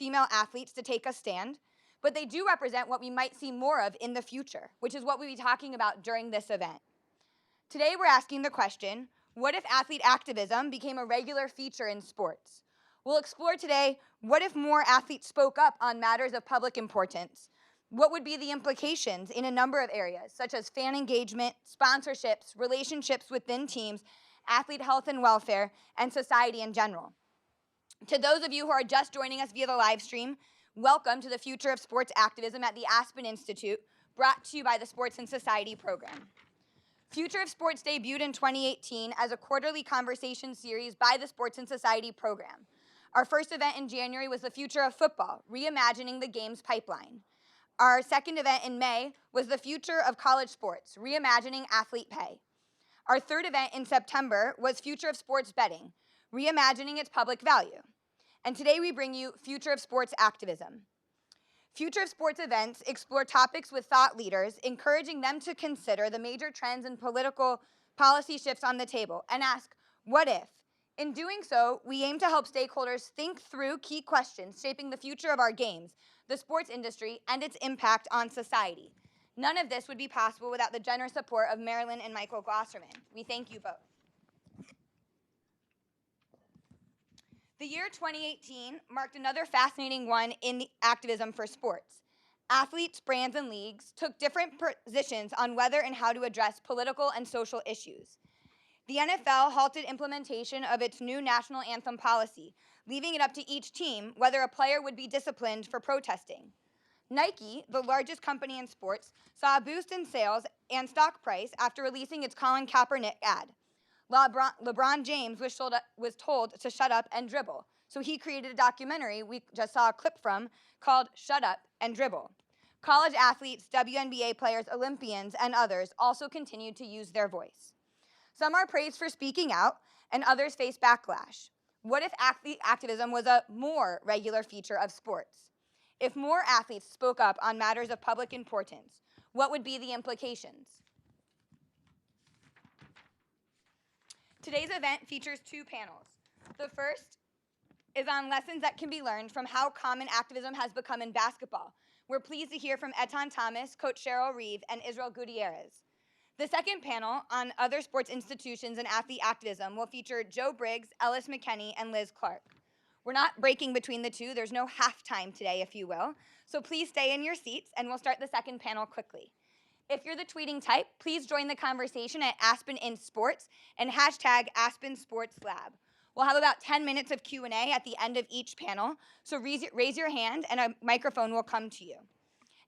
female athletes to take a stand, but they do represent what we might see more of in the future, which is what we'll be talking about during this event. Today we're asking the question, what if athlete activism became a regular feature in sports? We'll explore today, what if more athletes spoke up on matters of public importance? What would be the implications in a number of areas, such as fan engagement, sponsorships, relationships within teams, athlete health and welfare, and society in general? To those of you who are just joining us via the live stream, welcome to the Future of Sports Activism at the Aspen Institute, brought to you by the Sports and Society program. Future of Sports debuted in 2018 as a quarterly conversation series by the Sports and Society program. Our first event in January was the Future of Football, Reimagining the Games Pipeline. Our second event in May was the Future of College Sports, Reimagining Athlete Pay. Our third event in September was Future of Sports Betting, Reimagining its Public Value. And today we bring you Future of Sports Activism. Future of Sports events explore topics with thought leaders, encouraging them to consider the major trends and political policy shifts on the table and ask, what if? In doing so, we aim to help stakeholders think through key questions shaping the future of our games, the sports industry, and its impact on society. None of this would be possible without the generous support of Marilyn and Michael Glosserman. We thank you both. The year 2018 marked another fascinating one in the activism for sports. Athletes, brands, and leagues took different positions on whether and how to address political and social issues. The NFL halted implementation of its new national anthem policy, leaving it up to each team whether a player would be disciplined for protesting. Nike, the largest company in sports, saw a boost in sales and stock price after releasing its Colin Kaepernick ad. LeBron James was told to shut up and dribble, so he created a documentary we just saw a clip from called Shut Up and Dribble. College athletes, WNBA players, Olympians, and others also continued to use their voice. Some are praised for speaking out, and others face backlash. What if athlete activism was a more regular feature of sports? If more athletes spoke up on matters of public importance, what would be the implications? Today's event features two panels. The first is on lessons that can be learned from how common activism has become in basketball. We're pleased to hear from Etan Thomas, Coach Cheryl Reeve, and Israel Gutierrez. The second panel on other sports institutions and athlete activism will feature Joe Briggs, Ellis McKenney, and Liz Clark. We're not breaking between the two. There's no halftime today, if you will. So please stay in your seats, and we'll start the second panel quickly. If you're the tweeting type, please join the conversation at Aspen in Sports and hashtag Aspen Sports Lab. We'll have about 10 minutes of Q&A at the end of each panel, so raise your hand and a microphone will come to you.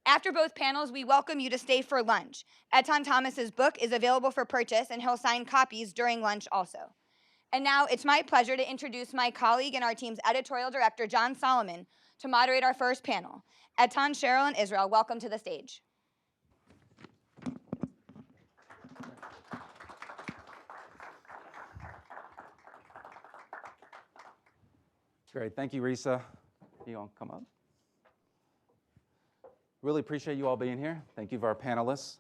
After both panels, we welcome you to stay for lunch. Etan Thomas's book is available for purchase, and he'll sign copies during lunch also. And now it's my pleasure to introduce my colleague and our team's editorial director, John Solomon, to moderate our first panel. Etan, Cheryl, and Israel, welcome to the stage. Great, thank you, Risa. You all come up. Really appreciate you all being here. Thank you for our panelists.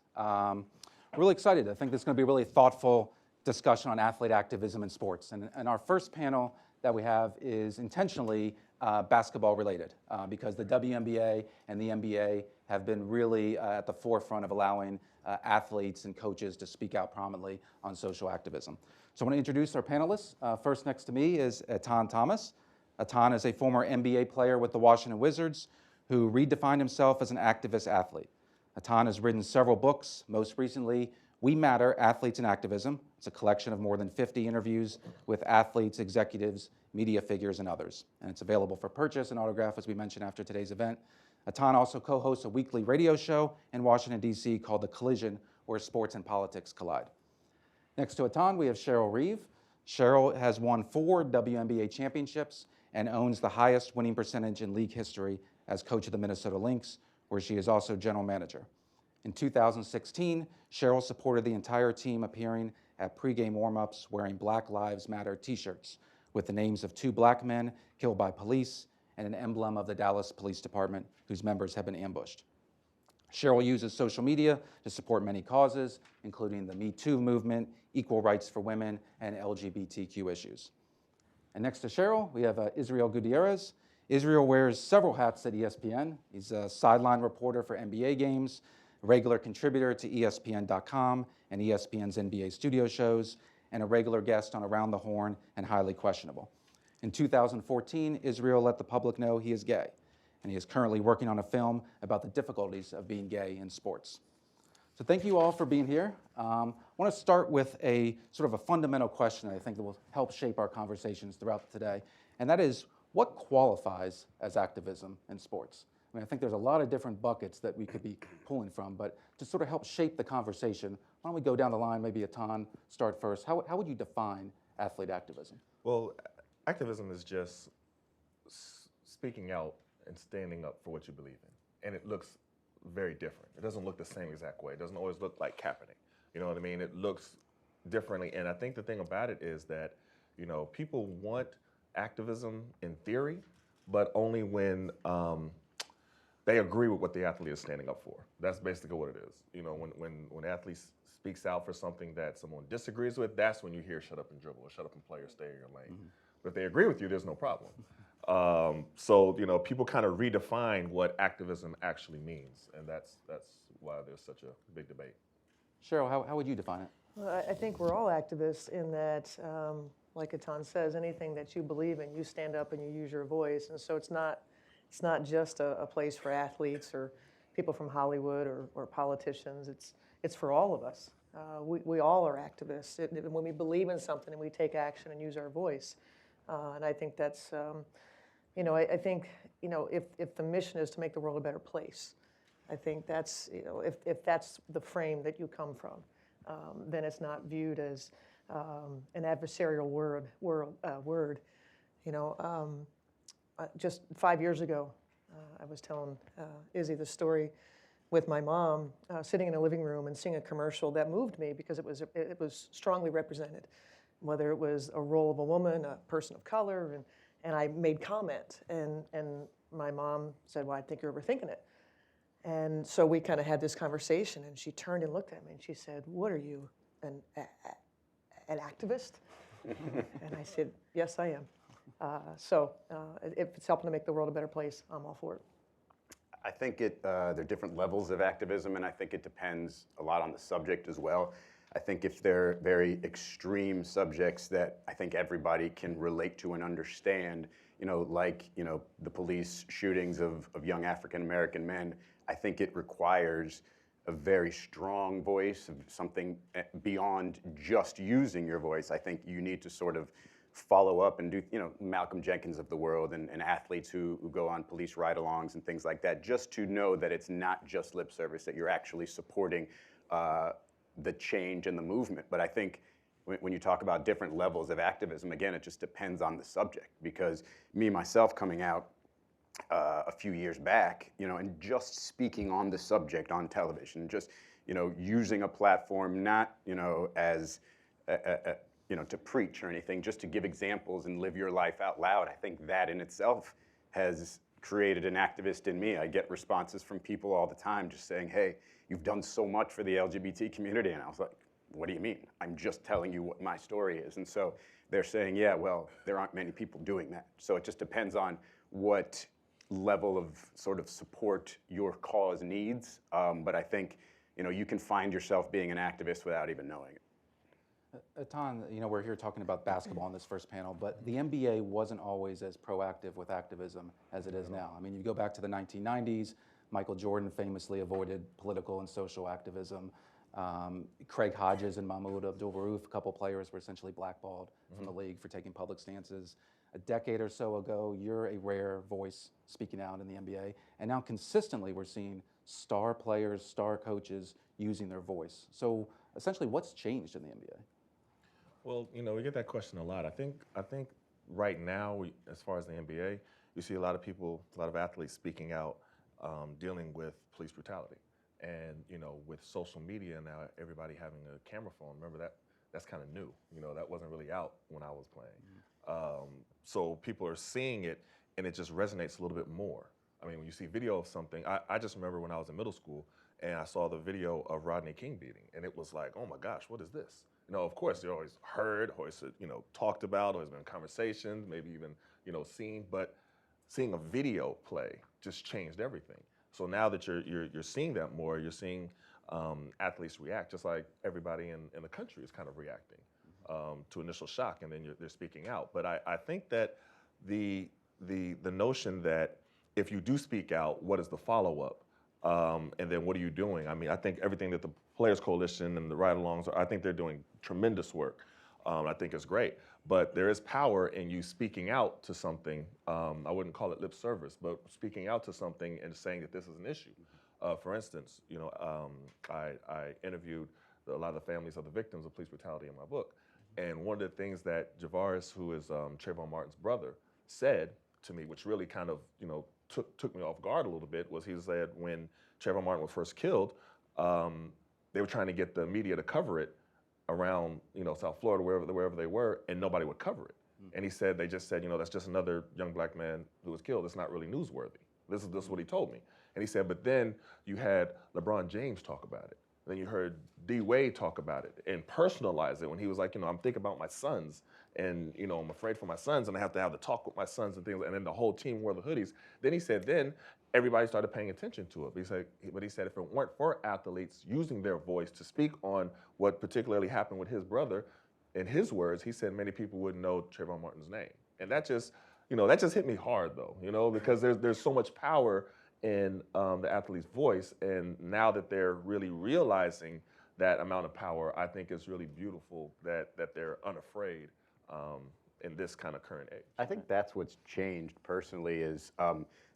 Really excited. I think this is going to be a really thoughtful discussion on athlete activism in sports. And our first panel that we have is intentionally basketball related because the WNBA and the NBA have been really at the forefront of allowing athletes and coaches to speak out prominently on social activism. So I want to introduce our panelists. First next to me is Etan Thomas. Etan is a former NBA player with the Washington Wizards who redefined himself as an activist athlete. Etan has written several books, most recently, We Matter, Athletes and Activism. It's a collection of more than 50 interviews with athletes, executives, media figures, and others. And it's available for purchase and autograph, as we mentioned, after today's event. Etan also co-hosts a weekly radio show in Washington, D.C. called The Collision, where sports and politics collide. Next to Etan, we have Cheryl Reeve. Cheryl has won 4 WNBA championships and owns the highest winning percentage in league history as coach of the Minnesota Lynx, where she is also general manager. In 2016, Cheryl supported the entire team appearing at pregame warm-ups wearing Black Lives Matter t-shirts with the names of 2 black men killed by police and an emblem of the Dallas Police Department whose members have been ambushed. Cheryl uses social media to support many causes, including the Me Too movement, equal rights for women, and LGBTQ issues. And next to Cheryl, we have Israel Gutierrez. Israel wears several hats at ESPN. He's a sideline reporter for NBA games, a regular contributor to ESPN.com and ESPN's NBA studio shows, and a regular guest on Around the Horn and Highly Questionable. In 2014, Israel let the public know he is gay, and he is currently working on a film about the difficulties of being gay in sports. So thank you all for being here. I want to start with a sort of a fundamental question that I think that will help shape our conversations throughout today, and that is, what qualifies as activism in sports? I mean, I think there's a lot of different buckets that we could be pulling from, but to sort of help shape the conversation, why don't we go down the line, maybe Atan, start first. How would you define athlete activism? Well, activism is just speaking out and standing up for what you believe in. And it looks very different. It doesn't look the same exact way. It doesn't always look like Kaepernick. You know what I mean? It looks differently. And I think the thing about it is that, you know, people want activism in theory, but only when they agree with what the athlete is standing up for. That's basically what it is. You know, when athletes speaks out for something that someone disagrees with, that's when you hear shut up and dribble or shut up and play or stay in your lane. Mm-hmm. But if they agree with you, there's no problem. So, you know, people kind of redefine what activism actually means, and that's why there's such a big debate. Cheryl, how would you define it? Well, I think we're all activists in that, like Atan says, anything that you believe in, you stand up and you use your voice. And so it's not just a place for athletes or people from Hollywood or politicians. It's for all of us. We all are activists. When we believe in something and we take action and use our voice. And I think that's, you know, I think, you know, if the mission is to make the world a better place, I think that's, you know, if that's the frame that you come from, then it's not viewed as an adversarial word. You know, just 5 years ago, I was telling Izzy the story with my mom, sitting in a living room and seeing a commercial that moved me because it was strongly represented, whether it was a role of a woman, a person of color, and I made comment, and my mom said, "Well, I think you're overthinking it." And so we kind of had this conversation, and she turned and looked at me, and she said, "What are you, an activist?" And I said, "Yes, I am." If it's helping to make the world a better place, I'm all for it. I think there are different levels of activism, and I think it depends a lot on the subject as well. I think if they're very extreme subjects that I think everybody can relate to and understand, you know, like, you know, the police shootings of young African-American men, I think it requires a very strong voice, of something beyond just using your voice. I think you need to sort of follow up and do, you know, Malcolm Jenkins of the world and athletes who go on police ride-alongs and things like that, just to know that it's not just lip service, that you're actually supporting the change and the movement. But I think when you talk about different levels of activism, again, it just depends on the subject. Because me, myself, coming out a few years back, you know, and just speaking on the subject on television, just, you know, using a platform, not, you know, as you know, to preach or anything, just to give examples and live your life out loud. I think that in itself has created an activist in me. I get responses from people all the time just saying, "Hey, you've done so much for the LGBT community." And I was like, "What do you mean? I'm just telling you what my story is." And so they're saying, "Yeah, well, there aren't many people doing that." So it just depends on what level of sort of support your cause needs. But I think, you know, you can find yourself being an activist without even knowing it. Atan, you know, we're here talking about basketball in this first panel, but the NBA wasn't always as proactive with activism as it is now. I mean, you go back to the 1990s, Michael Jordan famously avoided political and social activism. Craig Hodges and Mahmoud Abdul-Rauf, a couple players, were essentially blackballed from the league for taking public stances. A decade or so ago, you're a rare voice speaking out in the NBA, and now consistently we're seeing star players, star coaches using their voice. So essentially, what's changed in the NBA? Well, you know, we get that question a lot. I think right now, as far as the NBA, you see a lot of people, a lot of athletes speaking out, dealing with police brutality. And, you know, with social media now, everybody having a camera phone, remember that's kind of new. You know, that wasn't really out when I was playing. So people are seeing it, and it just resonates a little bit more. I mean, when you see video of something, I just remember when I was in middle school, and I saw the video of Rodney King beating, and it was like, oh my gosh, what is this? You know, of course, they're always heard, always, you know, talked about, always been conversations, maybe even, you know, seen, but seeing a video play just changed everything. So now that you're seeing that more, you're seeing athletes react, just like everybody in the country is kind of reacting to initial shock, and then they're speaking out. But I think that the notion that if you do speak out, what is the follow-up? And then what are you doing? I mean, I think everything that the Players Coalition and the ride-alongs, I think they're doing tremendous work. I think it's great. But there is power in you speaking out to something. I wouldn't call it lip service, but speaking out to something and saying that this is an issue. For instance, I interviewed a lot of the families of the victims of police brutality in my book. And one of the things that Javaris, who is Trayvon Martin's brother, said to me, which really kind of, took me off guard a little bit, was he said when Trayvon Martin was first killed, they were trying to get the media to cover it around, South Florida, wherever they were, and nobody would cover it. And he said, they just said, that's just another young black man who was killed. It's not really newsworthy. This is what he told me. And he said, but then you had LeBron James talk about it. Then you heard D. Wade talk about it and personalize it when he was like, I'm thinking about my sons and, I'm afraid for my sons and I have to have the talk with my sons and things. And then the whole team wore the hoodies. Then he said, then everybody started paying attention to it. But he said if it weren't for athletes using their voice to speak on what particularly happened with his brother, in his words, he said many people wouldn't know Trayvon Martin's name. And that just hit me hard though, because there's so much power in the athlete's voice. And now that they're really realizing that amount of power, I think it's really beautiful that they're unafraid in this kind of current age. I think that's what's changed personally is,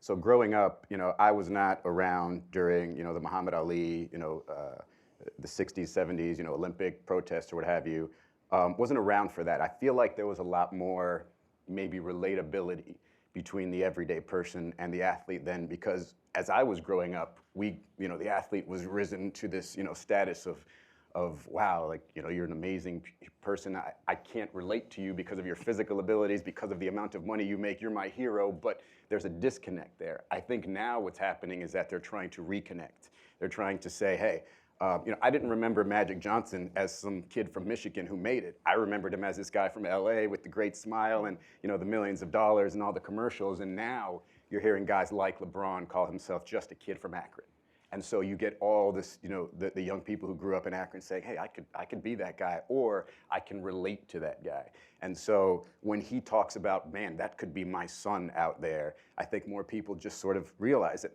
so growing up, I was not around during, the Muhammad Ali, the 60s, 70s, Olympic protests or what have you. Wasn't around for that. I feel like there was a lot more maybe relatability between the everyday person and the athlete then, because as I was growing up, the athlete was risen to this, status of wow, like, you're an amazing person. I can't relate to you because of your physical abilities, because of the amount of money you make, you're my hero, but there's a disconnect there. I think now what's happening is that they're trying to reconnect. They're trying to say, hey, I didn't remember Magic Johnson as some kid from Michigan who made it. I remembered him as this guy from LA with the great smile and the millions of dollars and all the commercials. And now you're hearing guys like LeBron call himself just a kid from Akron. And so you get all this, the young people who grew up in Akron saying, hey, I could be that guy, or I can relate to that guy. And so when he talks about, man, that could be my son out there, I think more people just sort of realize that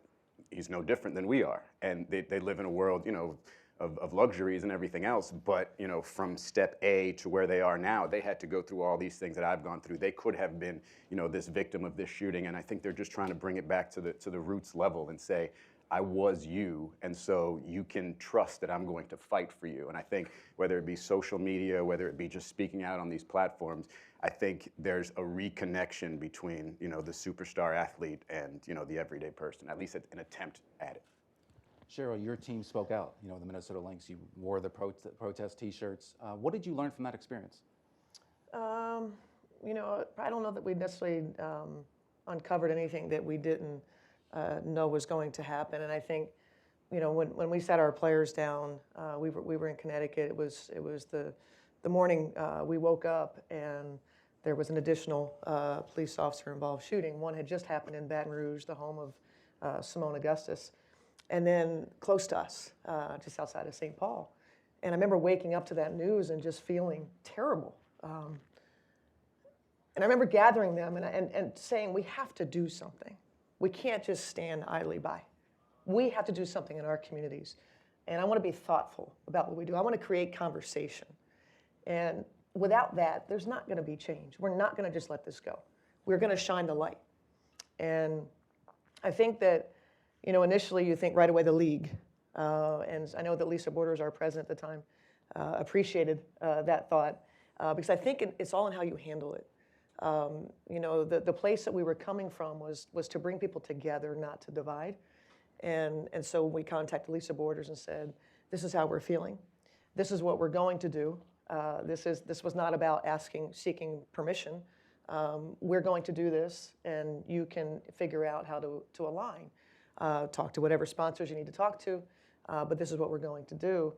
he's no different than we are. And they live in a world, of luxuries and everything else. But, from step A to where they are now, they had to go through all these things that I've gone through. They could have been, this victim of this shooting. And I think they're just trying to bring it back to the roots level and say, I was you, and so you can trust that I'm going to fight for you. And I think whether it be social media, whether it be just speaking out on these platforms, I think there's a reconnection between, the superstar athlete and, the everyday person, at least an attempt at it. Cheryl, your team spoke out, the Minnesota Lynx. You wore the protest T-shirts. What did you learn from that experience? I don't know that we necessarily uncovered anything that we didn't know was going to happen. And I think, when we sat our players down, we were in Connecticut. It was the morning we woke up and there was an additional police officer involved shooting. One had just happened in Baton Rouge, the home of Simone Augustus, and then close to us, just outside of St. Paul. And I remember waking up to that news and just feeling terrible. And I remember gathering them and saying, we have to do something. We can't just stand idly by. We have to do something in our communities. And I want to be thoughtful about what we do. I want to create conversation. And without that, there's not going to be change. We're not going to just let this go. We're going to shine the light. And I think that, initially you think right away the league. And I know that Lisa Borders, our president at the time, appreciated that thought because I think it's all in how you handle it. The place that we were coming from was to bring people together, not to divide. And so we contacted Lisa Borders and said, this is how we're feeling. This is what we're going to do. This was not about seeking permission. We're going to do this, and you can figure out how to align. Talk to whatever sponsors you need to talk to, but this is what we're going to do.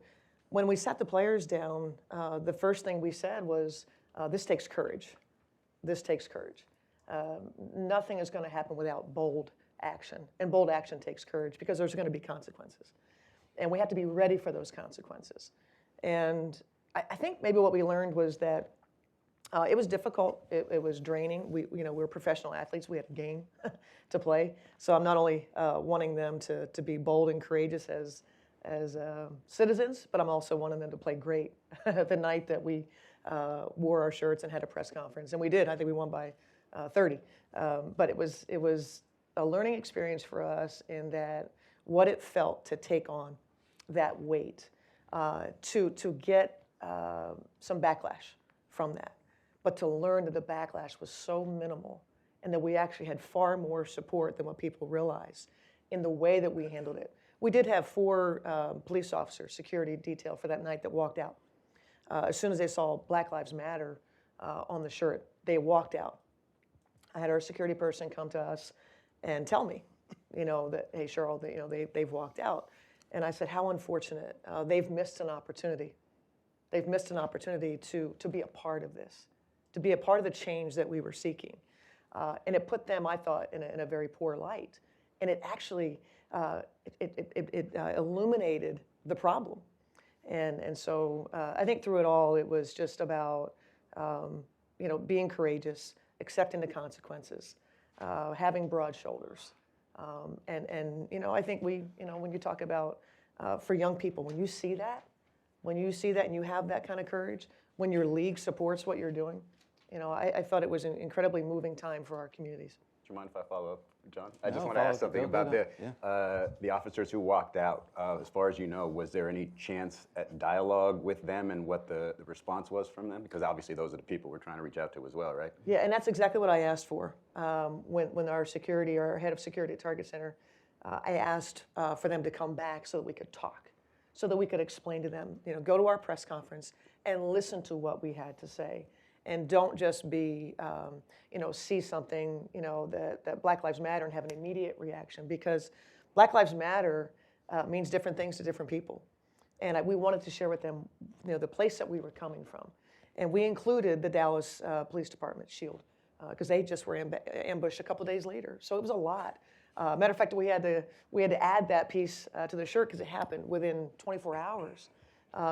When we sat the players down, the first thing we said was, this takes courage. This takes courage. nothing is going to happen without bold action. And bold action takes courage because there's going to be consequences. And we have to be ready for those consequences. And I think maybe what we learned was that it was difficult. It was draining. We were professional athletes. We had a game to play. So I'm not only wanting them to be bold and courageous as citizens, but I'm also wanting them to play great the night that we wore our shirts and had a press conference. And we did. I think we won by 30. But it was a learning experience for us in that what it felt to take on that weight, to get some backlash from that, but to learn that the backlash was so minimal and that we actually had far more support than what people realize in the way that we handled it. We did have 4 police officers, security detail for that night that walked out. As soon as they saw Black Lives Matter on the shirt, they walked out. I had our security person come to us and tell me, that, hey, Cheryl, they've walked out. And I said, how unfortunate. They've missed an opportunity. They've missed an opportunity to be a part of this, to be a part of the change that we were seeking. And it put them, I thought, in a very poor light. And it actually, illuminated the problem. And so I think through it all, it was just about, being courageous, accepting the consequences, having broad shoulders. And I think when you talk about, for young people, when you see that and you have that kind of courage, when your league supports what you're doing, I thought it was an incredibly moving time for our communities. Do you mind if I follow up, John? I just No, want to ask something about Yeah. the officers who walked out. As far as you know, was there any chance at dialogue with them and what the response was from them? Because obviously those are the people we're trying to reach out to as well, right? Yeah, and that's exactly what I asked for. When our head of security at Target Center, I asked for them to come back so that we could talk, so that we could explain to them, go to our press conference and listen to what we had to say. And don't just be, see something, that Black Lives Matter and have an immediate reaction, because Black Lives Matter means different things to different people. And we wanted to share with them, the place that we were coming from. And we included the Dallas Police Department SHIELD, because they just were ambushed a couple days later. So it was a lot. Matter of fact, we had to add that piece to the shirt because it happened within 24 hours.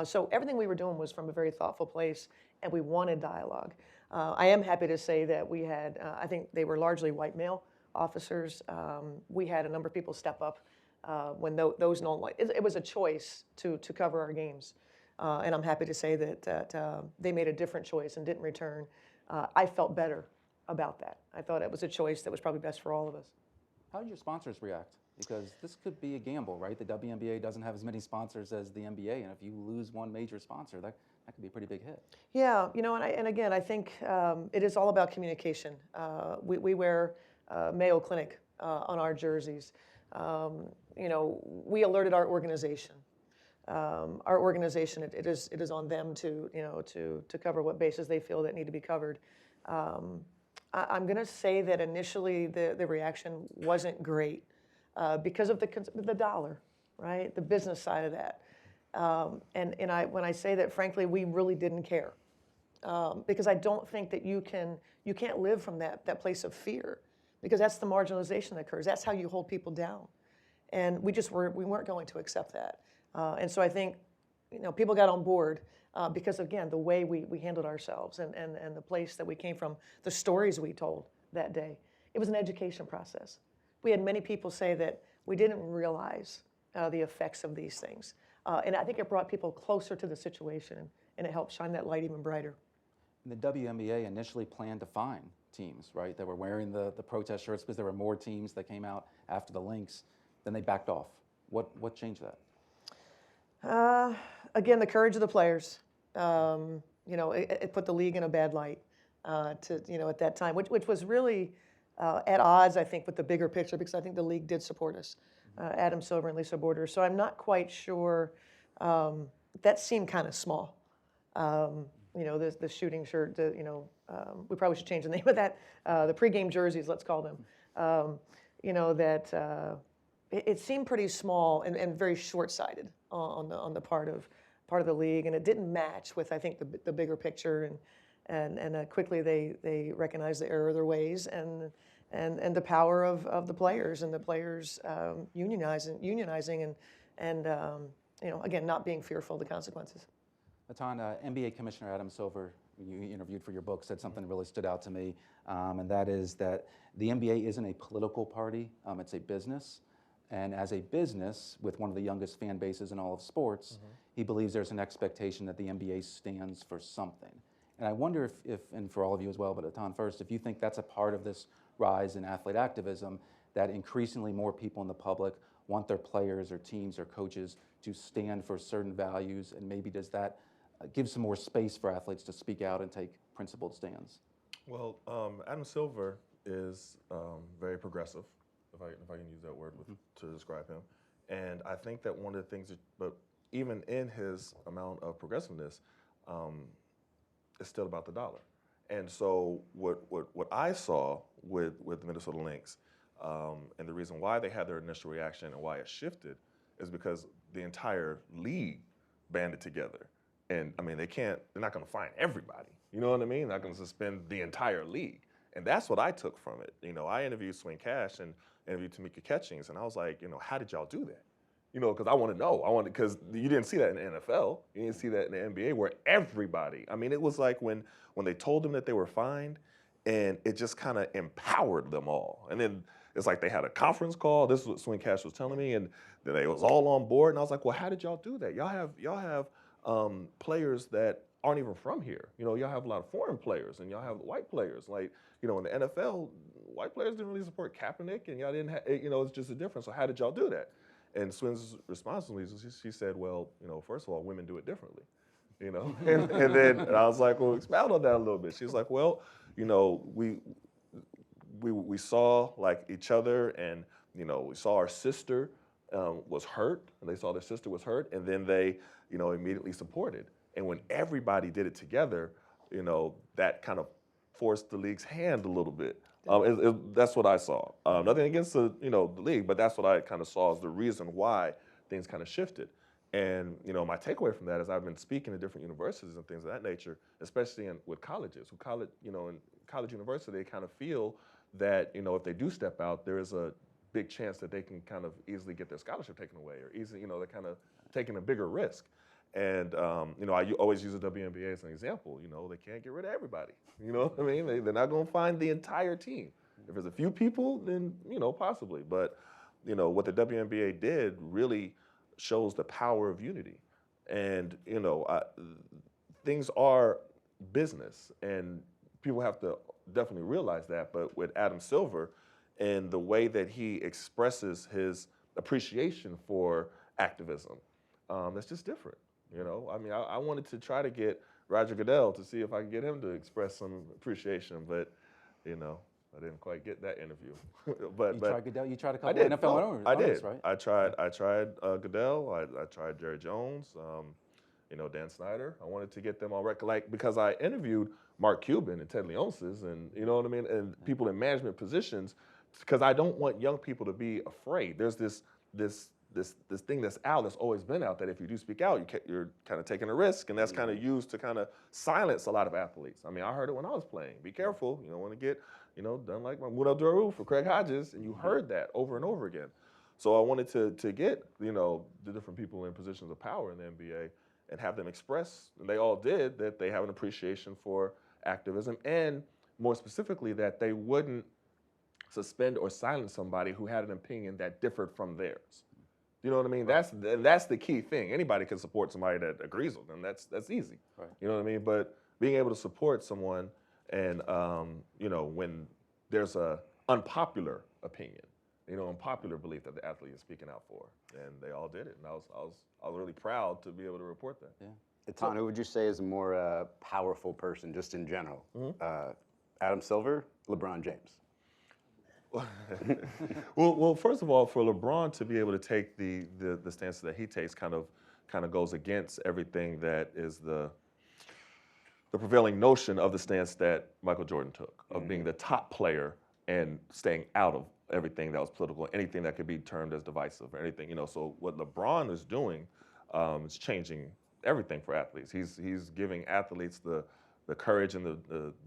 So everything we were doing was from a very thoughtful place, and we wanted dialogue. I am happy to say that we had, I think they were largely white male officers. We had a number of people step up when those it was a choice to cover our games. And I'm happy to say that they made a different choice and didn't return. I felt better about that. I thought it was a choice that was probably best for all of us. How did your sponsors react? Because this could be a gamble, right? The WNBA doesn't have as many sponsors as the NBA, and if you lose one major sponsor, that could be a pretty big hit. Yeah, and again, I think it is all about communication. We wear Mayo Clinic on our jerseys. We alerted our organization. Our organization, it is on them to cover what bases they feel that need to be covered. I'm going to say that initially the reaction wasn't great because of the dollar, right? The business side of that. When I say that, frankly, we really didn't care because I don't think that you can't live from that place of fear, because that's the marginalization that occurs. That's how you hold people down, and we weren't going to accept that. And so I think people got on board. Because again, the way we handled ourselves and the place that we came from, the stories we told that day, it was an education process. We had many people say that we didn't realize the effects of these things. And I think it brought people closer to the situation, and it helped shine that light even brighter. And the WNBA initially planned to fine teams, right, that were wearing the protest shirts, because there were more teams that came out after the Lynx. Then they backed off. What changed that? Again, the courage of the players. It put the league in a bad light at that time, which was really at odds, I think, with the bigger picture, because I think the league did support us, Adam Silver and Lisa Borders. So I'm not quite sure. That seemed kind of small. The shooting shirt. We probably should change the name of that. The pregame jerseys, let's call them. It seemed pretty small and very short-sighted on the part of the league, and it didn't match with, I think, the bigger picture and quickly they recognize the error of their ways and the power of the players and the players unionizing and again, not being fearful of the consequences. Matan, NBA Commissioner Adam Silver, you interviewed for your book, said something that really stood out to me, and that is that the NBA isn't a political party, it's a business. And as a business, with one of the youngest fan bases in all of sports, he believes there's an expectation that the NBA stands for something. And I wonder if, and for all of you as well, but Matan first, if you think that's a part of this rise in athlete activism, that increasingly more people in the public want their players or teams or coaches to stand for certain values, and maybe does that give some more space for athletes to speak out and take principled stands? Well, Adam Silver is very progressive, if I can use that word to describe him. And I think that one of the things, but even in his amount of progressiveness, it's still about the dollar. And so what I saw with the Minnesota Lynx, and the reason why they had their initial reaction and why it shifted is because the entire league banded together. And I mean, they're not going to fine everybody. You know what I mean? They're not going to suspend the entire league. And that's what I took from it. I interviewed Swin Cash and interviewed Tamika Catchings, and I was like, how did y'all do that? Because I want to know. Because you didn't see that in the NFL. You didn't see that in the NBA where everybody, it was like when they told them that they were fined, and it just kind of empowered them all. And then it's like they had a conference call. This is what Swin Cash was telling me, and then they was all on board. And I was like, well, how did y'all do that? Y'all have players that aren't even from here. Y'all have a lot of foreign players, and y'all have white players. Like, in the NFL, white players didn't really support Kaepernick, and y'all didn't have, it's just a difference. So how did y'all do that? And Swin's response to me, she said, well, first of all, women do it differently, and then I was like, well, expound on that a little bit. She's like, well, we saw like each other, and we saw our sister was hurt, and they saw their sister was hurt, and then they immediately supported. And when everybody did it together, that kind of forced the league's hand a little bit. That's what I saw. Nothing against the league, but that's what I kind of saw as the reason why things kind of shifted. And my takeaway from that is I've been speaking to different universities and things of that nature, especially with colleges. In college university, they kind of feel that if they do step out, there is a big chance that they can kind of easily get their scholarship taken away, or easily they're kind of taking a bigger risk. And I always use the WNBA as an example. They can't get rid of everybody. You know what I mean? They're not going to find the entire team. If there's a few people, then possibly. But what the WNBA did really shows the power of unity. And things are business, and people have to definitely realize that. But with Adam Silver and the way that he expresses his appreciation for activism, that's just different. I wanted to try to get Roger Goodell to see if I could get him to express some appreciation, but I didn't quite get that interview. But tried Goodell. You tried a couple NFL owners. I did. Right? I tried Goodell. I tried Jerry Jones. Dan Snyder. I wanted to get them on record, because I interviewed Mark Cuban and Ted Leonsis, and and people in management positions, because I don't want young people to be afraid. There's this thing that's always been out, that if you do speak out, you're kind of taking a risk, and that's kind of used to kind of silence a lot of athletes. I heard it when I was playing. Be careful, you don't want to get, done like Mahmoud Abdul for Craig Hodges, and you heard that over and over again. So I wanted to get, the different people in positions of power in the NBA and have them express, and they all did, that they have an appreciation for activism, and more specifically, that they wouldn't suspend or silence somebody who had an opinion that differed from theirs. You know what I mean? Right. That's the key thing. Anybody can support somebody that agrees with them. That's easy. Right. You know what I mean? But being able to support someone, and when there's a unpopular opinion, unpopular belief that the athlete is speaking out for, and they all did it, and I was really proud to be able to report that. Yeah. Matan, who would you say is a more powerful person, just in general? Mm-hmm. Adam Silver, LeBron James? Well, first of all, for LeBron to be able to take the stance that he takes kind of goes against everything that is the prevailing notion of the stance that Michael Jordan took, of being the top player and staying out of everything that was political, anything that could be termed as divisive or anything. So what LeBron is doing is changing everything for athletes. He's giving athletes the the courage and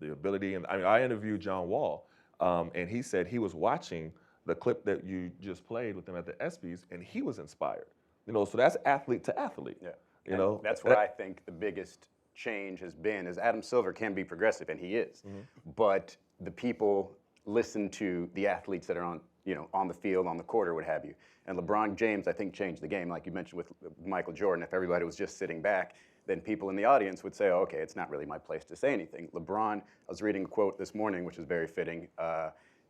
the ability. And I mean, I interviewed John Wall, and he said he was watching the clip that you just played with him at the ESPYs, and he was inspired. You know, so that's athlete to athlete. Yeah. You And know, that's where I think the biggest change has been is Adam Silver can be progressive, and he is, but the people listen to the athletes that are on, on the field, on the court, or what have you. And LeBron James, I think, changed the game, like you mentioned with Michael Jordan. If everybody was just sitting back, then people in the audience would say, oh, okay, it's not really my place to say anything. LeBron, I was reading a quote this morning, which is very fitting,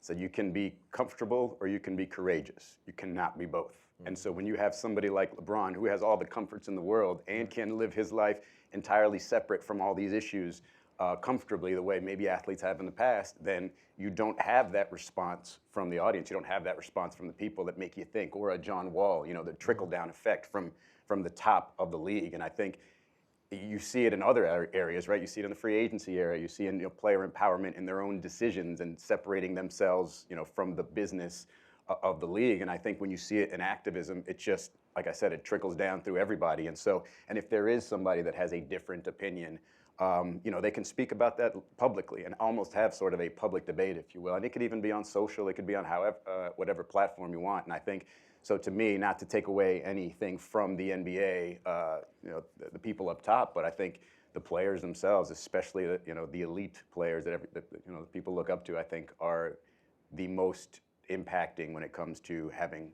said you can be comfortable or you can be courageous. You cannot be both. And so when you have somebody like LeBron who has all the comforts in the world and can live his life entirely separate from all these issues comfortably the way maybe athletes have in the past, then you don't have that response from the audience. You don't have that response from the people that make you think, or a John Wall, the trickle-down effect from the top of the league. And I think you see it in other areas, right? You see it in the free agency area. You see it in player empowerment in their own decisions and separating themselves, from the business of the league. And I think when you see it in activism, it just, like I said, it trickles down through everybody. And so, and if there is somebody that has a different opinion, they can speak about that publicly and almost have sort of a public debate, if you will. And it could even be on social. It could be on whatever platform you want. And I think, so to me, not to take away anything from the NBA, the people up top, but I think the players themselves, especially the elite players that people look up to, I think are the most impacting when it comes to having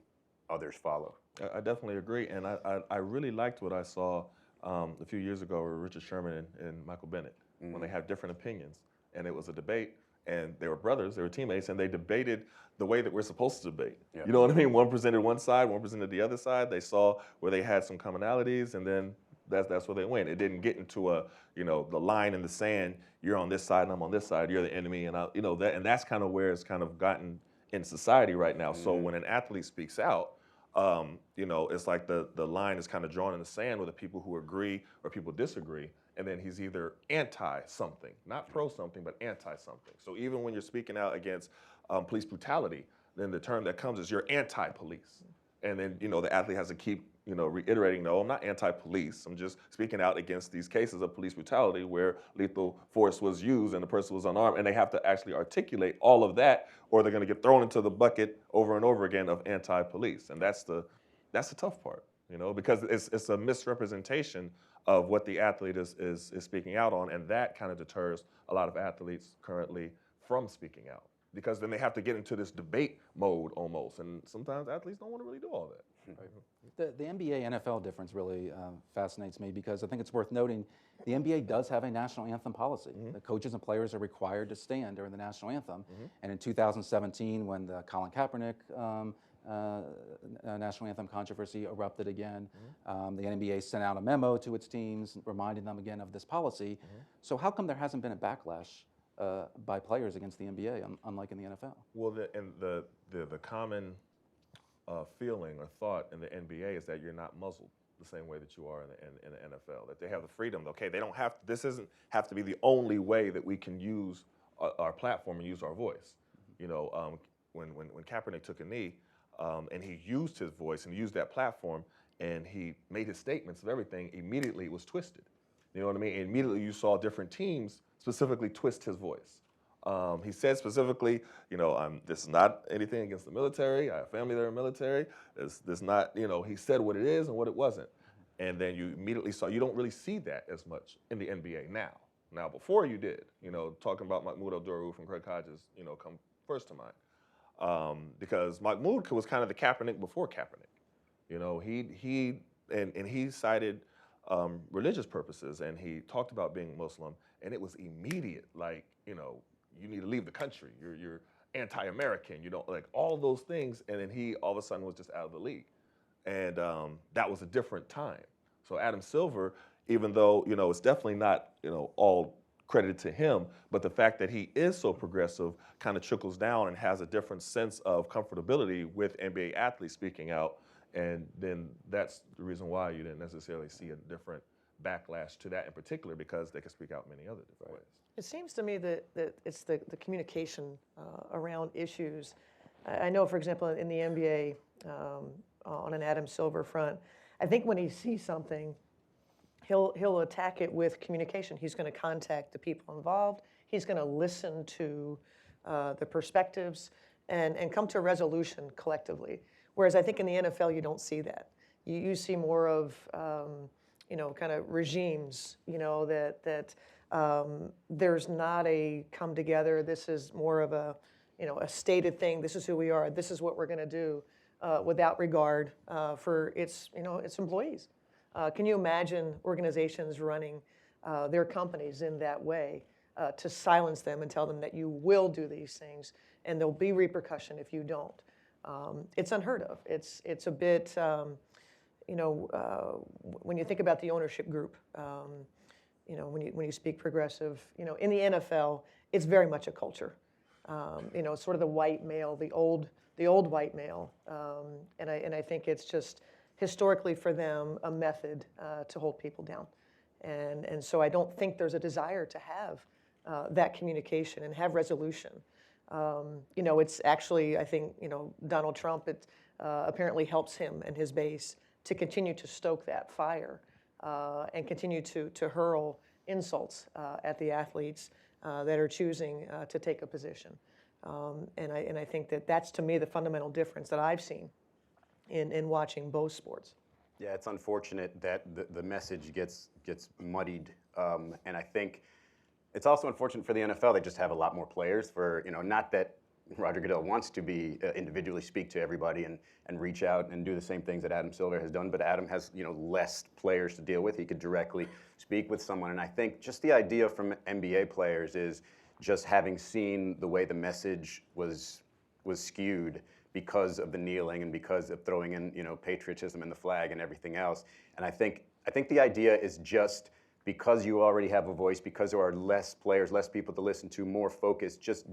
others follow. I definitely agree, and I really liked what I saw a few years ago with Richard Sherman and Michael Bennett when they had different opinions, and it was a debate, and they were brothers, they were teammates, and they debated the way that we're supposed to debate. Yeah. You know what I mean? One presented one side, one presented the other side. They saw where they had some commonalities, and then that's where they went. It didn't get into the line in the sand. You're on this side, and I'm on this side. You're the enemy, and and that's kind of where it's kind of gotten in society right now. So when an athlete speaks out, it's like the line is kind of drawn in the sand with the people who agree or people disagree, and then he's either anti-something, not pro-something, but anti-something. So even when you're speaking out against police brutality, then the term that comes is you're anti-police. And then, the athlete has to keep, reiterating, no, I'm not anti-police. I'm just speaking out against these cases of police brutality where lethal force was used and the person was unarmed. And they have to actually articulate all of that, or they're going to get thrown into the bucket over and over again of anti-police. And that's the tough part, because it's a misrepresentation of what the athlete is speaking out on. And that kind of deters a lot of athletes currently from speaking out, because then they have to get into this debate mode almost. And sometimes athletes don't want to really do all that. The NBA NFL difference really fascinates me, because I think it's worth noting the NBA does have a national anthem policy. The coaches and players are required to stand during the national anthem. And in 2017, when the Colin Kaepernick national anthem controversy erupted again, the NBA sent out a memo to its teams reminding them again of this policy. So how come there hasn't been a backlash by players against the NBA, unlike in the NFL? Well, the common feeling or thought in the NBA is that you're not muzzled the same way that you are in the NFL. That they have the freedom. Okay, they don't have. This doesn't have to be the only way that we can use our platform and use our voice. When Kaepernick took a knee, and he used his voice and used that platform, and he made his statements of everything, immediately it was twisted. You know what I mean? And immediately you saw different teams specifically twist his voice. He said specifically, this is not anything against the military. I have family that are military. This not, he said what it is and what it wasn't. And then you immediately saw, you don't really see that as much in the NBA now. Now, before you did, talking about Mahmoud Abdul-Rauf and Craig Hodges, come first to mind. Because Mahmoud was kind of the Kaepernick before Kaepernick. He cited religious purposes, and he talked about being Muslim, and it was immediate, like, you need to leave the country. You're anti-American. You don't like all those things. And then he all of a sudden was just out of the league. And that was a different time. So Adam Silver, even though, it's definitely not, all credited to him, but the fact that he is so progressive kind of trickles down and has a different sense of comfortability with NBA athletes speaking out. And then that's the reason why you didn't necessarily see a different backlash to that in particular, because they can speak out many other different ways. It seems to me that it's the communication around issues. I know, for example, in the NBA, on an Adam Silver front, I think when he sees something he'll attack it with communication. He's going to contact the people involved. He's going to listen to the perspectives and come to a resolution collectively. Whereas I think in the NFL, you don't see that. You see more of, kind of regimes, that there's not a come together. This is more of a stated thing. This is who we are. This is what we're going to do without regard for its employees. Can you imagine organizations running their companies in that way to silence them and tell them that you will do these things and there'll be repercussion if you don't? It's unheard of. It's a bit, when you think about the ownership group, when you speak progressive, in the NFL, it's very much a culture. Sort of the white male, the old white male, and I think it's just historically for them a method to hold people down, and so I don't think there's a desire to have that communication and have resolution. It's actually, I think, Donald Trump, it apparently helps him and his base to continue to stoke that fire and continue to hurl insults at the athletes that are choosing to take a position. And I think that's, to me, the fundamental difference that I've seen in watching both sports. Yeah, it's unfortunate that the message gets muddied, and I think it's also unfortunate for the NFL. They just have a lot more players. For not that Roger Goodell wants to be individually speak to everybody and reach out and do the same things that Adam Silver has done, but Adam has less players to deal with. He could directly speak with someone, and I think just the idea from NBA players is just having seen the way the message was skewed because of the kneeling and because of throwing in patriotism and the flag and everything else. And I think the idea is just because you already have a voice, because there are less players, less people to listen to, more focus, just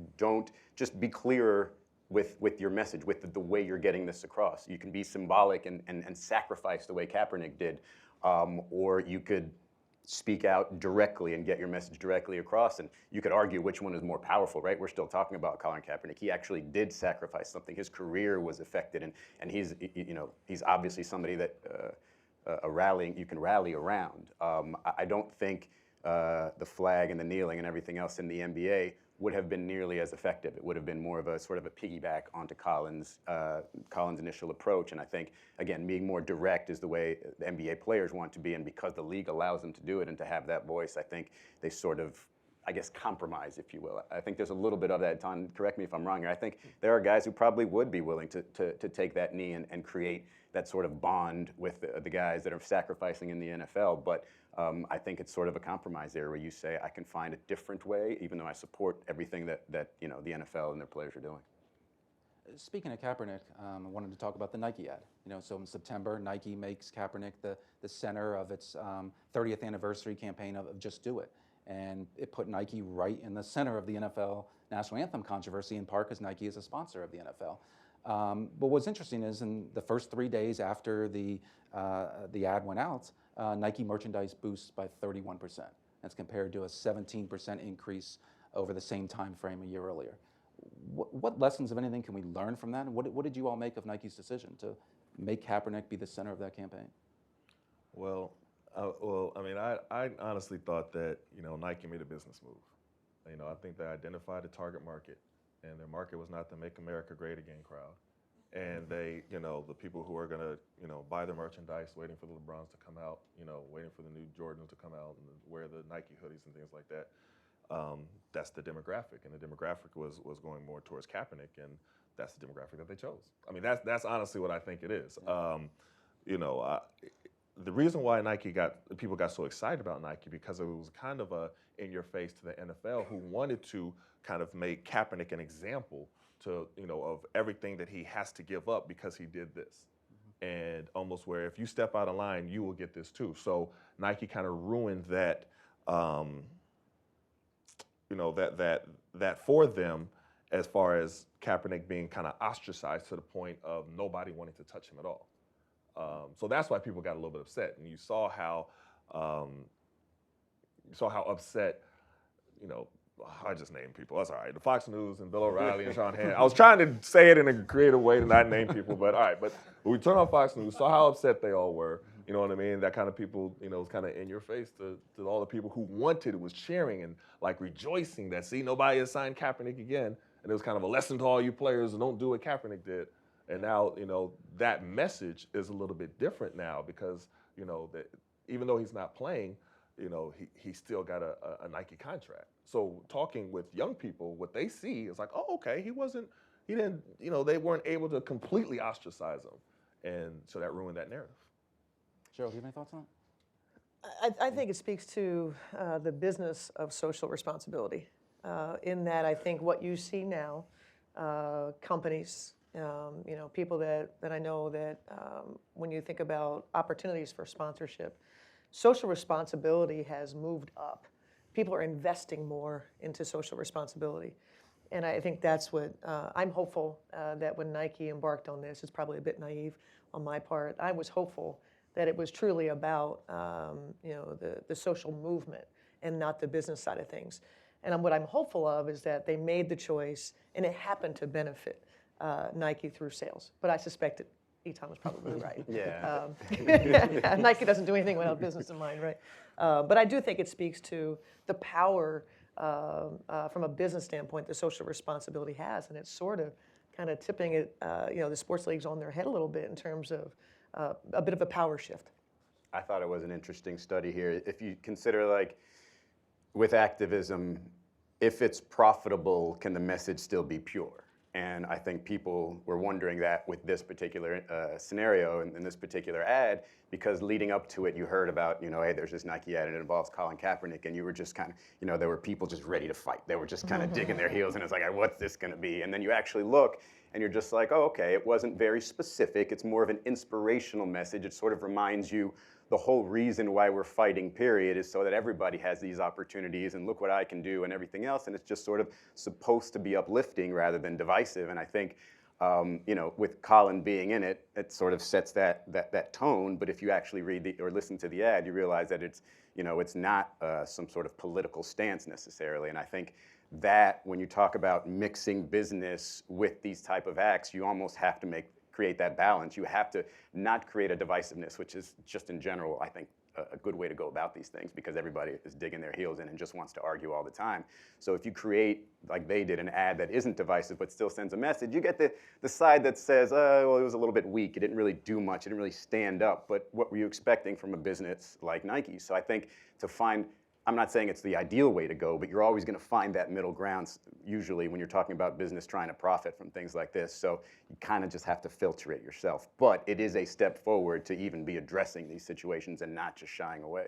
be clearer with your message, with the way you're getting this across. You can be symbolic and sacrifice the way Kaepernick did, or you could speak out directly and get your message directly across. And you could argue which one is more powerful, right? We're still talking about Colin Kaepernick. He actually did sacrifice something. His career was affected, and he's obviously somebody that you can rally around. I don't think the flag and the kneeling and everything else in the NBA would have been nearly as effective. It would have been more of a sort of a piggyback onto Colin's initial approach. And I think, again, being more direct is the way the NBA players want to be. And because the league allows them to do it and to have that voice, I think they sort of, compromise, if you will. I think there's a little bit of that. Tom, correct me if I'm wrong here. I think there are guys who probably would be willing to take that knee and create that sort of bond with the guys that are sacrificing in the NFL. But I think it's sort of a compromise there where you say, I can find a different way, even though I support everything that the NFL and their players are doing. Speaking of Kaepernick, I wanted to talk about the Nike ad. So in September, Nike makes Kaepernick the center of its 30th anniversary campaign of Just Do It. And it put Nike right in the center of the NFL national anthem controversy, in part because Nike is a sponsor of the NFL. But what's interesting is in the first 3 days after the ad went out, Nike merchandise boosts by 31%. That's compared to a 17% increase over the same time frame a year earlier. What lessons, if anything, can we learn from that? And what did you all make of Nike's decision to make Kaepernick be the center of that campaign? Well, I honestly thought that Nike made a business move. I think they identified a target market, and their market was not the "Make America Great Again" crowd. And they, the people who are gonna, buy the merchandise, waiting for the LeBrons to come out, waiting for the new Jordans to come out and wear the Nike hoodies and things like that. That's the demographic, and the demographic was going more towards Kaepernick, and that's the demographic that they chose. That's honestly what I think it is. The reason why people got so excited about Nike because it was kind of a in your face to the NFL, who wanted to kind of make Kaepernick an example of everything that he has to give up because he did this. And almost where if you step out of line, you will get this too. So Nike kind of ruined that, that for them, as far as Kaepernick being kind of ostracized to the point of nobody wanting to touch him at all. So that's why people got a little bit upset. And you saw how upset, I just named people. That's all right. The Fox News and Bill O'Reilly and Sean Hannity. I was trying to say it in a creative way to not name people, but all right. But we turned on Fox News, saw how upset they all were. You know what I mean? That kind of people, you know, is kind of in your face to all the people who wanted, was cheering and like rejoicing that, see, nobody has signed Kaepernick again. And it was kind of a lesson to all you players, don't do what Kaepernick did. And now, you know, that message is a little bit different now because, you know, that even though he's not playing, you know, he still got a Nike contract. So talking with young people, what they see is like, oh, okay, he didn't, you know, they weren't able to completely ostracize him. And so that ruined that narrative. Cheryl, do you have any thoughts on I think it speaks to the business of social responsibility. In that, I think what you see now, companies, you know, people that I know that when you think about opportunities for sponsorship, social responsibility has moved up. People are investing more into social responsibility. And I think that's what, I'm hopeful that when Nike embarked on this, it's probably a bit naive on my part, I was hopeful that it was truly about, you know, the social movement and not the business side of things. And what I'm hopeful of is that they made the choice, and it happened to benefit Nike through sales. But I suspect Etan was probably right. Yeah. Nike doesn't do anything without business in mind, right? But I do think it speaks to the power from a business standpoint the social responsibility has, and it's sort of kind of tipping it, you know, the sports leagues on their head a little bit in terms of a bit of a power shift. I thought it was an interesting study here. If you consider, like, with activism, if it's profitable, can the message still be pure? And I think people were wondering that with this particular scenario and this particular ad, because leading up to it, you heard about, you know, hey, there's this Nike ad and it involves Colin Kaepernick, and you were just kind of, you know, there were people just ready to fight. They were just kind of digging their heels, and it's like, what's this going to be? And then you actually look, and you're just like, oh, okay, it wasn't very specific. It's more of an inspirational message. It sort of reminds you the whole reason why we're fighting, period, is so that everybody has these opportunities, and look what I can do and everything else. And it's just sort of supposed to be uplifting rather than divisive. And I think, you know, with Colin being in it, it sort of sets that tone. But if you actually read or listen to the ad, you realize that it's, you know, it's not some sort of political stance necessarily. And I think that when you talk about mixing business with these type of acts, you almost have to create that balance. You have to not create a divisiveness, which is just in general, I think, a good way to go about these things, because everybody is digging their heels in and just wants to argue all the time. So if you create, like they did, an ad that isn't divisive but still sends a message, you get the side that says, well, it was a little bit weak, it didn't really do much, it didn't really stand up, but what were you expecting from a business like Nike? So I think to find, I'm not saying it's the ideal way to go, but you're always going to find that middle ground usually when you're talking about business trying to profit from things like this. So you kind of just have to filter it yourself. But it is a step forward to even be addressing these situations and not just shying away.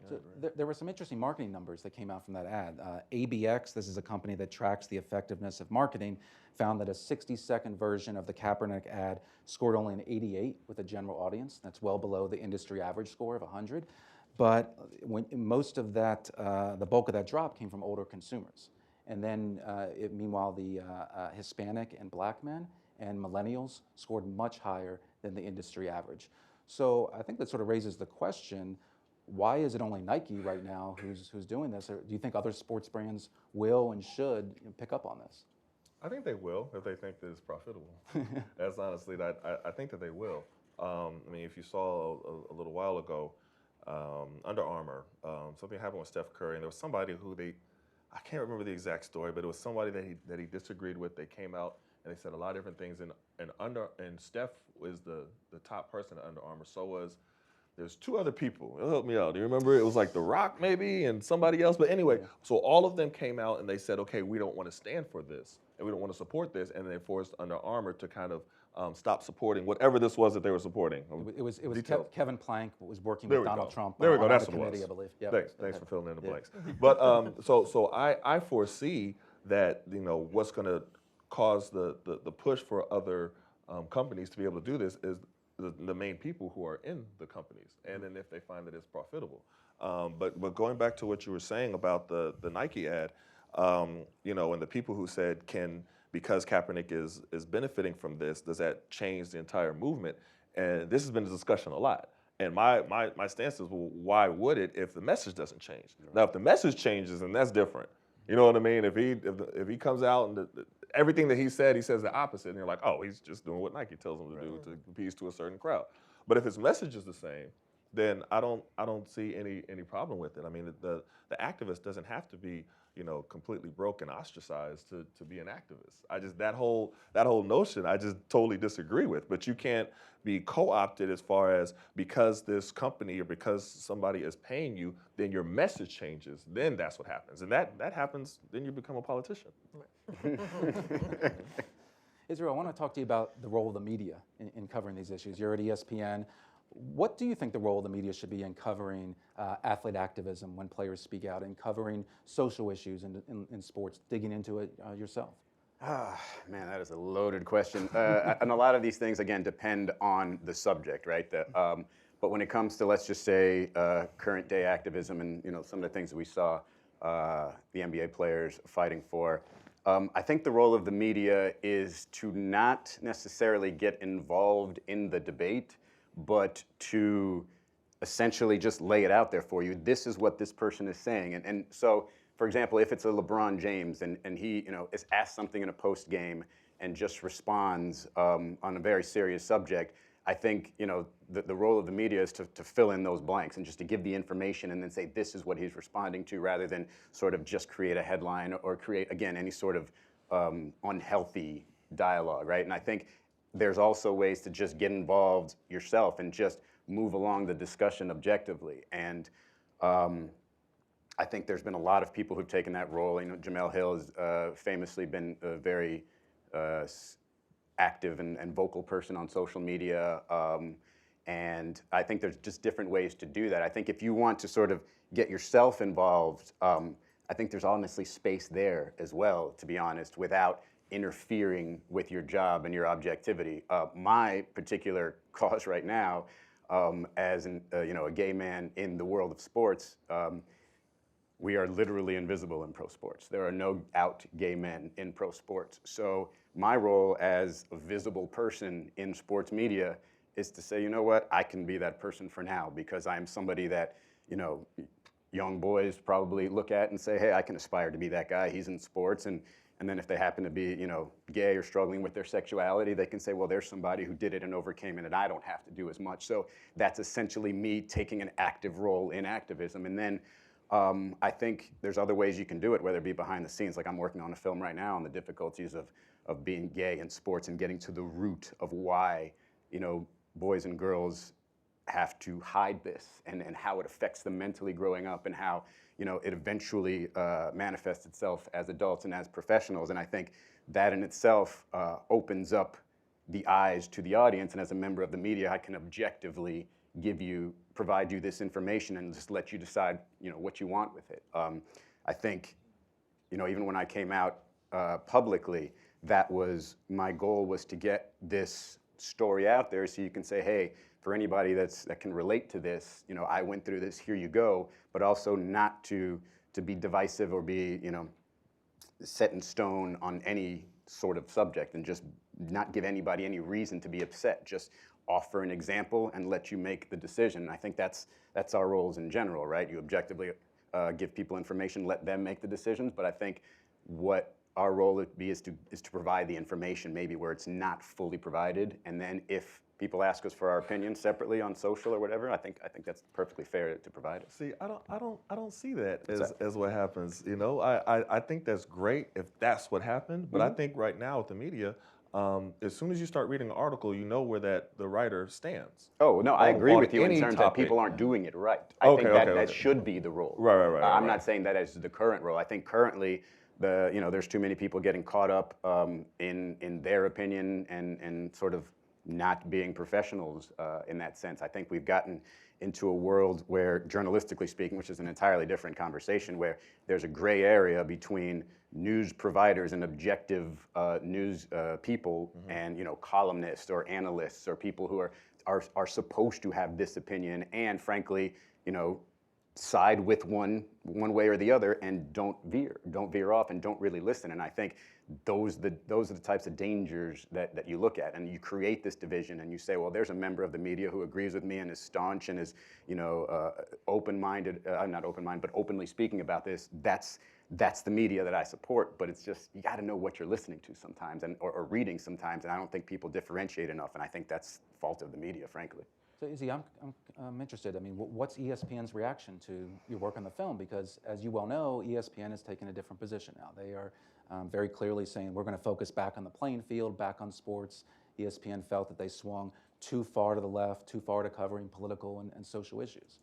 So there were some interesting marketing numbers that came out from that ad. ABX, this is a company that tracks the effectiveness of marketing, found that a 60-second version of the Kaepernick ad scored only an 88 with a general audience. That's well below the industry average score of 100. But most of that, the bulk of that drop came from older consumers. And then, meanwhile, the Hispanic and black men and millennials scored much higher than the industry average. So I think that sort of raises the question, why is it only Nike right now who's doing this? Or do you think other sports brands will and should pick up on this? I think they will if they think that it's profitable. That's honestly, I think that they will. I mean, if you saw a little while ago, Under Armour, something happened with Steph Curry, and there was somebody who I can't remember the exact story, but it was somebody that he disagreed with. They came out and they said a lot of different things, and Steph was the top person at Under Armour. So there's two other people. It'll help me out. Do you remember? It was like The Rock maybe and somebody else. But anyway, so all of them came out and they said, okay, we don't want to stand for this and we don't want to support this, and they forced Under Armour to kind of stop supporting whatever this was that they were supporting. It was Kevin Plank was working There with we Donald go. Trump. There we go. On That's the what it committee, was. I believe. Yep. Thanks for filling in the blanks. But so I foresee that, you know, what's going to cause the push for other companies to be able to do this is the main people who are in the companies, and then if they find that it's profitable. But going back to what you were saying about the Nike ad, you know, and the people who said, because Kaepernick is benefiting from this, does that change the entire movement? And this has been a discussion a lot. And my stance is, well, why would it if the message doesn't change? Now, if the message changes, then that's different. You know what I mean? If he comes out and everything that he says the opposite, and you're like, oh, he's just doing what Nike tells him to do to appease to a certain crowd. But if his message is the same, then I don't see any problem with it. I mean, the activist doesn't have to be, you know, completely broke and ostracized to be an activist. I just that whole notion I just totally disagree with. But you can't be co-opted as far as because this company or because somebody is paying you, then your message changes. Then that's what happens, and that happens. Then you become a politician. Israel, I want to talk to you about the role of the media in covering these issues. You're at ESPN. What do you think the role of the media should be in covering athlete activism when players speak out, and covering social issues in sports, digging into it yourself? Man, that is a loaded question. And a lot of these things, again, depend on the subject, right? But when it comes to, let's just say, current day activism and, you know, some of the things that we saw the NBA players fighting for, I think the role of the media is to not necessarily get involved in the debate, but to essentially just lay it out there for you. This is what this person is saying. And so, for example, if it's a LeBron James and he, you know, is asked something in a post game and just responds on a very serious subject, I think, you know, the role of the media is to fill in those blanks and just to give the information and then say this is what he's responding to, rather than sort of just create a headline or create, again, any sort of unhealthy dialogue, right? And I think there's also ways to just get involved yourself and just move along the discussion objectively. And I think there's been a lot of people who've taken that role. You know, Jamel Hill has famously been a very active and vocal person on social media. And I think there's just different ways to do that. I think if you want to sort of get yourself involved, I think there's honestly space there as well, to be honest, without interfering with your job and your objectivity. My particular cause right now, as you know, a gay man in the world of sports, we are literally invisible in pro sports. There are no out gay men in pro sports. So my role as a visible person in sports media is to say, you know what, I can be that person for now, because I'm somebody that, you know, young boys probably look at and say, hey, I can aspire to be that guy. He's in sports. And then if they happen to be, you know, gay or struggling with their sexuality, they can say, well, there's somebody who did it and overcame it, and I don't have to do as much. So that's essentially me taking an active role in activism. And then I think there's other ways you can do it, whether it be behind the scenes. Like I'm working on a film right now on the difficulties of being gay in sports and getting to the root of why, you know, boys and girls have to hide this, and how it affects them mentally growing up, and how, you know, it eventually manifests itself as adults and as professionals. And I think that in itself opens up the eyes to the audience. And as a member of the media, I can objectively provide you this information and just let you decide, you know, what you want with it. I think, you know, even when I came out publicly, that was my goal, was to get this story out there so you can say, hey, for anybody that can relate to this, you know, I went through this, here you go, but also not to be divisive or be, you know, set in stone on any sort of subject, and just not give anybody any reason to be upset. Just offer an example and let you make the decision. And I think that's our roles in general, right? You objectively give people information, let them make the decisions. But I think what our role would be is to provide the information, maybe where it's not fully provided. And then if people ask us for our opinion separately on social or whatever, I think that's perfectly fair to provide it. See, I don't see that as what happens. You know, I think that's great if that's what happened. But I think right now with the media, as soon as you start reading an article, you know where the writer stands. Oh, no, I agree with you in any terms topic. that people aren't doing it right. I think that should be the role. Right. I'm not saying that as the current role. I think currently, there's too many people getting caught up in their opinion and sort of not being professionals in that sense. I think we've gotten into a world where, journalistically speaking, which is an entirely different conversation, where there's a gray area between news providers and objective news people, and, you know, columnists or analysts or people who are supposed to have this opinion and, frankly, you know, side with one way or the other, and don't veer off and don't really listen. And I think those are the types of dangers that you look at, and you create this division, and you say, well, there's a member of the media who agrees with me and is staunch and is, you know, open-minded, not open-minded, but openly speaking about this. That's the media that I support. But it's just, you got to know what you're listening to sometimes, or reading sometimes, and I don't think people differentiate enough, and I think that's the fault of the media, frankly. So Izzy, I'm interested. I mean, what's ESPN's reaction to your work on the film? Because as you well know, ESPN has taken a different position now. They are very clearly saying we're going to focus back on the playing field, back on sports. ESPN felt that they swung too far to the left, too far to covering political and social issues.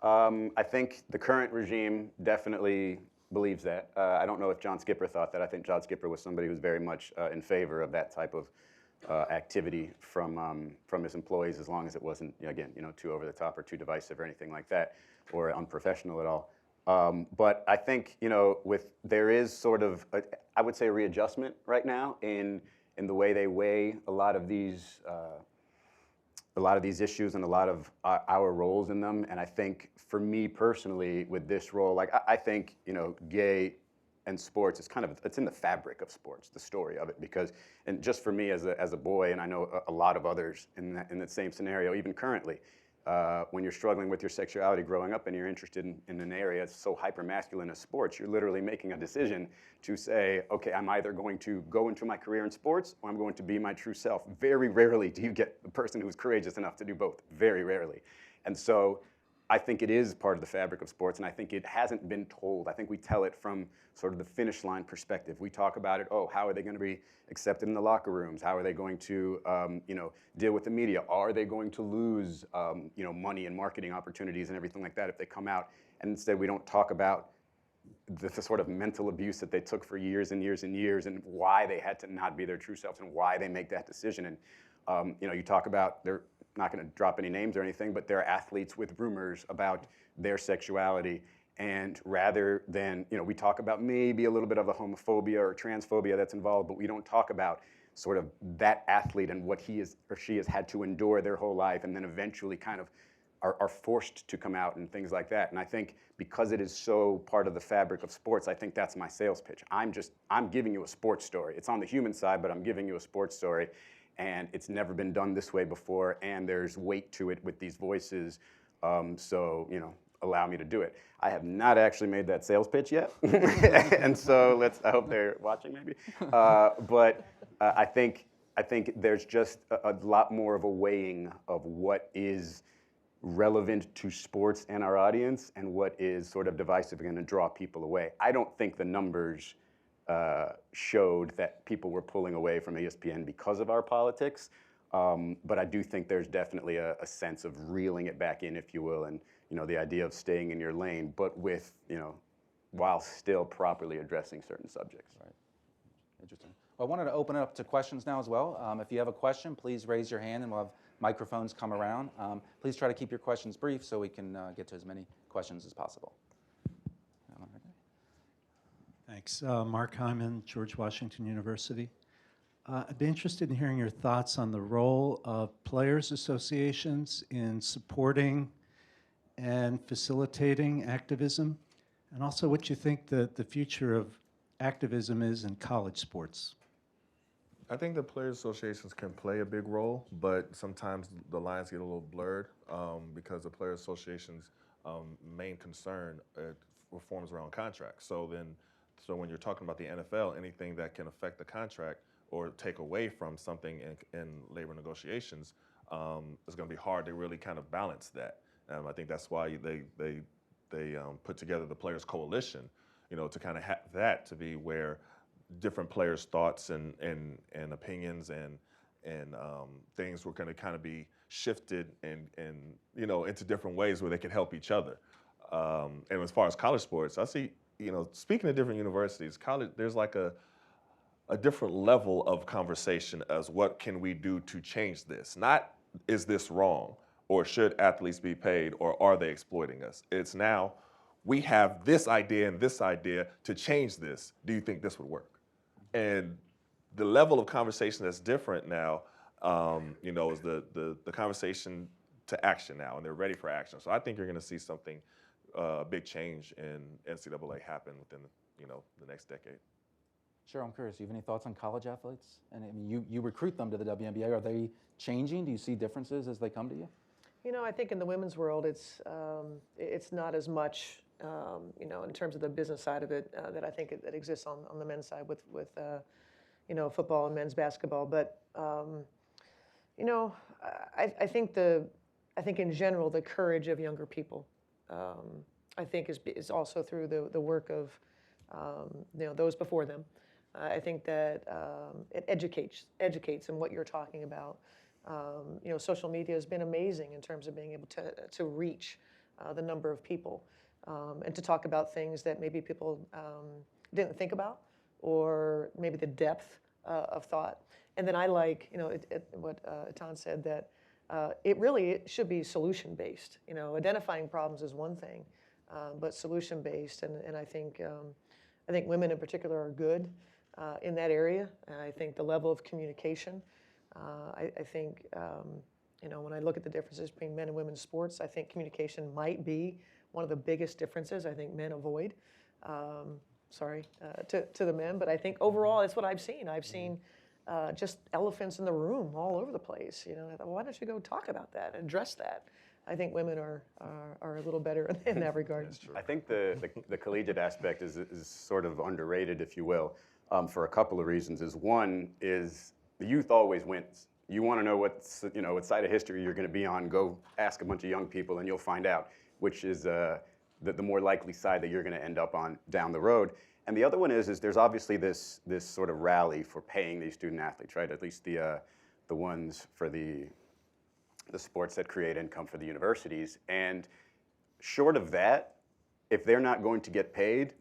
I think the current regime definitely believes that. I don't know if John Skipper thought that. I think John Skipper was somebody who's very much in favor of that type of activity from his employees, as long as it wasn't, again, too over the top or too divisive or anything like that, or unprofessional at all. But I think, there is sort of, I would say, a readjustment right now in the way they weigh a lot of these issues and a lot of our roles in them. And I think for me personally, with this role, like I think, gay and sports is it's in the fabric of sports, the story of it, because, and just for me as a boy, and I know a lot of others in that same scenario, even currently, when you're struggling with your sexuality growing up and you're interested in an area that's so hyper-masculine as sports, you're literally making a decision to say, okay, I'm either going to go into my career in sports or I'm going to be my true self. Very rarely do you get the person who's courageous enough to do both, very rarely. And so I think it is part of the fabric of sports, and I think it hasn't been told. I think we tell it from sort of the finish line perspective. We talk about it, how are they going to be accepted in the locker rooms? How are they going to, deal with the media? Are they going to lose, money and marketing opportunities and everything like that if they come out? And instead, we don't talk about the sort of mental abuse that they took for years and years and years, and why they had to not be their true selves and why they make that decision. And you talk about, they're not going to drop any names or anything, but there are athletes with rumors about their sexuality. And rather than, we talk about maybe a little bit of the homophobia or transphobia that's involved, but we don't talk about sort of that athlete and what he is or she has had to endure their whole life, and then eventually kind of are forced to come out and things like that. And I think because it is so part of the fabric of sports, I think that's my sales pitch. I'm giving you a sports story. It's on the human side, but I'm giving you a sports story. And it's never been done this way before, and there's weight to it with these voices. So, allow me to do it. I have not actually made that sales pitch yet, and so I hope they're watching maybe. But I think there's just a lot more of a weighing of what is relevant to sports and our audience, and what is sort of divisive and going to draw people away. I don't think the numbers showed that people were pulling away from ESPN because of our politics, but I do think there's definitely a sense of reeling it back in, if you will, and the idea of staying in your lane, but with while still properly addressing certain subjects. Right. Interesting. Well, I wanted to open it up to questions now as well. If you have a question, please raise your hand, and we'll have microphones come around. Please try to keep your questions brief so we can get to as many questions as possible. Thanks. Mark Hyman, George Washington University. I'd be interested in hearing your thoughts on the role of players' associations in supporting and facilitating activism, and also what you think the future of activism is in college sports. I think the players' associations can play a big role, but sometimes the lines get a little blurred because the players' associations' main concern reforms around contracts. So when you're talking about the NFL, anything that can affect the contract or take away from something in labor negotiations is going to be hard to really kind of balance that. I think that's why they put together the Players Coalition, to kind of have that to be where different players' thoughts and opinions and things were going to kind of be shifted and into different ways where they could help each other. And as far as college sports, I see, speaking of different universities, college, there's like a different level of conversation as what can we do to change this? Not is this wrong, or should athletes be paid, or are they exploiting us? It's now we have this idea and this idea to change this. Do you think this would work? And the level of conversation that's different now, is the conversation to action now, and they're ready for action. So I think you're going to see something, big change in NCAA happen within the next decade. Sure, I'm curious. Do you have any thoughts on college athletes? And I mean, you recruit them to the WNBA. Are they changing? Do you see differences as they come to you? I think in the women's world, it's not as much, in terms of the business side of it that I think that exists on the men's side with football and men's basketball. But, I think I think in general, the courage of younger people, I think is also through the work of those before them. I think that it educates in what you're talking about. Social media has been amazing in terms of being able to reach the number of people and to talk about things that maybe people didn't think about, or maybe the depth of thought. And then I like, what Atan said, that it should be solution-based. Identifying problems is one thing, but solution-based. And I think women in particular are good in that area. And I think the level of communication, I think, when I look at the differences between men and women's sports, I think communication might be one of the biggest differences I think men avoid. To the men, but I think overall that's what I've seen. I've seen just elephants in the room all over the place. I thought, well, why don't you go talk about that and address that? I think women are a little better in that regard. That's true. I think the collegiate aspect is sort of underrated, if you will, for a couple of reasons. One is the youth always wins. You want to know what side of history you're going to be on, go ask a bunch of young people and you'll find out which is the more likely side that you're going to end up on down the road. And the other one is there's obviously this sort of rally for paying these student athletes, right? At least the ones for the sports that create income for the universities. And short of that, if they're not going to get paid,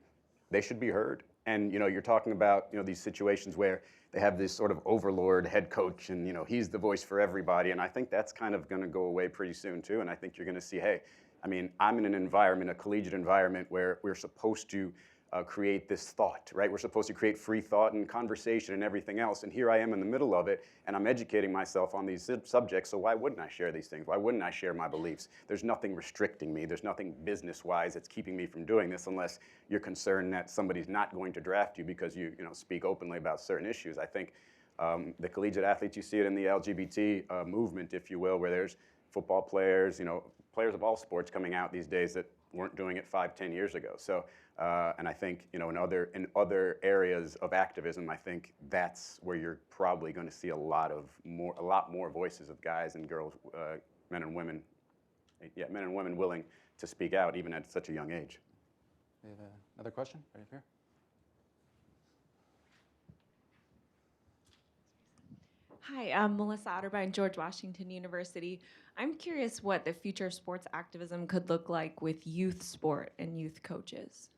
they should be heard. And you're talking about these situations where they have this sort of overlord head coach, and he's the voice for everybody. And I think that's kind of going to go away pretty soon too. And I think you're going to see, hey, I'm in an environment, a collegiate environment, where we're supposed to create this thought, right? We're supposed to create free thought and conversation and everything else. And here I am in the middle of it, and I'm educating myself on these subjects. So why wouldn't I share these things? Why wouldn't I share my beliefs? There's nothing restricting me. There's nothing business-wise that's keeping me from doing this, unless you're concerned that somebody's not going to draft you because you speak openly about certain issues. I think the collegiate athletes, you see it in the LGBT movement, if you will, where there's football players, players of all sports coming out these days that weren't doing it 5-10 years ago. So, and I think in other areas of activism, I think that's where you're probably going to see a lot more voices of guys and girls, men and women willing to speak out even at such a young age. We have another question right up here. Hi, I'm Melissa Otterbein, George Washington University. I'm curious what the future of sports activism could look like with youth sport and youth coaches.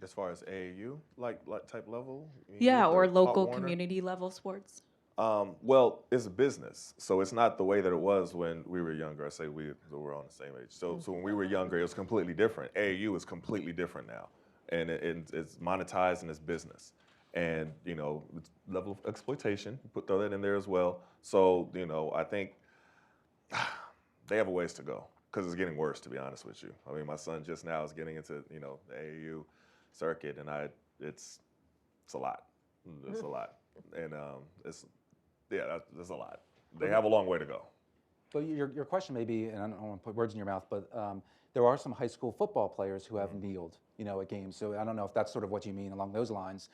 As far as AAU, like type level? Yeah, youth or Pop local Warner? community level sports. Well, it's a business, so it's not the way that it was when we were younger. I say we were on the same age. So when we were younger, it was completely different. AAU is completely different now, and it's monetized and it's business. And it's level of exploitation, throw that in there as well. So I think they have a ways to go because it's getting worse, to be honest with you. My son just now is getting into the AAU circuit, and it's a lot. It's a lot, and there's a lot. They have a long way to go. But your question may be, and I don't want to put words in your mouth, but there are some high school football players who have kneeled, at games. So I don't know if that's sort of what you mean along those lines.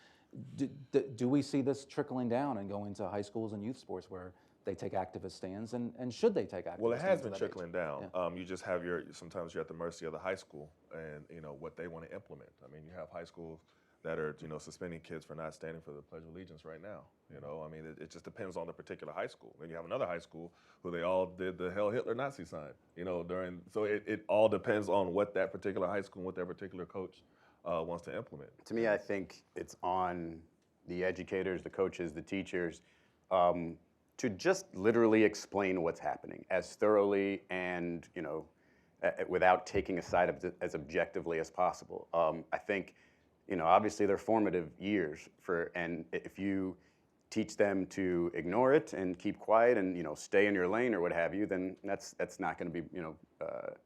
Do we see this trickling down and going to high schools and youth sports where they take activist stands, and should they take activist stands? Well, it has been at that trickling age? down. Yeah. You just have sometimes you're at the mercy of the high school and what they want to implement. You have high schools that are suspending kids for not standing for the Pledge of Allegiance right now. It just depends on the particular high school. Then you have another high school who they all did the Hail Hitler Nazi sign. So it all depends on what that particular high school and what that particular coach wants to implement. To me, I think it's on the educators, the coaches, the teachers, to just literally explain what's happening as thoroughly and without taking a side as objectively as possible. I think obviously they're formative years and if you teach them to ignore it and keep quiet and stay in your lane or what have you, then that's not going to be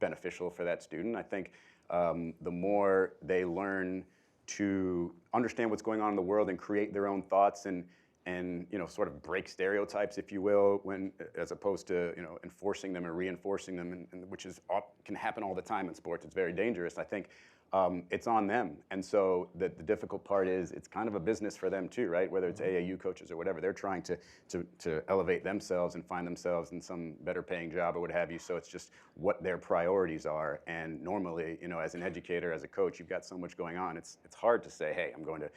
beneficial for that student. I think the more they learn to understand what's going on in the world and create their own thoughts and sort of break stereotypes, if you will, as opposed to enforcing them or reinforcing them, and which can happen all the time in sports. It's very dangerous. I think it's on them. And so the difficult part is it's kind of a business for them too, right? Whether it's AAU coaches or whatever, they're trying to elevate themselves and find themselves in some better paying job or what have you. So it's just what their priorities are. And normally, as an educator, as a coach, you've got so much going on. It's hard to say, hey, I'm going to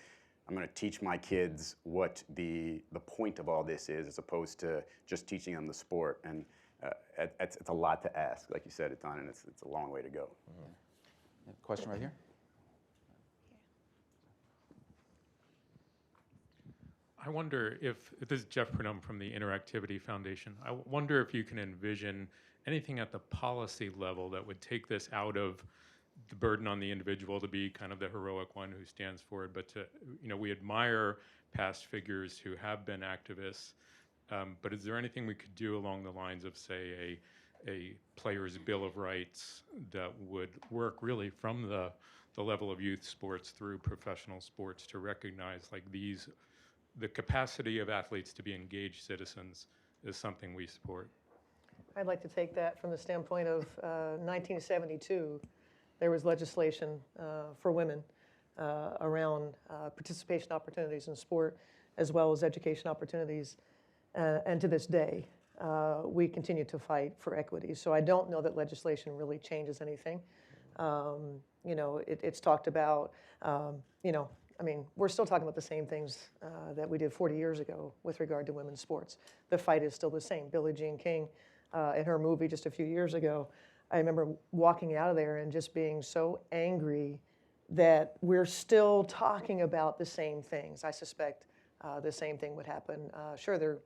teach my kids what the point of all this is, as opposed to just teaching them the sport. And it's a lot to ask, like you said, Etan, and it's a long way to go. Question right here. I wonder if this is Jeff Purnum from the Interactivity Foundation. I wonder if you can envision anything at the policy level that would take this out of the burden on the individual to be kind of the heroic one who stands for it, but to, we admire past figures who have been activists, but is there anything we could do along the lines of, say, a player's Bill of Rights that would work really from the level of youth sports through professional sports to recognize like the capacity of athletes to be engaged citizens is something we support? I'd like to take that from the standpoint of 1972. There was legislation for women around participation opportunities in sport, as well as education opportunities. And to this day, we continue to fight for equity. So I don't know that legislation really changes anything. It's talked about, we're still talking about the same things that we did 40 years ago with regard to women's sports. The fight is still the same. Billie Jean King, in her movie just a few years ago, I remember walking out of there and just being so angry that we're still talking about the same things. I suspect the same thing would happen. Sure,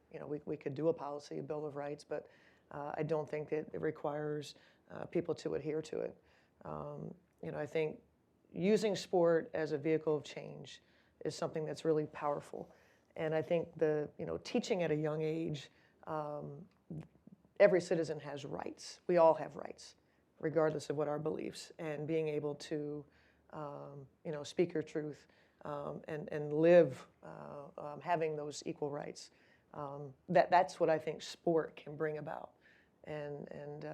we could do a policy, a Bill of Rights, but I don't think that it requires people to adhere to it. I think using sport as a vehicle of change is something that's really powerful. And I think teaching at a young age, every citizen has rights. We all have rights, regardless of what our beliefs. And being able to, speak your truth and live having those equal rights, that's what I think sport can bring about. And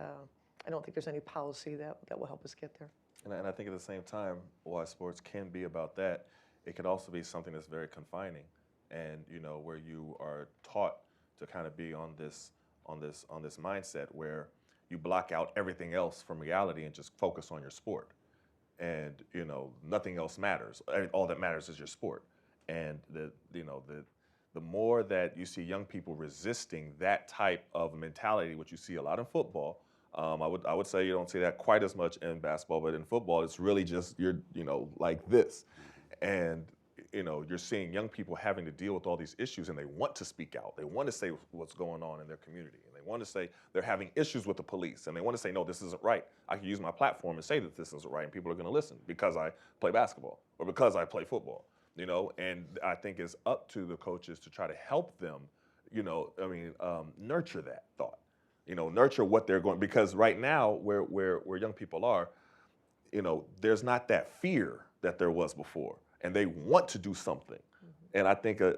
I don't think there's any policy that will help us get there. And I think at the same time, while sports can be about that, it can also be something that's very confining, and where you are taught to kind of be on this mindset where you block out everything else from reality and just focus on your sport, and nothing else matters. All that matters is your sport, and the more that you see young people resisting that type of mentality, which you see a lot in football. I would say you don't see that quite as much in basketball, but in football, it's really just you're like this, and you're seeing young people having to deal with all these issues, and they want to speak out. They want to say what's going on in their community, and they want to say they're having issues with the police, and they want to say, no, this isn't right. I can use my platform and say that this isn't right, and people are going to listen because I play basketball or because I play football. And I think it's up to the coaches to try to help them, nurture that thought. Nurture what they're going, because right now where young people are, there's not that fear that there was before, and they want to do something. Mm-hmm. And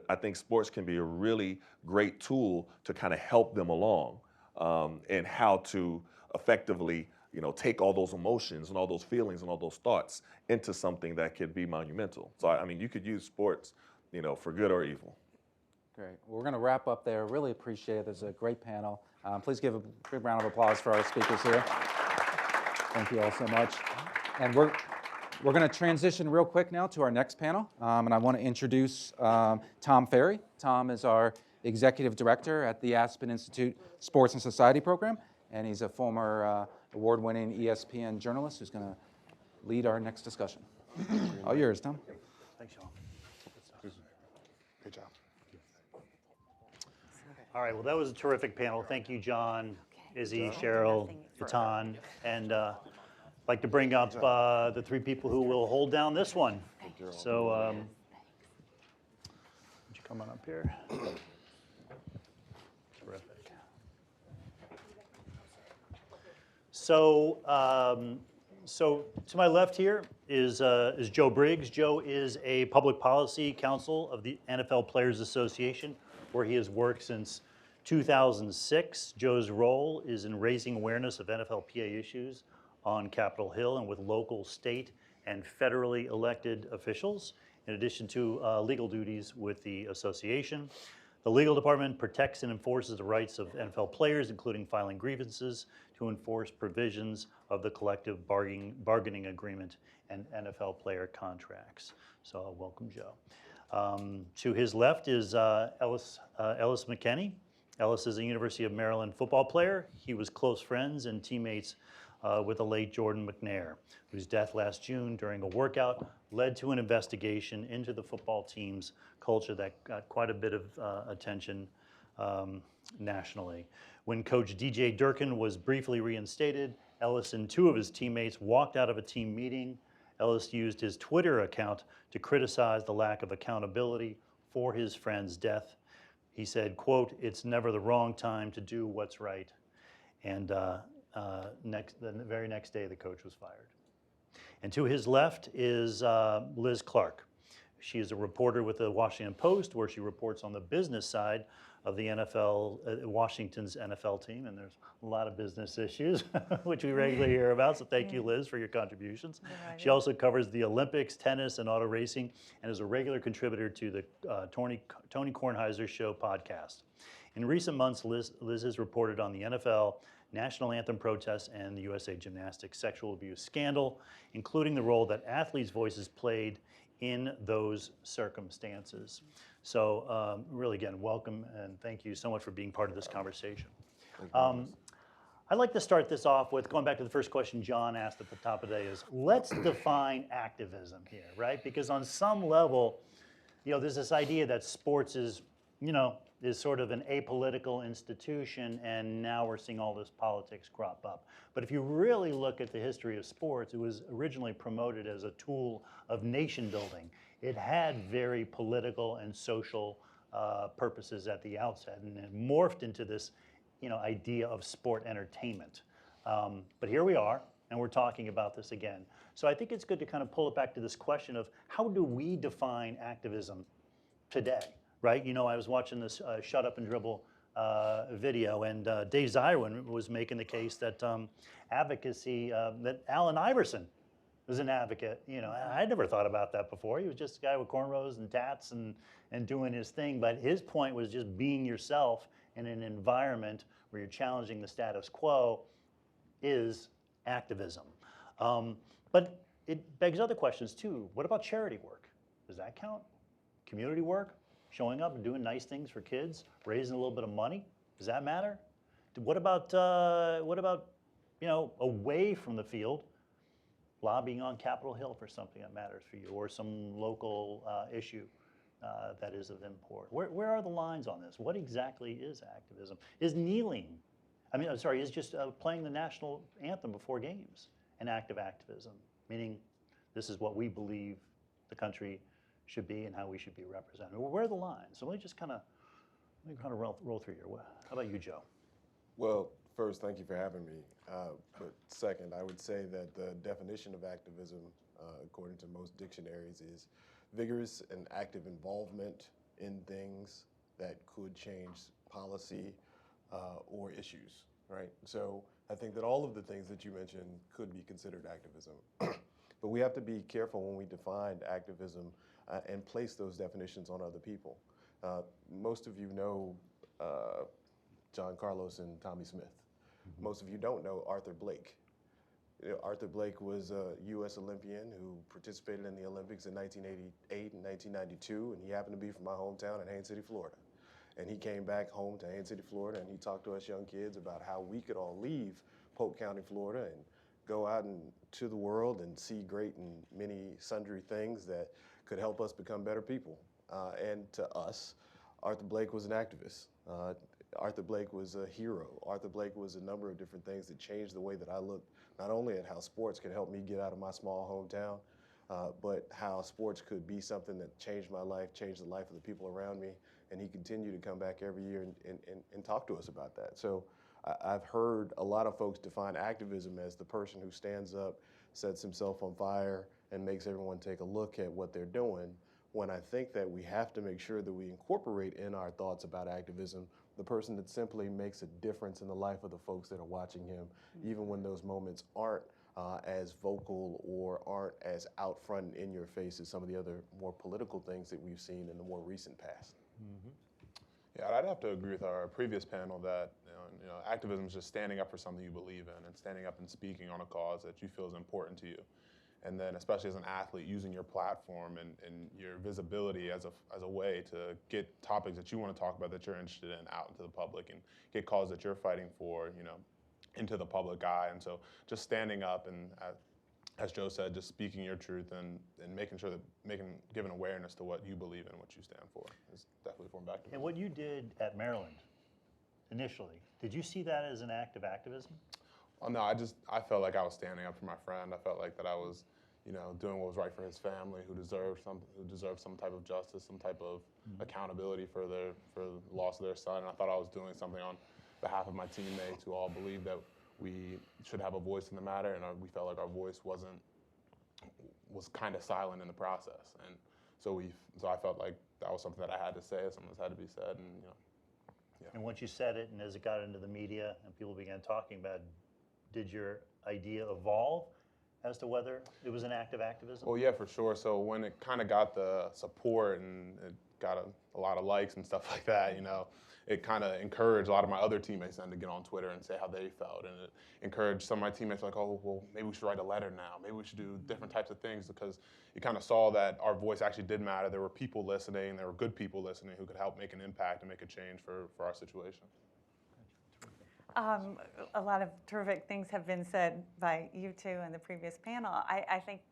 I think sports can be a really great tool to kind of help them along, and how to effectively, take all those emotions and all those feelings and all those thoughts into something that could be monumental. So you could use sports, for good or evil. Great. Well, we're going to wrap up there. Really appreciate it. This is a great panel. Please give a big round of applause for our speakers here. Thank you all so much. And we're going to transition real quick now to our next panel. And I want to introduce Tom Ferry. Tom is our Executive Director at the Aspen Institute Sports and Society Program. And he's a former award-winning ESPN journalist who's going to lead our next discussion. All yours, Tom. Thanks, Sean. Good job. All right, well, that was a terrific panel. Thank you, John, Izzy, Cheryl, Etan, and I'd like to bring up the three people who will hold down this one. So, would you come on up here? Terrific. So to my left here is Joe Briggs. Joe is a public policy counsel of the NFL Players Association, where he has worked since 2006. Joe's role is in raising awareness of NFLPA issues on Capitol Hill and with local, state, and federally elected officials, in addition to legal duties with the association. The legal department protects and enforces the rights of NFL players, including filing grievances to enforce provisions of the collective bargaining agreement and NFL player contracts. So welcome, Joe. To his left is Ellis McKinney. Ellis is a University of Maryland football player. He was close friends and teammates with the late Jordan McNair, whose death last June during a workout led to an investigation into the football team's culture that got quite a bit of attention nationally. When coach DJ Durkin was briefly reinstated, Ellis and two of his teammates walked out of a team meeting. Ellis used his Twitter account to criticize the lack of accountability for his friend's death. He said, quote, "It's never the wrong time to do what's right." And the very next day, the coach was fired. And to his left is Liz Clark. She is a reporter with the Washington Post, where she reports on the business side of the NFL, Washington's NFL team, and there's a lot of business issues, which we regularly hear about, so thank you, Liz, for your contributions. She also covers the Olympics, tennis, and auto racing, and is a regular contributor to the Tony Kornheiser Show podcast. In recent months, Liz has reported on the NFL, national anthem protests, and the USA Gymnastics sexual abuse scandal, including the role that athletes' voices played in those circumstances. So really, again, welcome and thank you so much for being part of this conversation. I'd like to start this off with going back to the first question John asked at the top of the day is, let's define activism here, right? Because on some level, there's this idea that sports is sort of an apolitical institution, and now we're seeing all this politics crop up. But if you really look at the history of sports, it was originally promoted as a tool of nation building. It had very political and social purposes at the outset, and it morphed into this idea of sport entertainment. But here we are, and we're talking about this again. So I think it's good to kind of pull it back to this question of how do we define activism today? Right, I was watching this Shut Up and Dribble video, and Dave Zyrwin was making the case that advocacy, that Allen Iverson was an advocate. I never thought about that before. He was just a guy with cornrows and tats and doing his thing, but his point was just being yourself in an environment where you're challenging the status quo is activism. But it begs other questions too. What about charity work? Does that count? Community work? Showing up and doing nice things for kids, raising a little bit of money, does that matter? What about away from the field, lobbying on Capitol Hill for something that matters for you, or some local issue that is of import? Where are the lines on this? What exactly is activism? Is kneeling, is just playing the national anthem before games an act of activism? Meaning, this is what we believe the country should be and how we should be represented. Where are the lines? So let me kind of roll through here. How about you, Joe? Well, first, thank you for having me. But second, I would say that the definition of activism, according to most dictionaries, is vigorous and active involvement in things that could change policy or issues, right? So I think that all of the things that you mentioned could be considered activism. But we have to be careful when we define activism and place those definitions on other people. Most of you know John Carlos and Tommy Smith. Mm-hmm. Most of you don't know Arthur Blake. Arthur Blake was a U.S. Olympian who participated in the Olympics in 1988 and 1992, and he happened to be from my hometown in Haines City, Florida. And he came back home to Haines City, Florida, and he talked to us young kids about how we could all leave Polk County, Florida, and go out into the world and see great and many sundry things that could help us become better people. And to us, Arthur Blake was an activist. Arthur Blake was a hero. Arthur Blake was a number of different things that changed the way that I looked, not only at how sports could help me get out of my small hometown, but how sports could be something that changed my life, changed the life of the people around me. And he continued to come back every year and talk to us about that. So I've heard a lot of folks define activism as the person who stands up, sets himself on fire, and makes everyone take a look at what they're doing, when I think that we have to make sure that we incorporate in our thoughts about activism the person that simply makes a difference in the life of the folks that are watching him, even when those moments aren't as vocal or aren't as out front in your face as some of the other more political things that we've seen in the more recent past. Yeah, I'd have to agree with our previous panel that activism is just standing up for something you believe in and standing up and speaking on a cause that you feel is important to you. And then especially as an athlete, using your platform and your visibility as a way to get topics that you want to talk about that you're interested in out into the public and get causes that you're fighting for, into the public eye. And so just standing up and, as Joe said, just speaking your truth and making sure that giving awareness to what you believe in, what you stand for is definitely form back to me. And what you did at Maryland initially, did you see that as an act of activism? Oh no, I felt like I was standing up for my friend. I felt like that I was, doing what was right for his family, who deserved some type of justice, some type of accountability for the loss of their son. And I thought I was doing something on behalf of my teammates who all believed that we should have a voice in the matter, and we felt like our voice was kind of silent in the process. And so I felt like that was something that I had to say, something that had to be said, and yeah. And once you said it, and as it got into the media and people began talking about it, did your idea evolve as to whether it was an act of activism? Well, yeah, for sure. So when it kind of got the support and it got a lot of likes and stuff like that, it kind of encouraged a lot of my other teammates then to get on Twitter and say how they felt. And it encouraged some of my teammates like, oh, well, maybe we should write a letter now. Maybe we should do different types of things, because you kind of saw that our voice actually did matter. There were people listening. There were good people listening who could help make an impact and make a change for our situation. A lot of terrific things have been said by you two and the previous panel. I think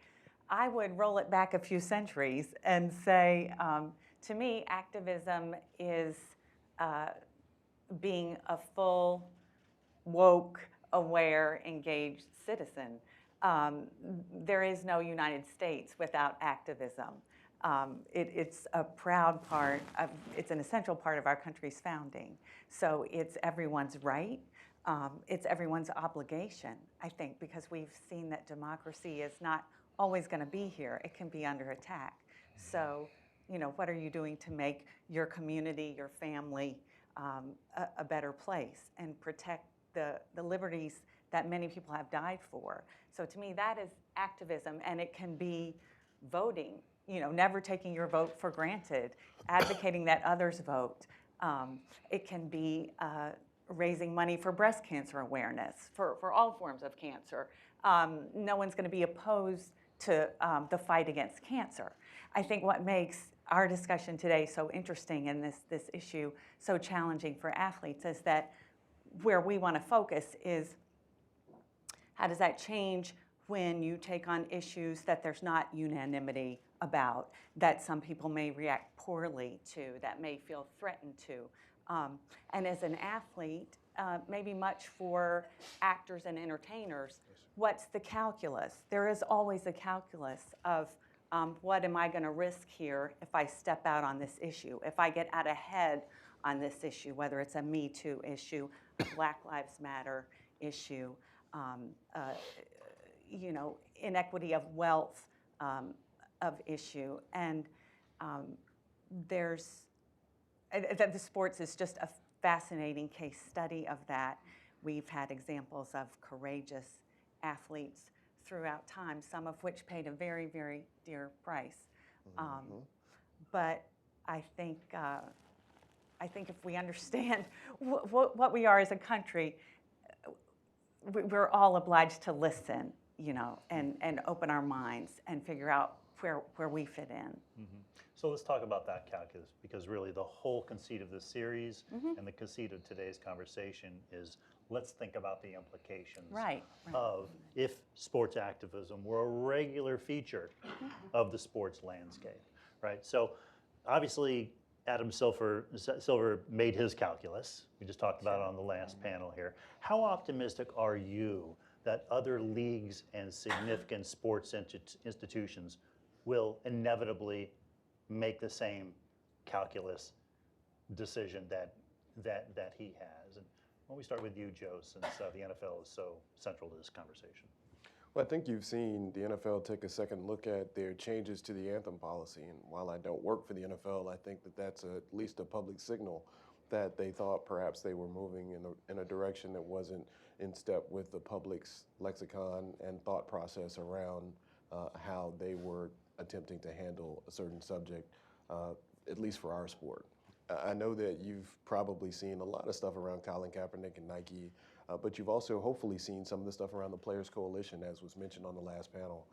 I would roll it back a few centuries and say, to me, activism is being a full, woke, aware, engaged citizen. There is no United States without activism. It's a proud part of, it's an essential part of our country's founding. So it's everyone's right. It's everyone's obligation, I think, because we've seen that democracy is not always going to be here. It can be under attack. So, what are you doing to make your community, your family, a better place and protect the liberties that many people have died for? So to me, that is activism, and it can be voting, never taking your vote for granted, advocating that others vote. It can be raising money for breast cancer awareness, for all forms of cancer. No one's going to be opposed to the fight against cancer. I think what makes our discussion today so interesting and this issue so challenging for athletes is that where we want to focus is how does that change when you take on issues that there's not unanimity about, that some people may react poorly to, that may feel threatened to. And as an athlete, maybe much for actors and entertainers, what's the calculus? There is always a calculus of what am I going to risk here if I step out on this issue, if I get out ahead on this issue, whether it's a Me Too issue, a Black Lives Matter issue, inequity of wealth of issue. And the sports is just a fascinating case study of that. We've had examples of courageous athletes throughout time, some of which paid a very, very dear price. But I think if we understand what we are as a country, we're all obliged to listen, and open our minds and figure out where we fit in. So let's talk about that calculus, because really the whole conceit of this series and the conceit of today's conversation is let's think about the implications of if sports activism were a regular feature of the sports landscape, right? So obviously Adam Silver made his calculus. We just talked about it on the last panel here. How optimistic are you that other leagues and significant sports institutions will inevitably make the same calculus decision that he has? And why don't we start with you, Joe, since the NFL is so central to this conversation? Well, I think you've seen the NFL take a second look at their changes to the anthem policy. And while I don't work for the NFL, I think that that's at least a public signal that they thought perhaps they were moving in a direction that wasn't in step with the public's lexicon and thought process around how they were attempting to handle a certain subject, at least for our sport. I know that you've probably seen a lot of stuff around Colin Kaepernick and Nike, but you've also hopefully seen some of the stuff around the Players Coalition, as was mentioned on the last panel.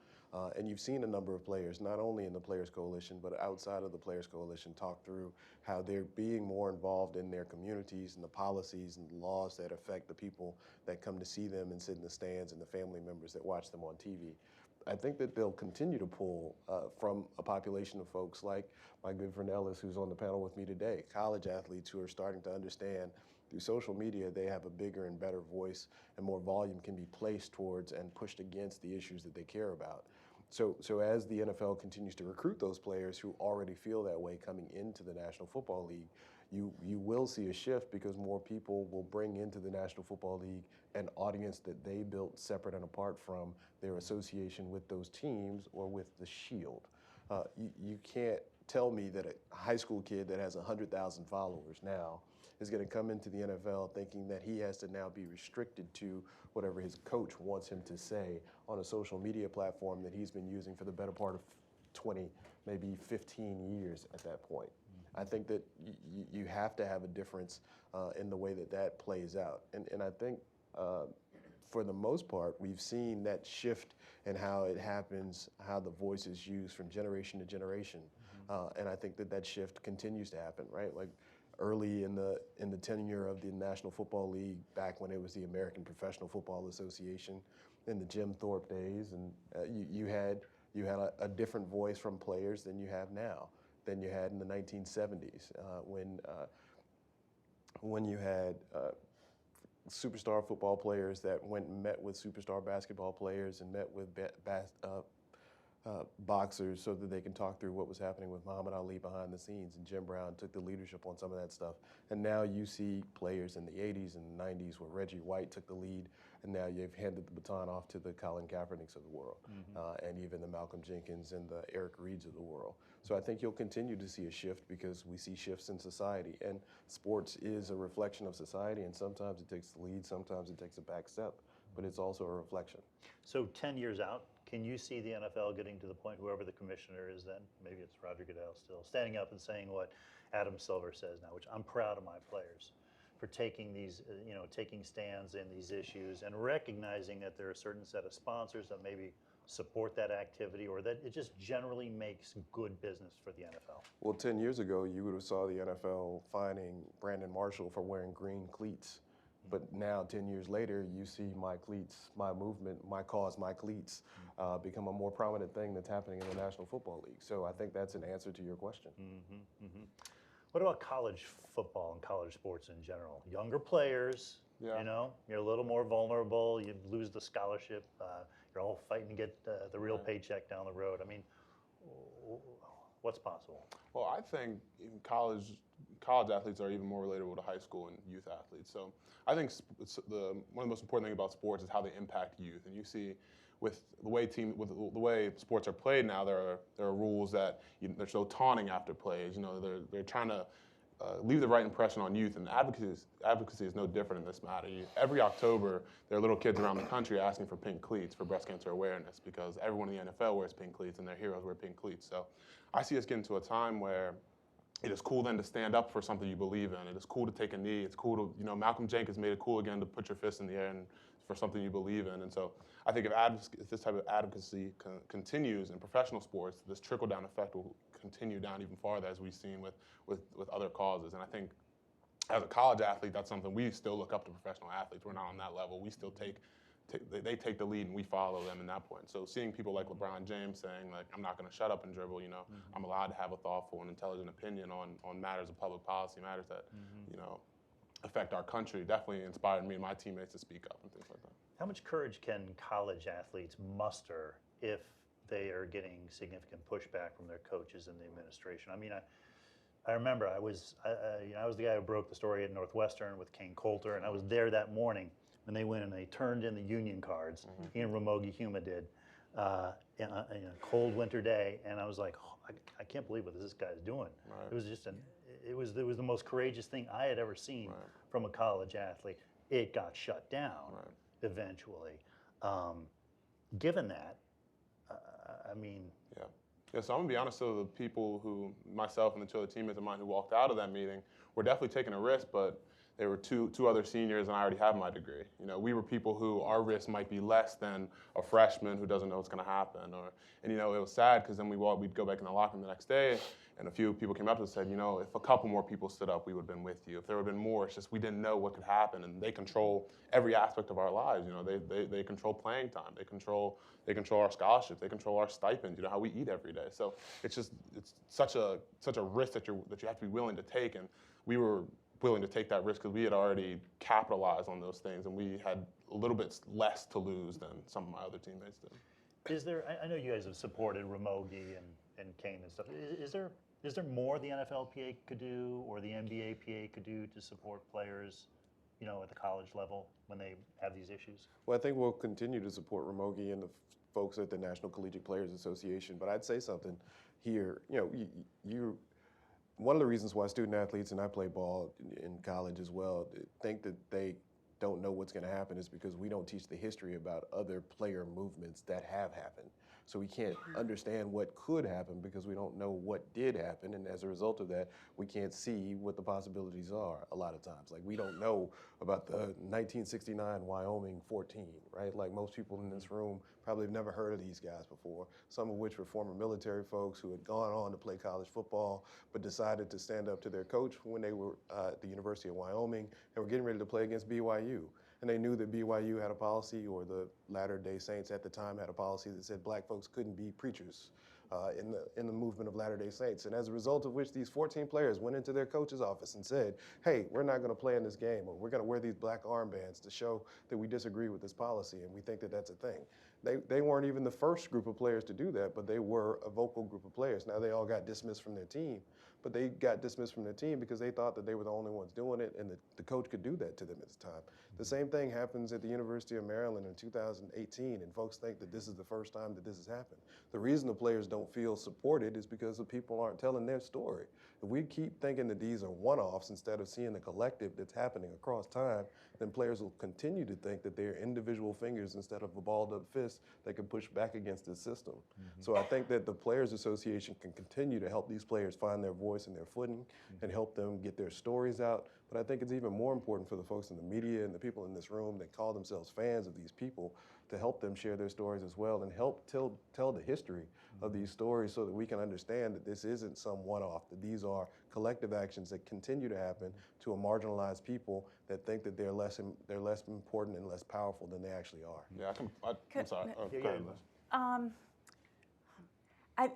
And you've seen a number of players, not only in the Players Coalition, but outside of the Players Coalition, talk through how they're being more involved in their communities and the policies and the laws that affect the people that come to see them and sit in the stands and the family members that watch them on TV. I think that they'll continue to pull from a population of folks like my good friend Ellis, who's on the panel with me today, college athletes who are starting to understand through social media they have a bigger and better voice and more volume can be placed towards and pushed against the issues that they care about. So as the NFL continues to recruit those players who already feel that way coming into the National Football League, you will see a shift because more people will bring into the National Football League an audience that they built separate and apart from their association with those teams or with the Shield. You can't tell me that a high school kid that has 100,000 followers now is going to come into the NFL thinking that he has to now be restricted to whatever his coach wants him to say on a social media platform that he's been using for the better part of 20, maybe 15 years at that point. I think that you have to have a difference in the way that that plays out. And I think for the most part, we've seen that shift in how it happens, how the voice is used from generation to generation. And I think that that shift continues to happen, right? Like early in the tenure of the National Football League, back when it was the American Professional Football Association in the Jim Thorpe days, and you had a different voice from players than you have now, than you had in the 1970s when you had superstar football players that went and met with superstar basketball players and met with boxers so that they can talk through what was happening with Muhammad Ali behind the scenes, and Jim Brown took the leadership on some of that stuff. And now you see players in the 80s and the 90s where Reggie White took the lead, and now you've handed the baton off to the Colin Kaepernicks of the world, and even the Malcolm Jenkins and the Eric Reeds of the world. So I think you'll continue to see a shift because we see shifts in society, and sports is a reflection of society, and sometimes it takes the lead, sometimes it takes a back step, but it's also a reflection. So 10 years out, can you see the NFL getting to the point, whoever the commissioner is then, maybe it's Roger Goodell still, standing up and saying what Adam Silver says now, which I'm proud of my players for taking these, taking stands in these issues and recognizing that there are a certain set of sponsors that maybe support that activity, or that it just generally makes good business for the NFL? Well, 10 years ago, you would have saw the NFL fining Brandon Marshall for wearing green cleats. But now, 10 years later, you see my cleats, my movement, my cause, my cleats become a more prominent thing that's happening in the National Football League. So I think that's an answer to your question. What about college football and college sports in general? Younger players, you're a little more vulnerable. You lose the scholarship. You're all fighting to get the real paycheck down the road. I mean, what's possible? Well, I think in college athletes are even more relatable to high school and youth athletes. So I think one of the most important things about sports is how they impact youth. And you see with the way sports are played now, there are rules that there's no taunting after plays. They're trying to leave the right impression on youth, and advocacy is no different in this matter. Every October, there are little kids around the country asking for pink cleats for breast cancer awareness because everyone in the NFL wears pink cleats and their heroes wear pink cleats. So I see us getting to a time where it is cool then to stand up for something you believe in. It is cool to take a knee. It's cool to, Malcolm Jenkins made it cool again to put your fist in the air and for something you believe in. And so I think if this type of advocacy continues in professional sports, this trickle-down effect will continue down even farther, as we've seen with other causes. And I think as a college athlete, that's something we still look up to professional athletes. We're not on that level. We still they take the lead and we follow them in that point. So seeing people like LeBron James saying, like, I'm not going to shut up and dribble, I'm allowed to have a thoughtful and intelligent opinion on matters of public policy, matters that, affect our country, definitely inspired me and my teammates to speak up and things like that. How much courage can college athletes muster if they are getting significant pushback from their coaches and the administration? I mean, I remember I was the guy who broke the story at Northwestern with Kane Coulter, and I was there that morning when they went and they turned in the union cards. He and Ramogi Huma did in a cold winter day, and I was like, I can't believe what this guy's doing. Right. It was just it was the most courageous thing I had ever seen from a college athlete. It got shut down eventually. Given that, I mean. Yeah, so I'm gonna be honest, so the people who, myself and the two other teammates of mine who walked out of that meeting were definitely taking a risk, but there were two other seniors and I already have my degree. You know, we were people who our risk might be less than a freshman who doesn't know what's gonna happen. And you know, it was sad because then we'd go back in the locker room the next day and a few people came up to us and said, you know, if a couple more people stood up, we would have been with you. If there would have been more, it's just we didn't know what could happen, and they control every aspect of our lives. You know, they control playing time, they control our scholarships, they control our stipends, you know, how we eat every day. So it's such a risk that you have to be willing to take, and we were willing to take that risk because we had already capitalized on those things, and we had a little bit less to lose than some of my other teammates did. Is there? I know you guys have supported Ramogi and Kane and stuff. Is there more the NFLPA could do or the NBAPA could do to support players, you know, at the college level when they have these issues? Well, I think we'll continue to support Ramogi and the folks at the National Collegiate Players Association. But I'd say something here. You know, one of the reasons why student athletes, and I play ball in college as well, think that they don't know what's going to happen is because we don't teach the history about other player movements that have happened. So we can't understand what could happen because we don't know what did happen. And as a result of that, we can't see what the possibilities are a lot of times. Like, we don't know about the 1969 Wyoming 14, right? Like, most people in this room probably have never heard of these guys before, some of which were former military folks who had gone on to play college football, but decided to stand up to their coach when they were at the University of Wyoming and were getting ready to play against BYU. And they knew that BYU had a policy, or the Latter-day Saints at the time had a policy that said black folks couldn't be preachers in the movement of Latter-day Saints. And as a result of which, these 14 players went into their coach's office and said, hey, we're not going to play in this game, or we're going to wear these black armbands to show that we disagree with this policy and we think that that's a thing. They weren't even the first group of players to do that, but they were a vocal group of players. Now, they all got dismissed from their team, but they got dismissed from their team because they thought that they were the only ones doing it, and the coach could do that to them at the time. The same thing happens at the University of Maryland in 2018, and folks think that this is the first time that this has happened. The reason the players don't feel supported is because the people aren't telling their story. If we keep thinking that these are one-offs instead of seeing the collective that's happening across time, then players will continue to think that they're individual fingers instead of a balled-up fist that can push back against the system. So I think that the Players Association can continue to help these players find their voice and their footing and help them get their stories out. But I think it's even more important for the folks in the media and the people in this room that call themselves fans of these people to help them share their stories as well and help tell the history of these stories so that we can understand that this isn't some one-off, that these are collective actions that continue to happen to a marginalized people that think that they're less important and less powerful than they actually are. Yeah, I'm sorry. Go ahead, Liz.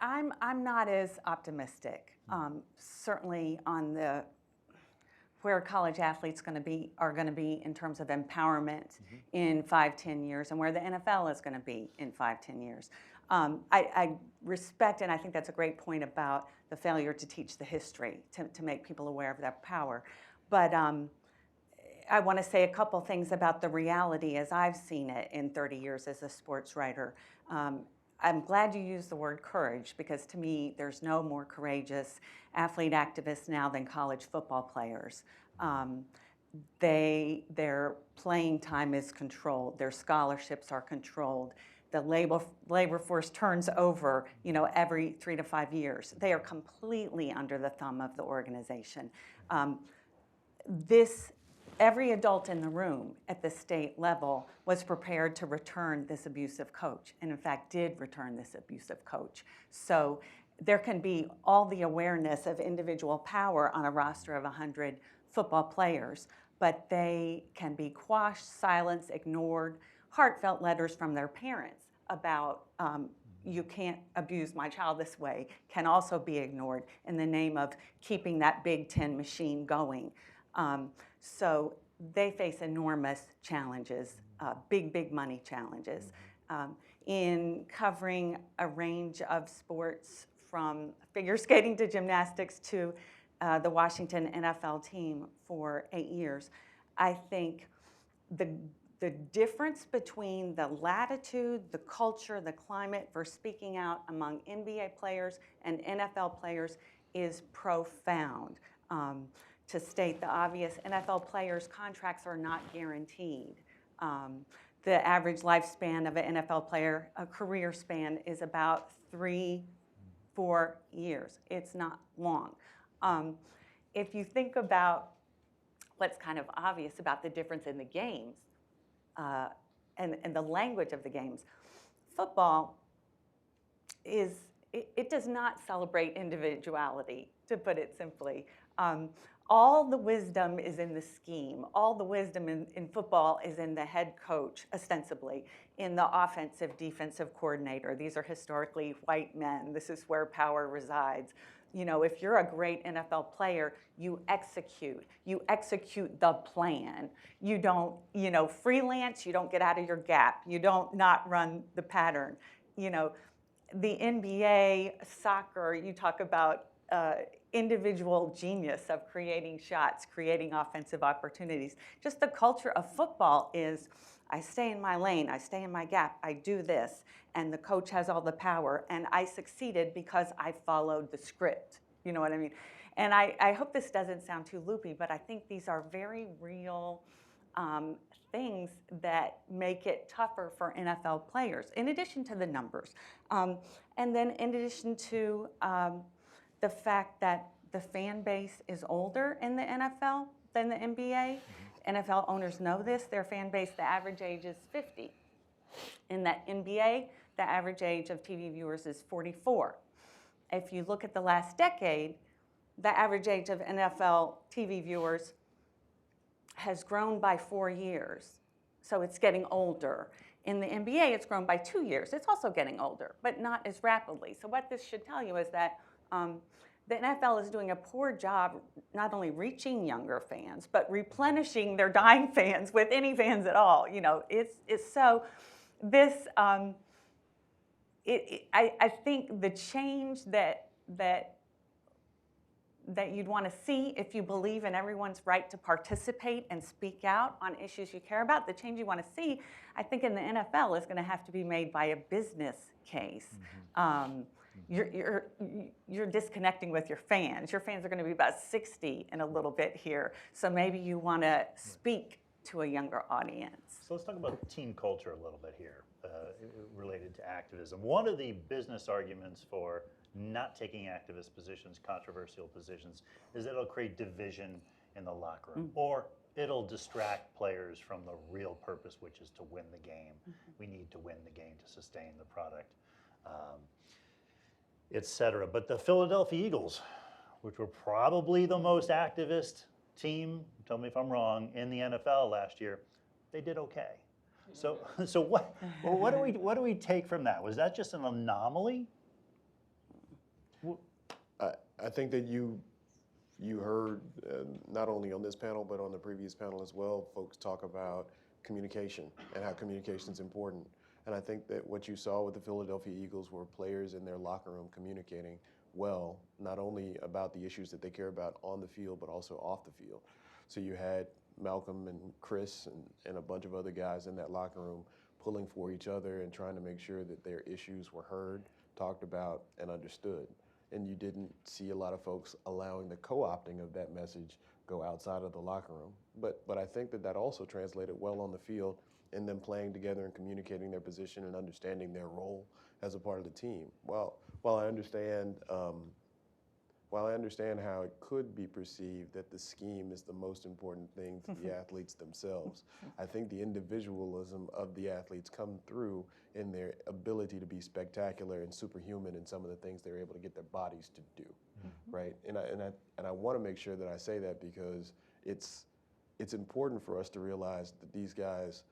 I'm not as optimistic. Certainly on where college athletes are going to be in terms of empowerment in 5-10 years, and where the NFL is going to be in 5-10 years. I respect, and I think that's a great point about the failure to teach the history to make people aware of their power. But I want to say a couple things about the reality as I've seen it in 30 years as a sports writer. I'm glad you used the word courage, because to me, there's no more courageous athlete activists now than college football players. Their playing time is controlled. Their scholarships are controlled. The labor force turns over, every 3 to 5 years. They are completely under the thumb of the organization. Every adult in the room at the state level was prepared to return this abusive coach, and in fact did return this abusive coach. So there can be all the awareness of individual power on a roster of 100 football players, but they can be quashed, silenced, ignored. Heartfelt letters from their parents about you can't abuse my child this way can also be ignored in the name of keeping that Big Ten machine going. So they face enormous challenges, big money challenges. In covering a range of sports from figure skating to gymnastics to the Washington NFL team for 8 years, I think the difference between the latitude, the culture, the climate for speaking out among NBA players and NFL players is profound. To state the obvious, NFL players' contracts are not guaranteed. The average lifespan of an NFL player, a career span, is about 3-4 years. It's not long. If you think about what's kind of obvious about the difference in the games and the language of the games, football it does not celebrate individuality, to put it simply. All the wisdom is in the scheme. All the wisdom in football is in the head coach, ostensibly, in the offensive, defensive coordinator. These are historically white men. This is where power resides. You know, if you're a great NFL player, you execute. You execute the plan. You don't, you know, freelance. You don't get out of your gap. You don't not run the pattern. You know, the NBA, soccer, you talk about individual genius of creating shots, creating offensive opportunities. Just the culture of football is, I stay in my lane, I stay in my gap, I do this, and the coach has all the power, and I succeeded because I followed the script. You know what I mean? And I hope this doesn't sound too loopy, but I think these are very real things that make it tougher for NFL players, in addition to the numbers. And then in addition to the fact that the fan base is older in the NFL than the NBA. NFL owners know this. Their fan base, the average age is 50. In the NBA, the average age of TV viewers is 44. If you look at the last decade, the average age of NFL TV viewers has grown by 4 years. So it's getting older. In the NBA, it's grown by 2 years. It's also getting older, but not as rapidly. So what this should tell you is that the NFL is doing a poor job not only reaching younger fans, but replenishing their dying fans with any fans at all. You know, it's so this. I think the change that you'd want to see if you believe in everyone's right to participate and speak out on issues you care about, the change you want to see, I think in the NFL is going to have to be made by a business case. You're disconnecting with your fans. Your fans are going to be about 60 in a little bit here. So maybe you want to speak to a younger audience. So let's talk about team culture a little bit here, related to activism. One of the business arguments for not taking activist positions, controversial positions, is that it'll create division in the locker room, or it'll distract players from the real purpose, which is to win the game. We need to win the game to sustain the product. Etc. But the Philadelphia Eagles, which were probably the most activist team, tell me if I'm wrong, in the NFL last year, they did okay. So what do we take from that? Was that just an anomaly? I think that you heard not only on this panel but on the previous panel as well, folks talk about communication and how communication is important. And I think that what you saw with the Philadelphia Eagles were players in their locker room communicating well, not only about the issues that they care about on the field, but also off the field. So you had Malcolm and Chris and a bunch of other guys in that locker room pulling for each other and trying to make sure that their issues were heard, talked about, and understood. And you didn't see a lot of folks allowing the co-opting of that message go outside of the locker room. But I think that also translated well on the field, and them playing together and communicating their position and understanding their role as a part of the team. While I understand how it could be perceived that the scheme is the most important thing to the athletes themselves, I think the individualism of the athletes come through in their ability to be spectacular and superhuman in some of the things they're able to get their bodies to do, right? And I want to make sure that I say that because it's important for us to realize that these guys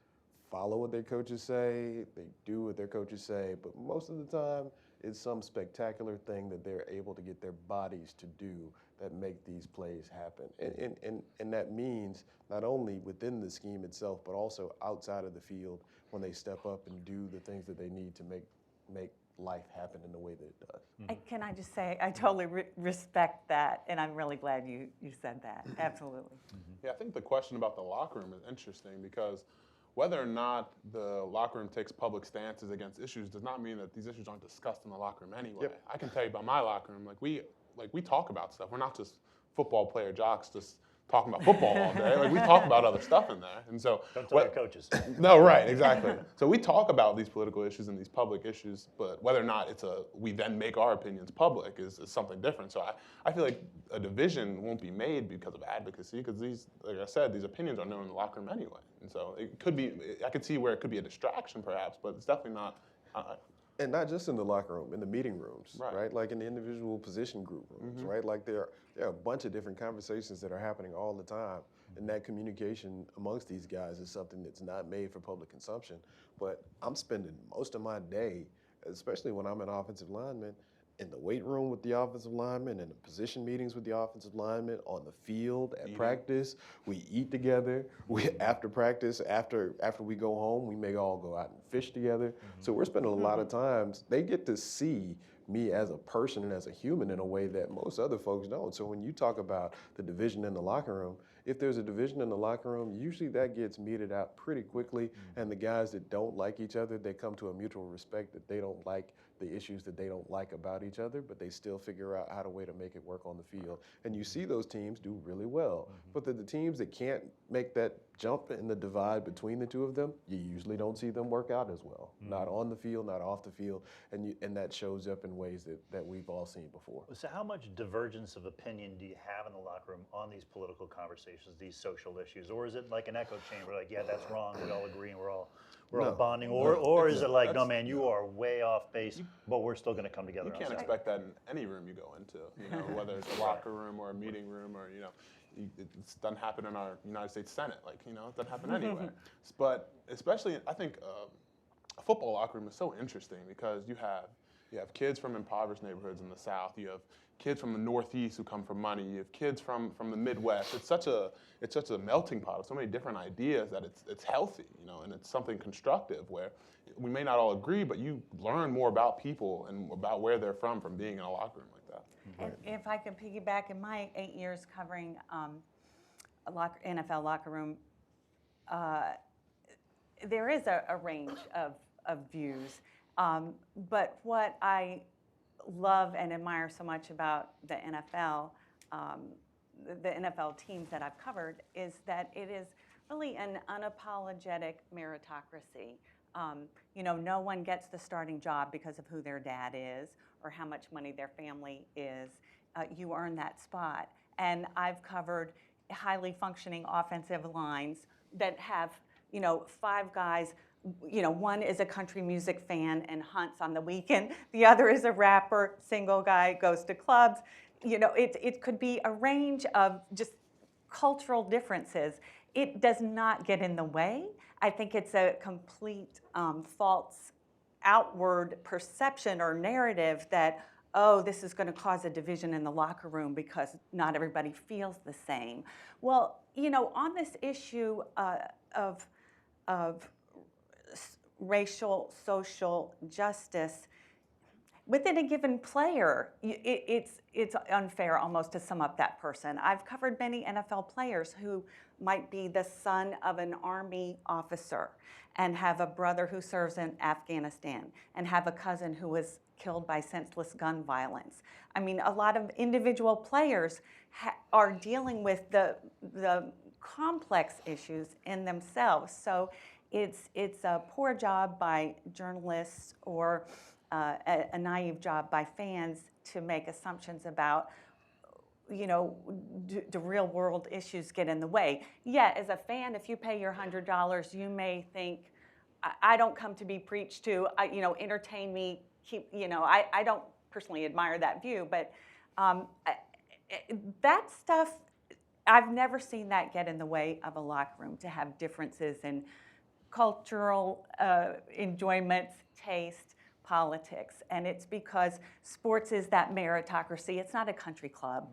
follow what their coaches say, they do what their coaches say, but most of the time it's some spectacular thing that they're able to get their bodies to do that make these plays happen. And that means not only within the scheme itself, but also outside of the field when they step up and do the things that they need to make life happen in the way that it does. Can I just say, I totally respect that, and I'm really glad you said that. Absolutely. Yeah, I think the question about the locker room is interesting because whether or not the locker room takes public stances against issues does not mean that these issues aren't discussed in the locker room anyway. Yep. I can tell you about my locker room, like we like we talk about stuff. We're not just football player jocks just talking about football all day. Like we talk about other stuff in there. And so Don't tell your coaches. No, right, exactly. So we talk about these political issues and these public issues, but whether or not we then make our opinions public is something different. So I feel like a division won't be made because of advocacy, because these, like I said, these opinions are known in the locker room anyway. And so it could be, I could see where it could be a distraction perhaps, but it's definitely not. And not just in the locker room, in the meeting rooms, right? Like in the individual position group rooms, right? Like there are a bunch of different conversations that are happening all the time. And that communication amongst these guys is something that's not made for public consumption. But I'm spending most of my day, especially when I'm an offensive lineman, in the weight room with the offensive lineman, in the position meetings with the offensive lineman, on the field, at practice. We eat together. After practice, after we go home, we may all go out and fish together. So we're spending a lot of times, they get to see me as a person and as a human in a way that most other folks don't. So when you talk about the division in the locker room, if there's a division in the locker room, usually that gets meted out pretty quickly. And the guys that don't like each other, they come to a mutual respect that they don't like the issues that they don't like about each other, but they still figure out how to way to make it work on the field. And you see those teams do really well. But the teams that can't make that jump in the divide between the two of them, you usually don't see them work out as well. Not on the field, not off the field, and that shows up in ways that we've all seen before. So how much divergence of opinion do you have in the locker room on these political conversations, these social issues? Or is it like an echo chamber, like, yeah, that's wrong, we all agree and we're all bonding? Or is it like, no man, you are way off base, but we're still going to come together? You can't expect that in any room you go into, whether it's a locker room or a meeting room, or it doesn't happen in our United States Senate, it doesn't happen anywhere. But especially, I think a football locker room is so interesting because you have kids from impoverished neighborhoods in the South, you have kids from the Northeast who come from money, you have kids from the Midwest. It's such a melting pot of so many different ideas that it's healthy, and it's something constructive where we may not all agree, but you learn more about people and about where they're from being in a locker room like that. And if I could piggyback, in my 8 years covering NFL locker room, there is a range of views. But what I love and admire so much about the NFL teams that I've covered is that it is really an unapologetic meritocracy. No one gets the starting job because of who their dad is or how much money their family is. You earn that spot. And I've covered highly functioning offensive lines that have, 5 guys. One is a country music fan and hunts on the weekend. The other is a rapper, single guy, goes to clubs. It could be a range of just cultural differences. It does not get in the way. I think it's a complete false outward perception or narrative that, oh, this is going to cause a division in the locker room because not everybody feels the same. Well, on this issue of racial, social justice, within a given player, it's unfair almost to sum up that person. I've covered many NFL players who might be the son of an Army officer and have a brother who serves in Afghanistan and have a cousin who was killed by senseless gun violence. I mean, a lot of individual players are dealing with the complex issues in themselves. So it's a poor job by journalists or a naive job by fans to make assumptions about, do real world issues get in the way? Yeah, as a fan, if you pay your $100, you may think, I don't come to be preached to, entertain me, I don't personally admire that view, but that stuff, I've never seen that get in the way of a locker room, to have differences in cultural enjoyments, taste, politics. And it's because sports is that meritocracy. It's not a country club,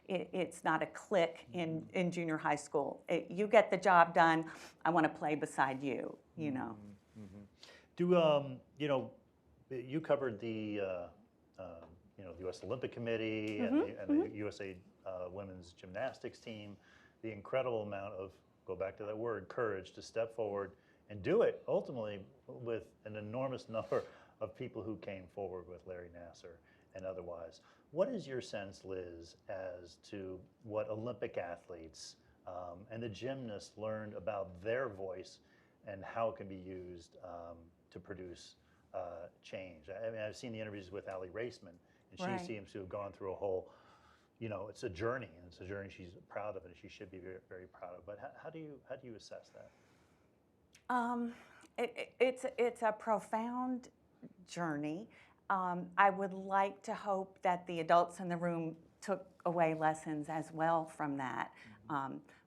it's not a clique in junior high school. You get the job done, I want to play beside you, Do, you covered the U.S. Olympic Committee and the USA women's gymnastics team, the incredible amount of, go back to that word, courage to step forward and do it, ultimately with an enormous number of people who came forward with Larry Nassar and otherwise. What is your sense, Liz, as to what Olympic athletes and the gymnasts learned about their voice and how it can be used to produce change? I mean, I've seen the interviews with Allie Raceman, and Right. she seems to have gone through a whole, it's a journey, and it's a journey she's proud of, and she should be very, very proud of. But how do you assess that? It's a profound journey. I would like to hope that the adults in the room took away lessons as well from that,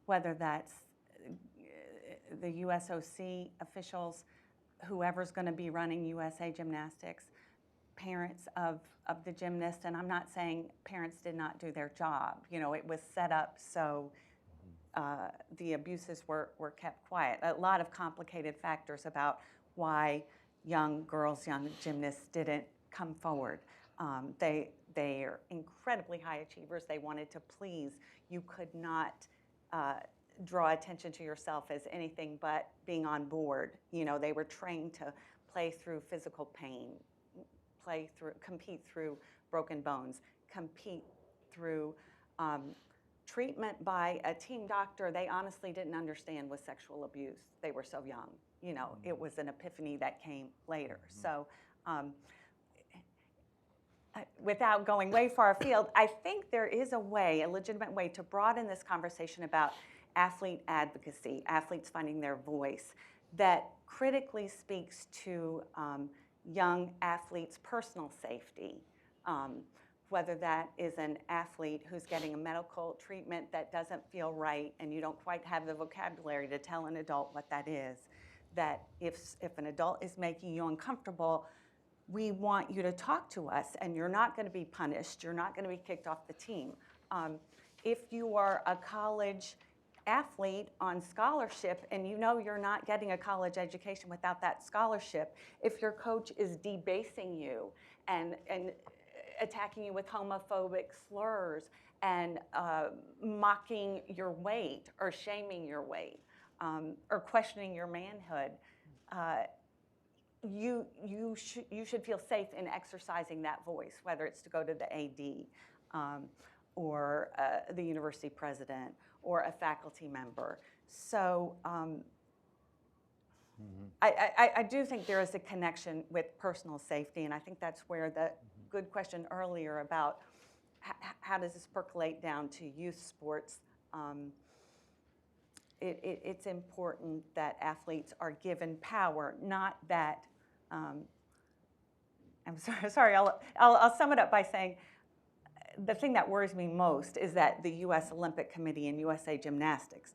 whether that's the USOC officials, whoever's going to be running USA Gymnastics, parents of the gymnasts, and I'm not saying parents did not do their job. It was set up so the abuses were kept quiet. A lot of complicated factors about why young girls, young gymnasts didn't come forward. They are incredibly high achievers. They wanted to please. You could not draw attention to yourself as anything but being on board. They were trained to play through physical pain, compete through broken bones, compete through treatment by a team doctor they honestly didn't understand was sexual abuse. They were so young. It was an epiphany that came later. So without going way far afield, I think there is a legitimate way to broaden this conversation about athlete advocacy, athletes finding their voice, that critically speaks to young athletes' personal safety, whether that is an athlete who's getting a medical treatment that doesn't feel right and you don't quite have the vocabulary to tell an adult what that is, that if an adult is making you uncomfortable, we want you to talk to us and you're not going to be punished, you're not going to be kicked off the team. If you are a college athlete on scholarship and you're not getting a college education without that scholarship, if your coach is debasing you and attacking you with homophobic slurs and mocking your weight or shaming your weight or questioning your manhood, you should feel safe in exercising that voice, whether it's to go to the AD or the university president or a faculty member. So I do think there is a connection with personal safety, and I think that's where the good question earlier about how does this percolate down to youth sports. It's important that athletes are given power, not that. I'm sorry. I'll sum it up by saying the thing that worries me most is that the U.S. Olympic Committee and USA Gymnastics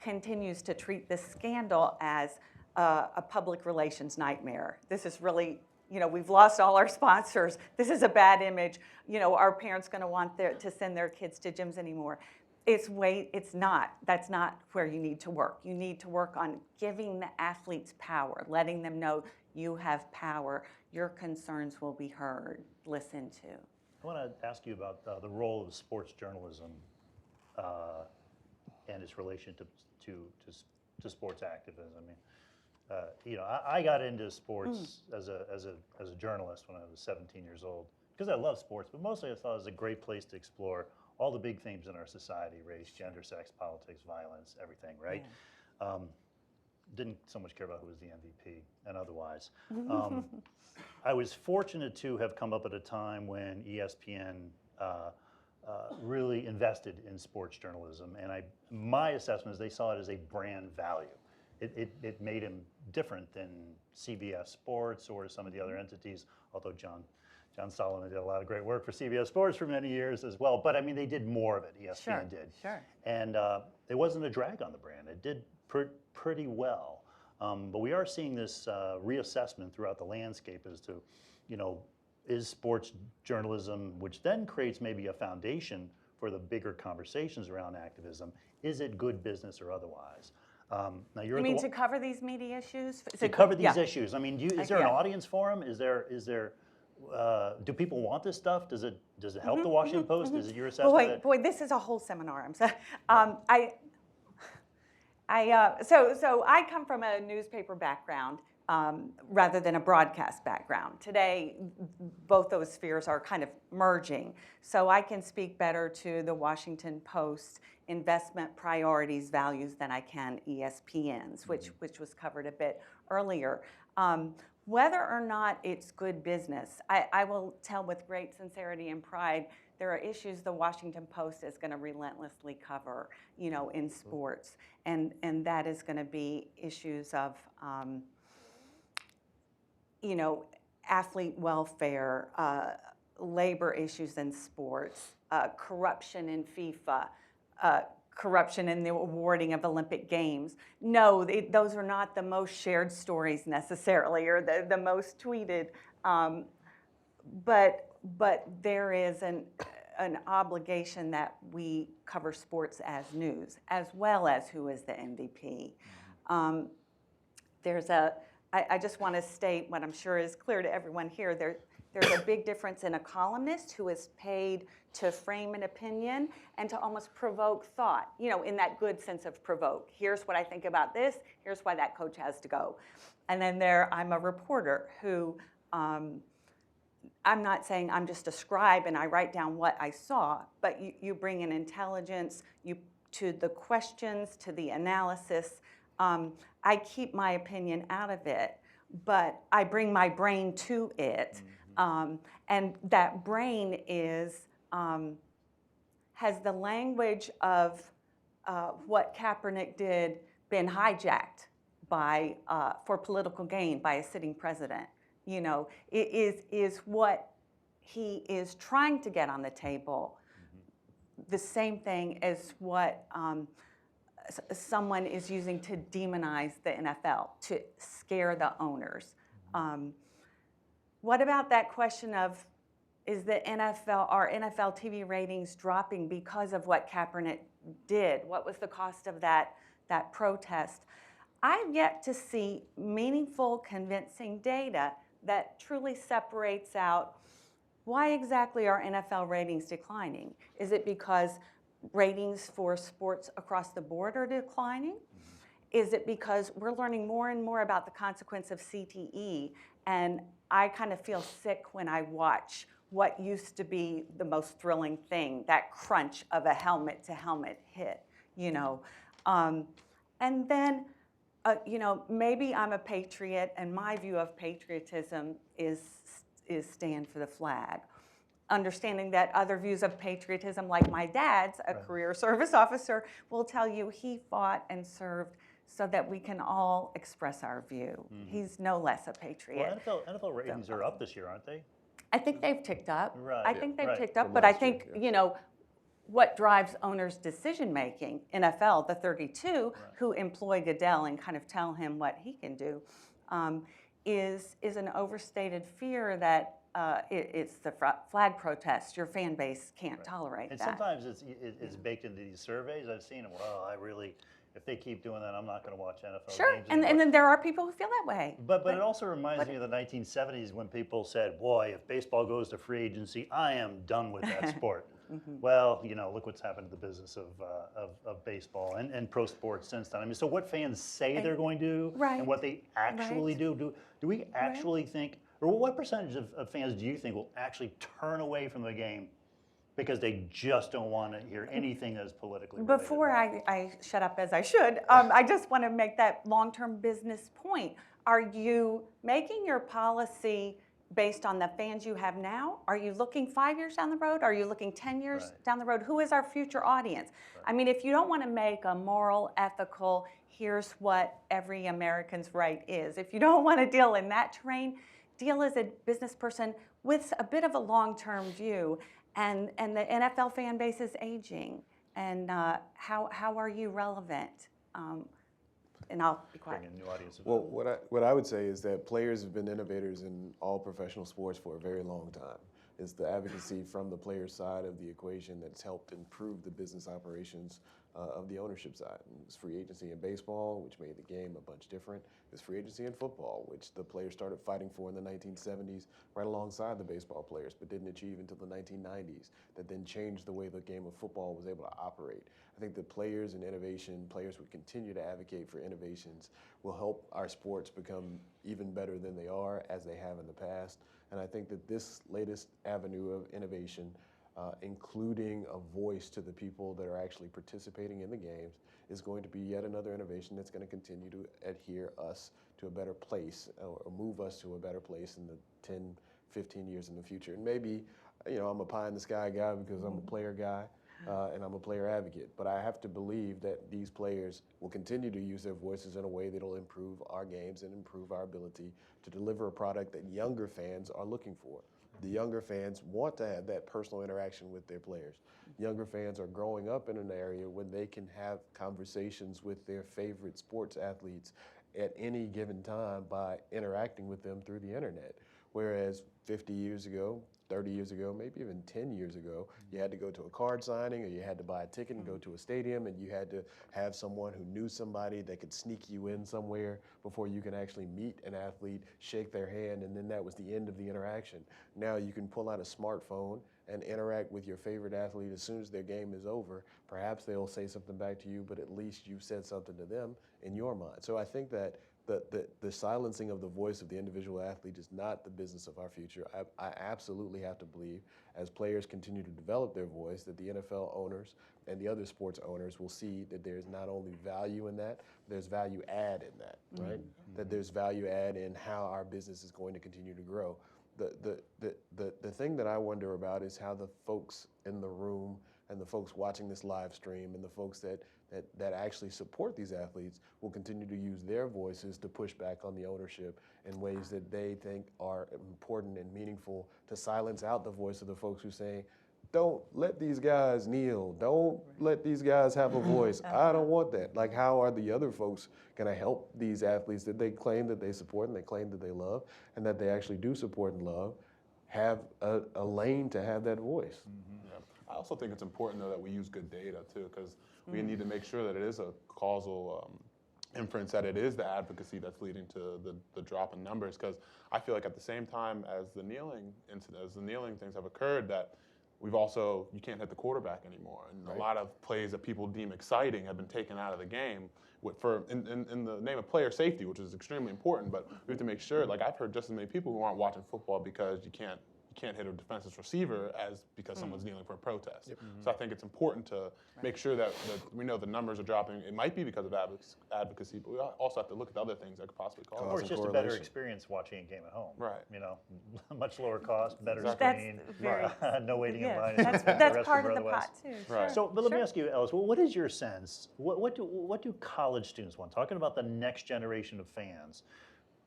continues to treat this scandal as a public relations nightmare. This is really, we've lost all our sponsors. This is a bad image. Our parents going to want to send their kids to gyms anymore. It's not. That's not where you need to work. You need to work on giving the athletes power, letting them know you have power. Your concerns will be heard, listened to. I want to ask you about the role of sports journalism and its relation to sports activism. I mean, I got into sports as a journalist when I was 17 years old because I love sports, but mostly I thought it was a great place to explore all the big themes in our society: race, gender, sex, politics, violence, everything. Right? Yeah. Didn't so much care about who was the MVP and otherwise. I was fortunate to have come up at a time when ESPN really invested in sports journalism, and my assessment is they saw it as a brand value. It made him different than CBS Sports or some of the other entities, although John Solomon did a lot of great work for CBS Sports for many years as well. But I mean, they did more of it, ESPN did. Sure. And it wasn't a drag on the brand. It did pretty well. But we are seeing this reassessment throughout the landscape as to, is sports journalism, which then creates maybe a foundation for the bigger conversations around activism, is it good business or otherwise? Now you're to cover these media issues? To cover these issues. I mean, is there an audience for them? Is there? Do people want this stuff? Does it help the Washington Post? Is it your assessment? Boy, this is a whole seminar. I'm sorry. So I come from a newspaper background rather than a broadcast background. Today, both those spheres are kind of merging. So I can speak better to the Washington Post investment priorities, values than I can ESPN's, which was covered a bit earlier. Whether or not it's good business, I will tell with great sincerity and pride, there are issues the Washington Post is going to relentlessly cover, in sports, and that is going to be issues of, athlete welfare, labor issues in sports, corruption in FIFA, corruption in the awarding of Olympic Games. No, those are not the most shared stories necessarily, or the most tweeted. But there is an obligation that we cover sports as news, as well as who is the MVP. I just want to state what I'm sure is clear to everyone here. There's a big difference in a columnist who is paid to frame an opinion and to almost provoke thought, in that good sense of provoke. Here's what I think about this. Here's why that coach has to go. And then I'm a reporter who, I'm not saying I'm just a scribe and I write down what I saw, but you bring in intelligence to the questions, to the analysis. I keep my opinion out of it, but I bring my brain to it. And that brain has the language of what Kaepernick did been hijacked for political gain by a sitting president. It is what he is trying to get on the table, the same thing as what someone is using to demonize the NFL, to scare the owners. What about that question of, are NFL TV ratings dropping because of what Kaepernick did? What was the cost of that protest? I've yet to see meaningful, convincing data that truly separates out why exactly are NFL ratings declining. Is it because ratings for sports across the board are declining? Is it because we're learning more and more about the consequence of CTE, and I kind of feel sick when I watch what used to be the most thrilling thing, that crunch of a helmet-to-helmet hit, And then, maybe I'm a patriot, and my view of patriotism is stand for the flag. Understanding that other views of patriotism, like my dad's, a career service officer, will tell you he fought and served so that we can all express our view. He's no less a patriot. Well, NFL ratings are up this year, aren't they? I think they've ticked up. Right. I think they've ticked up, From but I last year, think, what drives owners' decision-making, NFL, the 32, who employ Goodell and kind of tell him what he can do, is an overstated fear that it's the flag protest. Your fan base can't tolerate And that. sometimes it's baked into these surveys. I've seen them. Well, if they keep doing that, I'm not going to watch NFL Sure, games and then there are people who feel that way. But it also reminds me of the 1970s when people said, boy, if baseball goes to free agency, I am done with that sport. Well, look what's happened to the business of baseball and pro sports since then. I mean, so what fans say they're going to do and what they actually do we actually think, or what percentage of fans do you think will actually turn away from the game because they just don't want to hear anything that's politically related? Before I shut up as I should, I just want to make that long-term business point. Are you making your policy based on the fans you have now? Are you looking 5 years down the road? Are you looking 10 years down the road? Who is our future audience? I mean, if you don't want to make a moral, ethical, here's what every American's right is, if you don't want to deal in that terrain, deal as a business person with a bit of a long-term view. And the NFL fan base is aging. And how are you relevant? And I'll be quiet. Bring in new audiences. Well, what I would say is that players have been innovators in all professional sports for a very long time. It's the advocacy from the player side of the equation that's helped improve the business operations of the ownership side. It was free agency in baseball, which made the game a bunch different. It was free agency in football, which the players started fighting for in the 1970s, right alongside the baseball players, but didn't achieve until the 1990s. That then changed the way the game of football was able to operate. I think that players and innovation, players would continue to advocate for innovations, will help our sports become even better than they are, as they have in the past. And I think that this latest avenue of innovation, including a voice to the people that are actually participating in the games, is going to be yet another innovation that's going to continue to adhere us to a better place, or move us to a better place in the 10, 15 years in the future. And maybe, I'm a pie in the sky guy because I'm a player guy, and I'm a player advocate, but I have to believe that these players will continue to use their voices in a way that'll improve our games and improve our ability to deliver a product that younger fans are looking for. The younger fans want to have that personal interaction with their players. Younger fans are growing up in an area when they can have conversations with their favorite sports athletes at any given time by interacting with them through the internet. Whereas 50 years ago, 30 years ago, maybe even 10 years ago, you had to go to a card signing, or you had to buy a ticket and go to a stadium, and you had to have someone who knew somebody that could sneak you in somewhere before you can actually meet an athlete, shake their hand, and then that was the end of the interaction. Now you can pull out a smartphone and interact with your favorite athlete as soon as their game is over. Perhaps they'll say something back to you, but at least you've said something to them in your mind. So I think that the silencing of the voice of the individual athlete is not the business of our future. I absolutely have to believe, as players continue to develop their voice, that the NFL owners and the other sports owners will see that there's not only value in that, there's value add in that, right? That there's value add in how our business is going to continue to grow. The thing that I wonder about is how the folks in the room and the folks watching this live stream and the folks that actually support these athletes will continue to use their voices to push back on the ownership in ways that they think are important and meaningful, to silence out the voice of the folks who say, don't let these guys kneel, don't let these guys have a voice. I don't want that. Like, how are the other folks gonna help these athletes that they claim that they support and they claim that they love and that they actually do support and love, have a lane to have that voice? Yeah. I also think it's important, though, that we use good data, too, because we need to make sure that it is a causal inference, that it is the advocacy that's leading to the drop in numbers. Because I feel like at the same time as the kneeling things have occurred, that we've also, you can't hit the quarterback anymore. And a lot of plays that people deem exciting have been taken out of the game in the name of player safety, which is extremely important. But we have to make sure, like, I've heard just as many people who aren't watching football because you can't hit a defenseless receiver as because someone's kneeling for a protest. Yep. So I think it's important to make sure that we know the numbers are dropping. It might be because of advocacy, but we also have to look at the other things that could possibly cause it. Or it's just a better experience watching a game at home. Right. Much lower cost, better Exactly. screen, no waiting in line. That's part of the pot too. Right. So, but let me ask you, Ellis, what is your sense? What do college students want? Talking about the next generation of fans,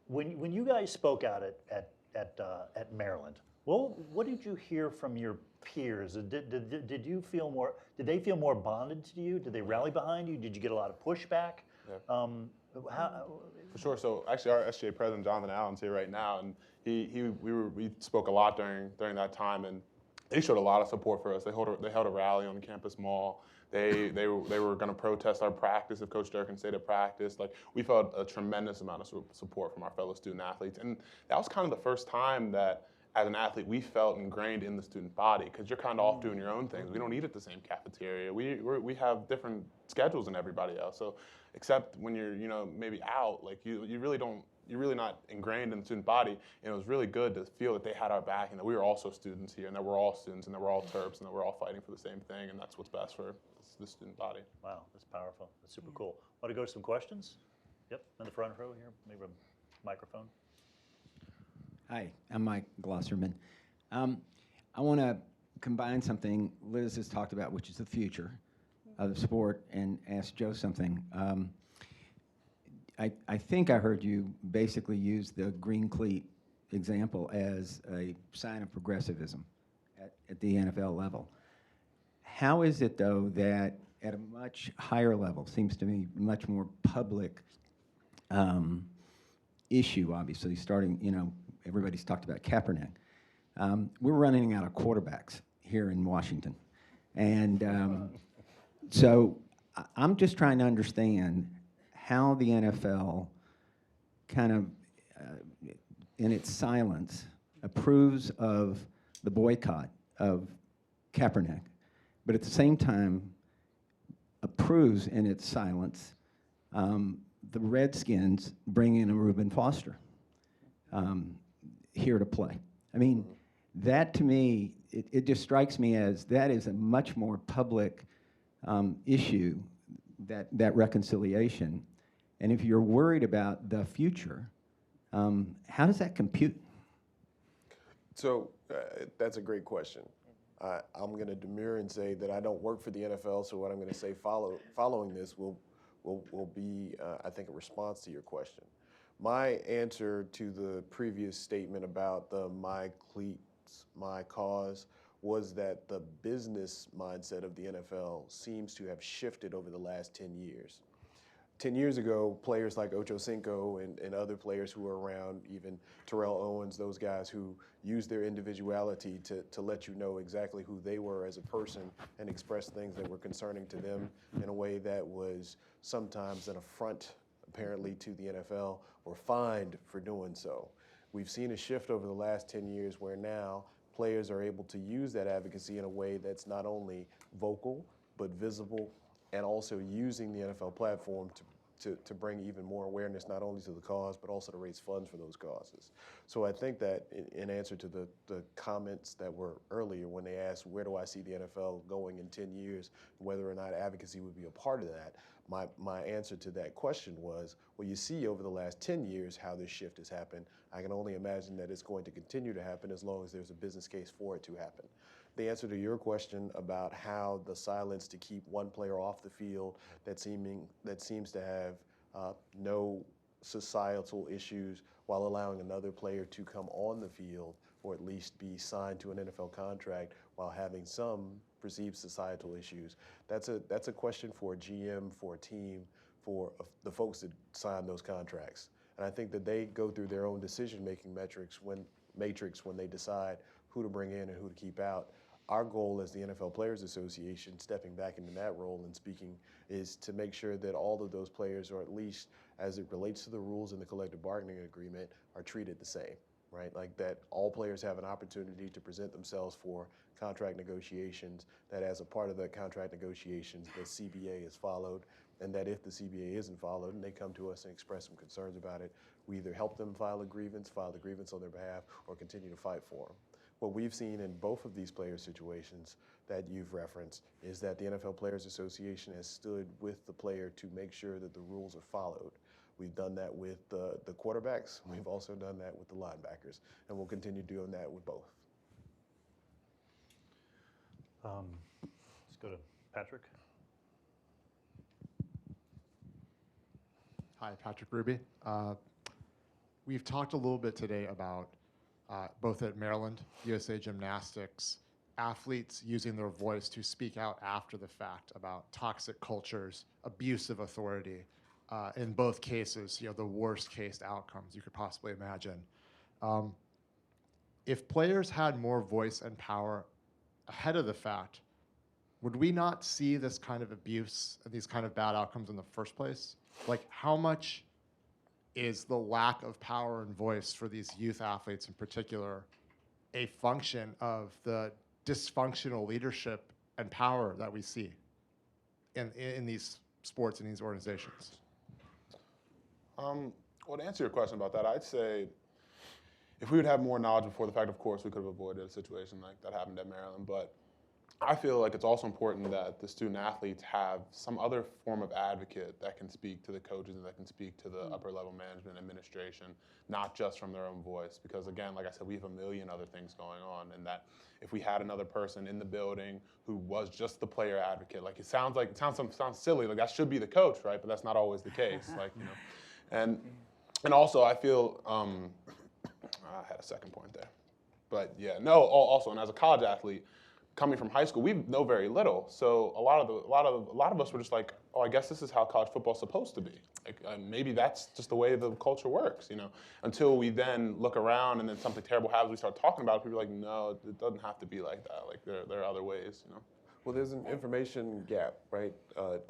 when you guys spoke out at Maryland, well, what did you hear from your peers? Did you feel more? Did they feel more bonded to you? Did they rally behind you? Did you get a lot of pushback? Yeah. For sure. So actually, our SGA president Jonathan Allen's here right now, and we spoke a lot during that time, and they showed a lot of support for us. They held a rally on the campus mall. They were going to protest our practice if Coach Durkin stayed at practice. Like, we felt a tremendous amount of support from our fellow student athletes, and that was kind of the first time that, as an athlete, we felt ingrained in the student body, because you're kind of off doing your own things. We don't eat at the same cafeteria. We have different schedules than everybody else. So, except when you're maybe out, like you're really not ingrained in the student body. And it was really good to feel that they had our back, and that we were also students here, and that we're all students, and that we're all Terps, and that we're all fighting for the same thing, and that's what's best for the student body. Wow, that's powerful. That's super cool. Want to go to some questions? Yep, in the front row here, maybe a microphone. Hi, I'm Mike Glosserman. I want to combine something Liz has talked about, which is the future of the sport, and ask Joe something. I think I heard you basically use the green cleat example as a sign of progressivism at the NFL level. How is it, though, that at a much higher level, seems to me much more public issue, obviously, starting, everybody's talked about Kaepernick. We're running out of quarterbacks here in Washington. And so I'm just trying to understand how the NFL kind of, in its silence, approves of the boycott of Kaepernick, but at the same time approves in its silence the Redskins bringing in a Reuben Foster here to play. I mean, that to me, it just strikes me as that is a much more public issue, that reconciliation. And if you're worried about the future, how does that compute? So that's a great question. I'm going to demur and say that I don't work for the NFL, so what I'm going to say following this will be, I think, a response to your question. My answer to the previous statement about the my cleats, my cause, was that the business mindset of the NFL seems to have shifted over the last 10 years. 10 years ago, players like Ocho Cinco and other players who were around, even Terrell Owens, those guys who used their individuality to let you know exactly who they were as a person and express things that were concerning to them in a way that was sometimes an affront, apparently, to the NFL, or fined for doing so. We've seen a shift over the last 10 years where now players are able to use that advocacy in a way that's not only vocal, but visible, and also using the NFL platform to bring even more awareness, not only to the cause, but also to raise funds for those causes. So I think that in answer to the comments that were earlier when they asked, where do I see the NFL going in 10 years, whether or not advocacy would be a part of that, my answer to that question was, well, you see over the last 10 years how this shift has happened. I can only imagine that it's going to continue to happen as long as there's a business case for it to happen. The answer to your question about how the silence to keep one player off the field that seems to have no societal issues while allowing another player to come on the field or at least be signed to an NFL contract while having some perceived societal issues, that's a question for a GM, for a team, for the folks that sign those contracts. And I think that they go through their own decision-making matrix when they decide who to bring in and who to keep out. Our goal as the NFL Players Association, stepping back into that role and speaking, is to make sure that all of those players, or at least as it relates to the rules in the collective bargaining agreement, are treated the same, right? Like that all players have an opportunity to present themselves for contract negotiations, that as a part of the contract negotiations, the CBA is followed, and that if the CBA isn't followed and they come to us and express some concerns about it, we either help them file the grievance on their behalf, or continue to fight for them. What we've seen in both of these player situations that you've referenced is that the NFL Players Association has stood with the player to make sure that the rules are followed. We've done that with the quarterbacks. We've also done that with the linebackers, and we'll continue doing that with both. Let's go to Patrick. Hi, Patrick Ruby. We've talked a little bit today about both at Maryland, USA Gymnastics, athletes using their voice to speak out after the fact about toxic cultures, abuse of authority. In both cases, the worst case outcomes you could possibly imagine. If players had more voice and power ahead of the fact, would we not see this kind of abuse and these kind of bad outcomes in the first place? Like, how much is the lack of power and voice for these youth athletes in particular a function of the dysfunctional leadership and power that we see in these sports and these organizations? Well, to answer your question about that, I'd say if we would have more knowledge before the fact, of course, we could have avoided a situation like that happened at Maryland. But I feel like it's also important that the student athletes have some other form of advocate that can speak to the coaches and that can speak to the upper level management administration, not just from their own voice. Because again, like I said, we have a million other things going on, and that if we had another person in the building who was just the player advocate, like it sounds silly, like that should be the coach, right? But that's not always the case, And also I feel I had a second point there, but yeah, no. Also, and as a college athlete, coming from high school, we know very little. So a lot of us were just like, oh, I guess this is how college football's supposed to be. Like maybe that's just the way the culture works, Until we then look around and then something terrible happens, we start talking about it. People are like, no, it doesn't have to be like that. Like there are other ways, Well, there's an information gap, right?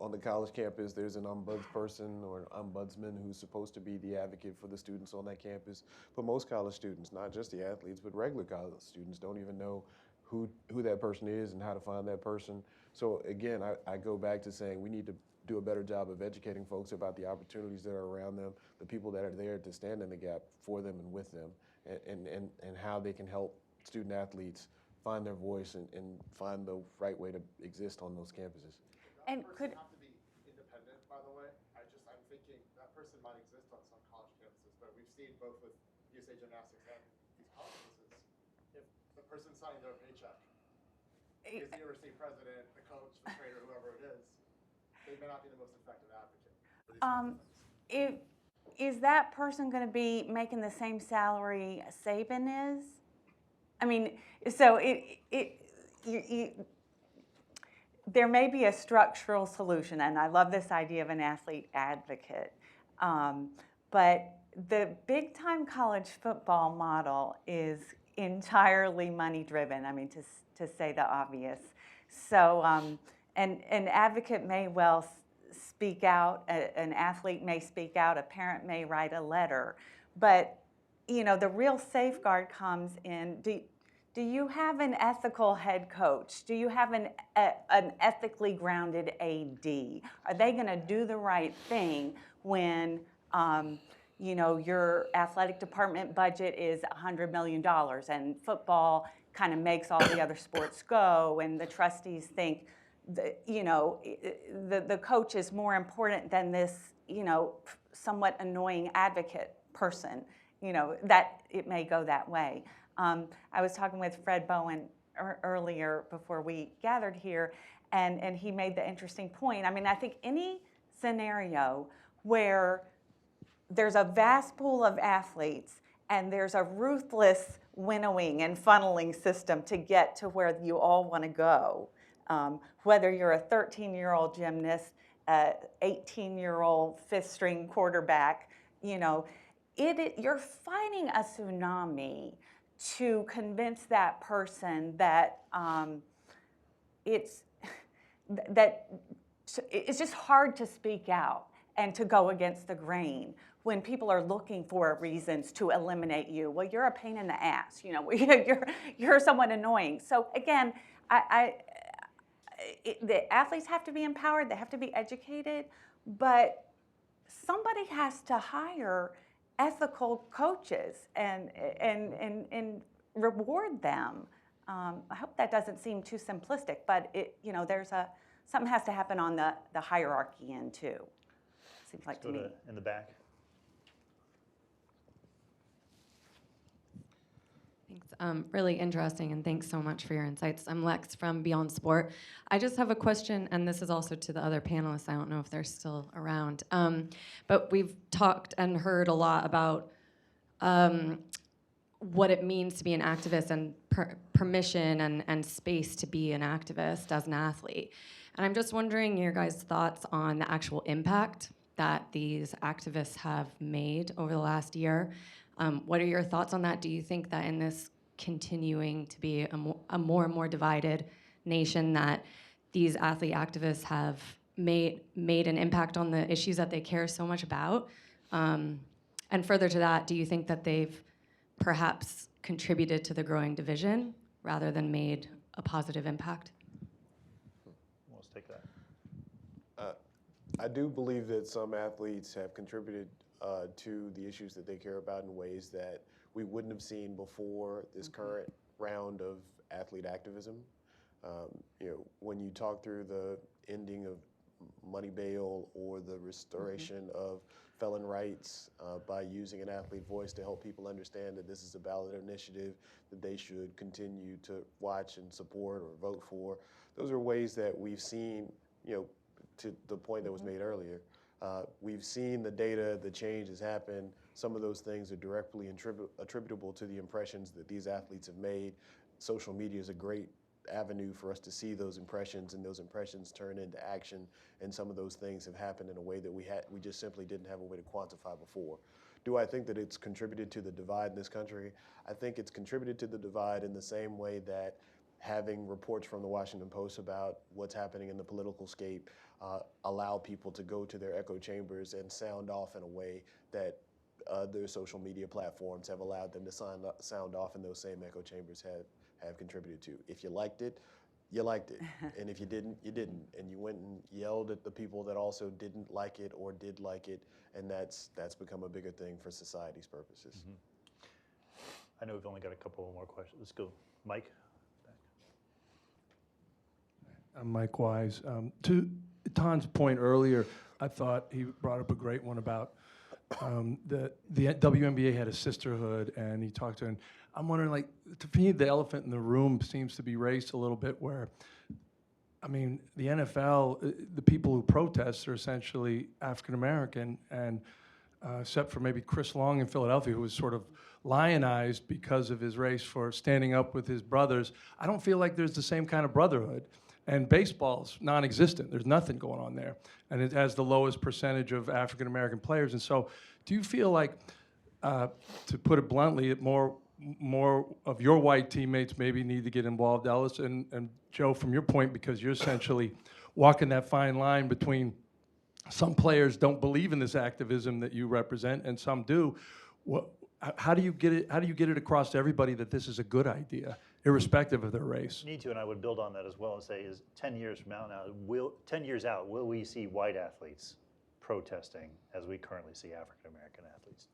On the college campus, there's an ombudsperson or an ombudsman who's supposed to be the advocate for the students on that campus. But most college students, not just the athletes, but regular college students, don't even know who that person is and how to find that person. So again, I go back to saying we need to do a better job of educating folks about the opportunities that are around them, the people that are there to stand in the gap for them and with them, and how they can help student athletes find their voice and find the right way to exist on those campuses. And could have to be independent, by the way. I'm thinking that person might exist on some college campuses, but we've seen both with USA Gymnastics and these college campuses, if the person signing their paycheck is the university president, the coach, the trainer, whoever it is, they may not be the most effective advocate for these kinds of things. Is that person going to be making the same salary Saban is? I mean, so there may be a structural solution, and I love this idea of an athlete advocate, but the big-time college football model is entirely money-driven, I mean, to say the obvious. So an advocate may well speak out, an athlete may speak out, a parent may write a letter, but the real safeguard comes in, do you have an ethical head coach? Do you have an ethically grounded AD? Are they going to do the right thing when, your athletic department budget is $100 million and football kind of makes all the other sports go, and the trustees think, the coach is more important than this, somewhat annoying advocate person, that it may go that way. I was talking with Fred Bowen earlier before we gathered here, and he made the interesting point. I mean, I think any scenario where there's a vast pool of athletes and there's a ruthless winnowing and funneling system to get to where you all want to go, whether you're a 13-year-old gymnast, 18-year-old fifth-string quarterback, you're fighting a tsunami to convince that person that it's just hard to speak out and to go against the grain when people are looking for reasons to eliminate you. Well, you're a pain in the ass. You're someone annoying. So again, the athletes have to be empowered. They have to be educated, but somebody has to hire ethical coaches and reward them. I hope that doesn't seem too simplistic, but something has to happen on the hierarchy end too. Seems like to me. In the back. Thanks. Really interesting, and thanks so much for your insights. I'm Lex from Beyond Sport. I just have a question, and this is also to the other panelists. I don't know if they're still around. But we've talked and heard a lot about what it means to be an activist and permission and space to be an activist as an athlete. And I'm just wondering your guys' thoughts on the actual impact that these activists have made over the last year. What are your thoughts on that? Do you think that in this continuing to be a more and more divided nation that these athlete activists have made an impact on the issues that they care so much about? And further to that, do you think that they've perhaps contributed to the growing division rather than made a positive impact? Let's take that. I do believe that some athletes have contributed to the issues that they care about in ways that we wouldn't have seen before this current round of athlete activism. When you talk through the ending of money bail or the restoration of felon rights by using an athlete voice to help people understand that this is a ballot initiative that they should continue to watch and support or vote for. Those are ways that we've seen, to the point that was made earlier, we've seen the data, the change has happened. Some of those things are directly attributable to the impressions that these athletes have made. Social media is a great avenue for us to see those impressions, and those impressions turn into action, and some of those things have happened in a way that we just simply didn't have a way to quantify before. Do I think that it's contributed to the divide in this country? I think it's contributed to the divide in the same way that having reports from the Washington Post about what's happening in the political scape allow people to go to their echo chambers and sound off in a way that other social media platforms have allowed them to sound off in those same echo chambers have contributed to. If you liked it, you liked it. And if you didn't, you didn't. And you went and yelled at the people that also didn't like it or did like it, and that's become a bigger thing for society's purposes. I know we've only got a couple more questions. Let's go. Mike? I'm Mike Wise. To Ton's point earlier, I thought he brought up a great one about the WNBA had a sisterhood, and he talked to her. And I'm wondering, like, to me, the elephant in the room seems to be raised a little bit where, I mean, the NFL, the people who protest are essentially African-American, and except for maybe Chris Long in Philadelphia, who was sort of lionized because of his race for standing up with his brothers, I don't feel like there's the same kind of brotherhood. And baseball's non-existent. There's nothing going on there. And it has the lowest percentage of African-American players. And so do you feel like, to put it bluntly, more of your white teammates maybe need to get involved, Ellis? And Joe, from your point, because you're essentially walking that fine line between some players don't believe in this activism that you represent and some do. How do you get it across to everybody that this is a good idea, irrespective of their race? Need to, and I would build on that as well and say, is 10 years from now, 10 years out, will we see white athletes protesting as we currently see African-American athletes?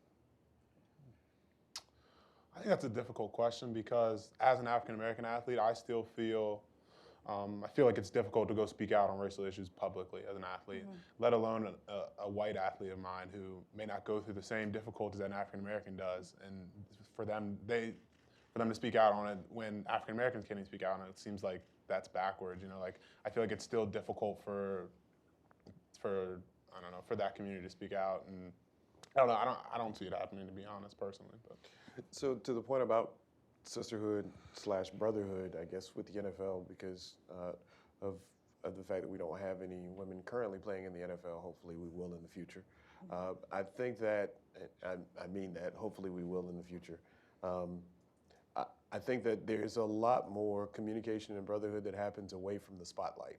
I think that's a difficult question because as an African-American athlete, I still feel, I feel like it's difficult to go speak out on racial issues publicly as an athlete, let alone a white athlete of mine who may not go through the same difficulties that an African-American does. And for them to speak out on it when African Americans can't even speak out on it, it seems like that's backwards. You know, like I feel like it's still difficult for I don't know, for that community to speak out, and I don't know. I don't see it happening, to be honest, personally. But so to the point about sisterhood/brotherhood, I guess with the NFL, because of the fact that we don't have any women currently playing in the NFL. Hopefully, we will in the future. I think that I mean that. Hopefully, we will in the future. I think that there's a lot more communication and brotherhood that happens away from the spotlight.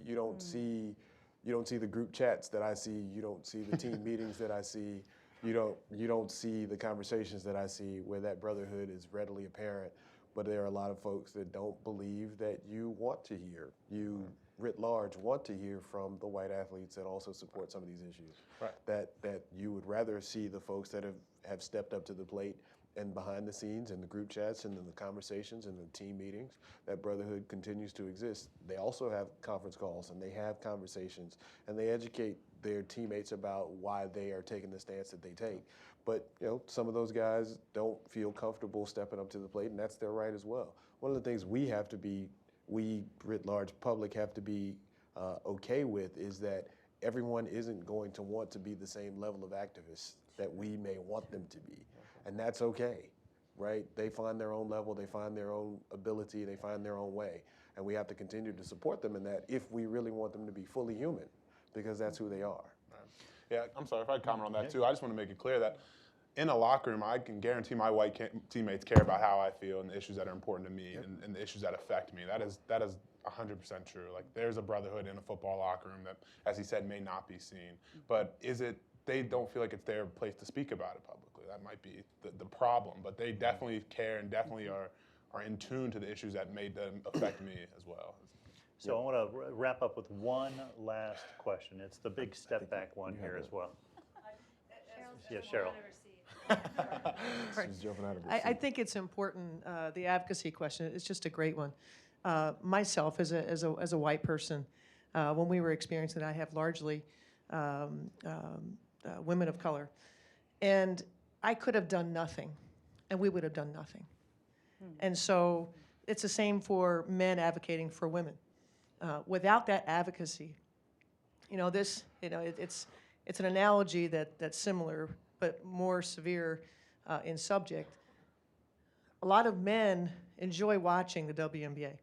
You don't see the group chats that I see. You don't see the team meetings that I see. You don't see the conversations that I see where that brotherhood is readily apparent. But there are a lot of folks that don't believe that you want to hear. You writ large want to hear from the white athletes that also support some of these issues. Right. That you would rather see the folks that have stepped up to the plate and behind the scenes in the group chats and in the conversations and the team meetings, that brotherhood continues to exist. They also have conference calls and they have conversations and they educate their teammates about why they are taking the stance that they take. But some of those guys don't feel comfortable stepping up to the plate, and that's their right as well. One of the things we writ large public have to be okay with is that everyone isn't going to want to be the same level of activists that we may want them to be. And that's okay, right? They find their own level, they find their own ability, they find their own way. And we have to continue to support them in that if we really want them to be fully human, because that's who they are. Right. Yeah, I'm sorry if I comment on that too. I just want to make it clear that in a locker room, I can guarantee my white teammates care about how I feel and the issues that are important to me and the issues that affect me. That is 100% true. Like there's a brotherhood in a football locker room that, as he said, may not be seen. But they don't feel like it's their place to speak about it publicly. That might be the problem, but they definitely care and definitely are in tune to the issues that made them affect me as well. So I want to wrap up with one last question. It's the big step back one here as well. Yeah, Cheryl. She's jumping out of her seat. I think it's important, the advocacy question, it's just a great one. Myself, as a white person, when we were experiencing it, I have largely women of color. And I could have done nothing, and we would have done nothing. And so it's the same for men advocating for women. Without that advocacy, it's an analogy that's similar but more severe in subject. A lot of men enjoy watching the WNBA.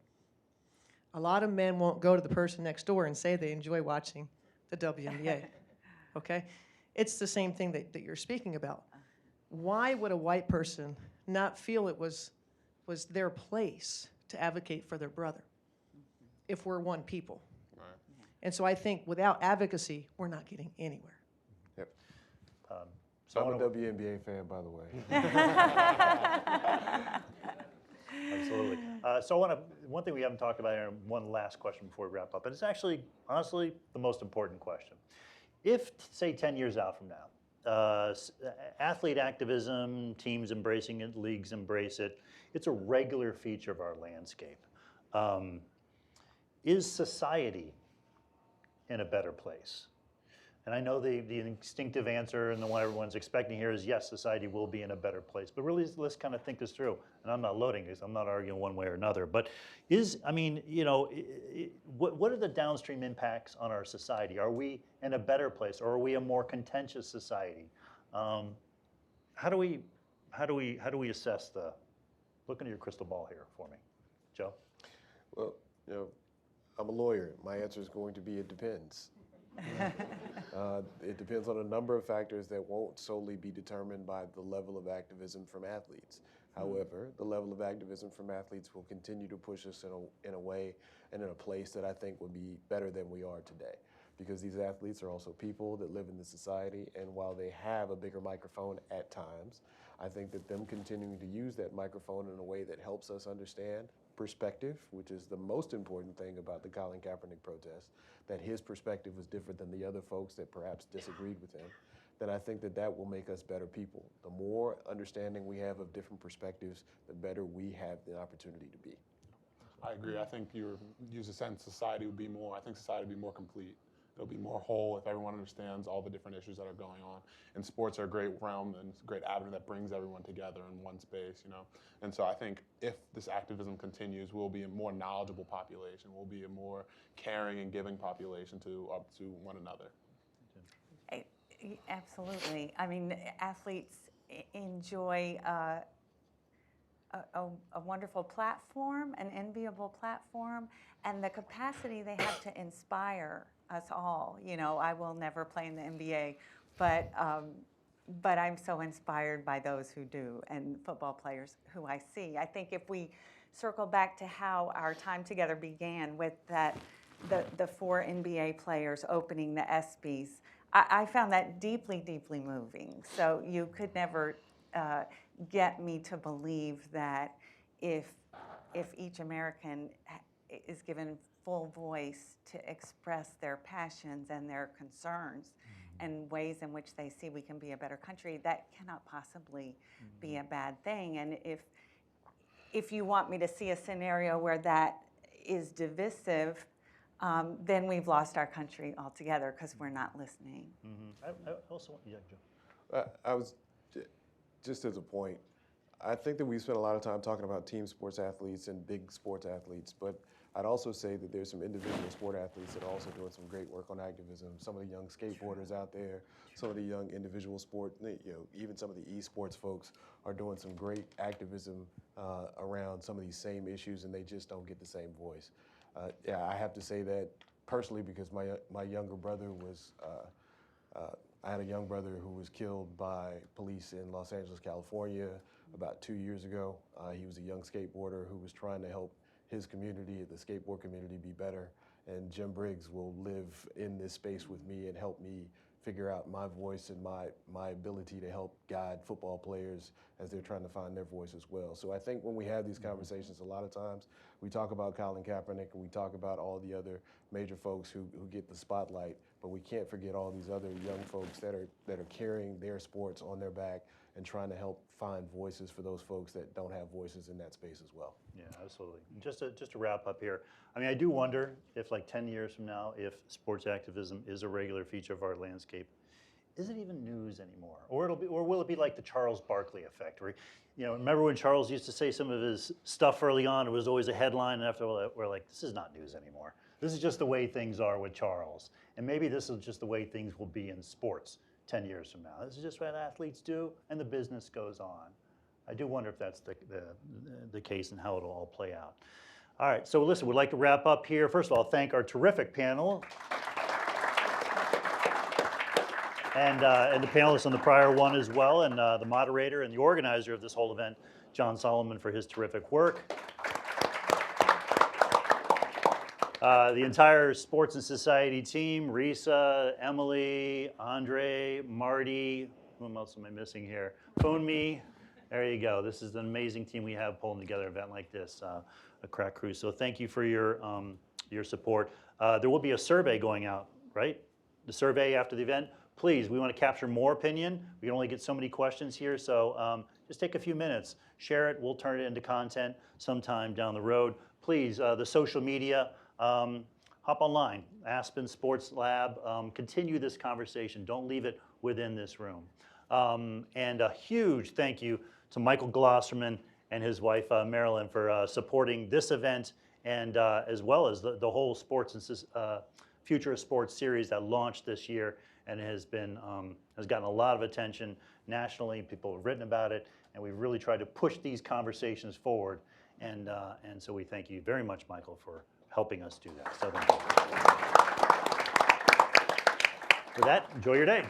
A lot of men won't go to the person next door and say they enjoy watching the WNBA. Okay? It's the same thing that you're speaking about. Why would a white person not feel it was their place to advocate for their brother if we're one people. Right. And so I think without advocacy, we're not getting anywhere. Yep. So I'm a WNBA fan, by the way. Absolutely. So one thing we haven't talked about here, one last question before we wrap up, and it's actually, honestly, the most important question. If, say, 10 years out from now, athlete activism, teams embracing it, leagues embrace it, it's a regular feature of our landscape. Is society in a better place? And I know the instinctive answer and the one everyone's expecting here is yes, society will be in a better place. But really, let's kind of think this through. And I'm not loading this. I'm not arguing one way or another. But what are the downstream impacts on our society? Are we in a better place, or are we a more contentious society? How do we assess the? Look into your crystal ball here for me, Joe. Well, I'm a lawyer. My answer is going to be it depends. It depends on a number of factors that won't solely be determined by the level of activism from athletes. However, the level of activism from athletes will continue to push us in a way and in a place that I think will be better than we are today. Because these athletes are also people that live in the society, and while they have a bigger microphone at times, I think that them continuing to use that microphone in a way that helps us understand perspective, which is the most important thing about the Colin Kaepernick protest, that his perspective was different than the other folks that perhaps disagreed with him, then I think that that will make us better people. The more understanding we have of different perspectives, the better we have the opportunity to be. I agree. I think you use a sentence, society would be more complete. It'll be more whole if everyone understands all the different issues that are going on. And sports are a great realm and it's a great avenue that brings everyone together in one space, And so I think if this activism continues, we'll be a more knowledgeable population. We'll be a more caring and giving population to one another. Absolutely. I mean, athletes enjoy a wonderful platform, an enviable platform, and the capacity they have to inspire us all. I will never play in the NBA, but I'm so inspired by those who do, and football players who I see. I think if we circle back to how our time together began with the 4 NBA players opening the ESPYs, I found that deeply, deeply moving. So you could never get me to believe that if each American is given full voice to express their passions and their concerns and ways in which they see we can be a better country, that cannot possibly be a bad thing. And if you want me to see a scenario where that is divisive, then we've lost our country altogether because we're not listening. I also want, Joe. I was, just as a point, I think that we spent a lot of time talking about team sports athletes and big sports athletes, but I'd also say that there's some individual sport athletes that are also doing some great work on activism. Some of the young skateboarders out there, some of the young individual sport, even some of the esports folks are doing some great activism around some of these same issues, and they just don't get the same voice. I have to say that personally because my younger brother was, I had a young brother who was killed by police in Los Angeles, California about 2 years ago. He was a young skateboarder who was trying to help his community, the skateboard community, be better. And Jim Briggs will live in this space with me and help me figure out my voice and my ability to help guide football players as they're trying to find their voice as well. So I think when we have these conversations, a lot of times we talk about Colin Kaepernick and we talk about all the other major folks who get the spotlight, but we can't forget all these other young folks that are carrying their sports on their back and trying to help find voices for those folks that don't have voices in that space as well. Yeah, absolutely. Just to wrap up here, I mean, I do wonder if 10 years from now, if sports activism is a regular feature of our landscape, is it even news anymore? Or will it be like the Charles Barkley effect, where, remember when Charles used to say some of his stuff early on, it was always a headline, and after all that, we're like, this is not news anymore. This is just the way things are with Charles. And maybe this is just the way things will be in sports 10 years from now. This is just what athletes do, and the business goes on. I do wonder if that's the case and how it'll all play out. All right, so listen, we'd like to wrap up here. First of all, thank our terrific panel. And the panelists on the prior one as well, and the moderator and the organizer of this whole event, John Solomon, for his terrific work. The entire Sports and Society team, Risa, Emily, Andre, Marty, who else am I missing here? Funmi, there you go. This is an amazing team we have pulling together an event like this, a crack cruise. So thank you for your support. There will be a survey going out, right? The survey after the event. Please, we want to capture more opinion. We can only get so many questions here, so just take a few minutes, share it. We'll turn it into content sometime down the road. Please, the social media, hop online, Aspen Sports Lab. Continue this conversation. Don't leave it within this room. And a huge thank you to Michael Glosserman and his wife Marilyn for supporting this event, and as well as the whole Sports and Future of Sports series that launched this year and has gotten a lot of attention nationally. People have written about it, and we've really tried to push these conversations forward. And so we thank you very much, Michael, for helping us do that. So thank you. With that, enjoy your day.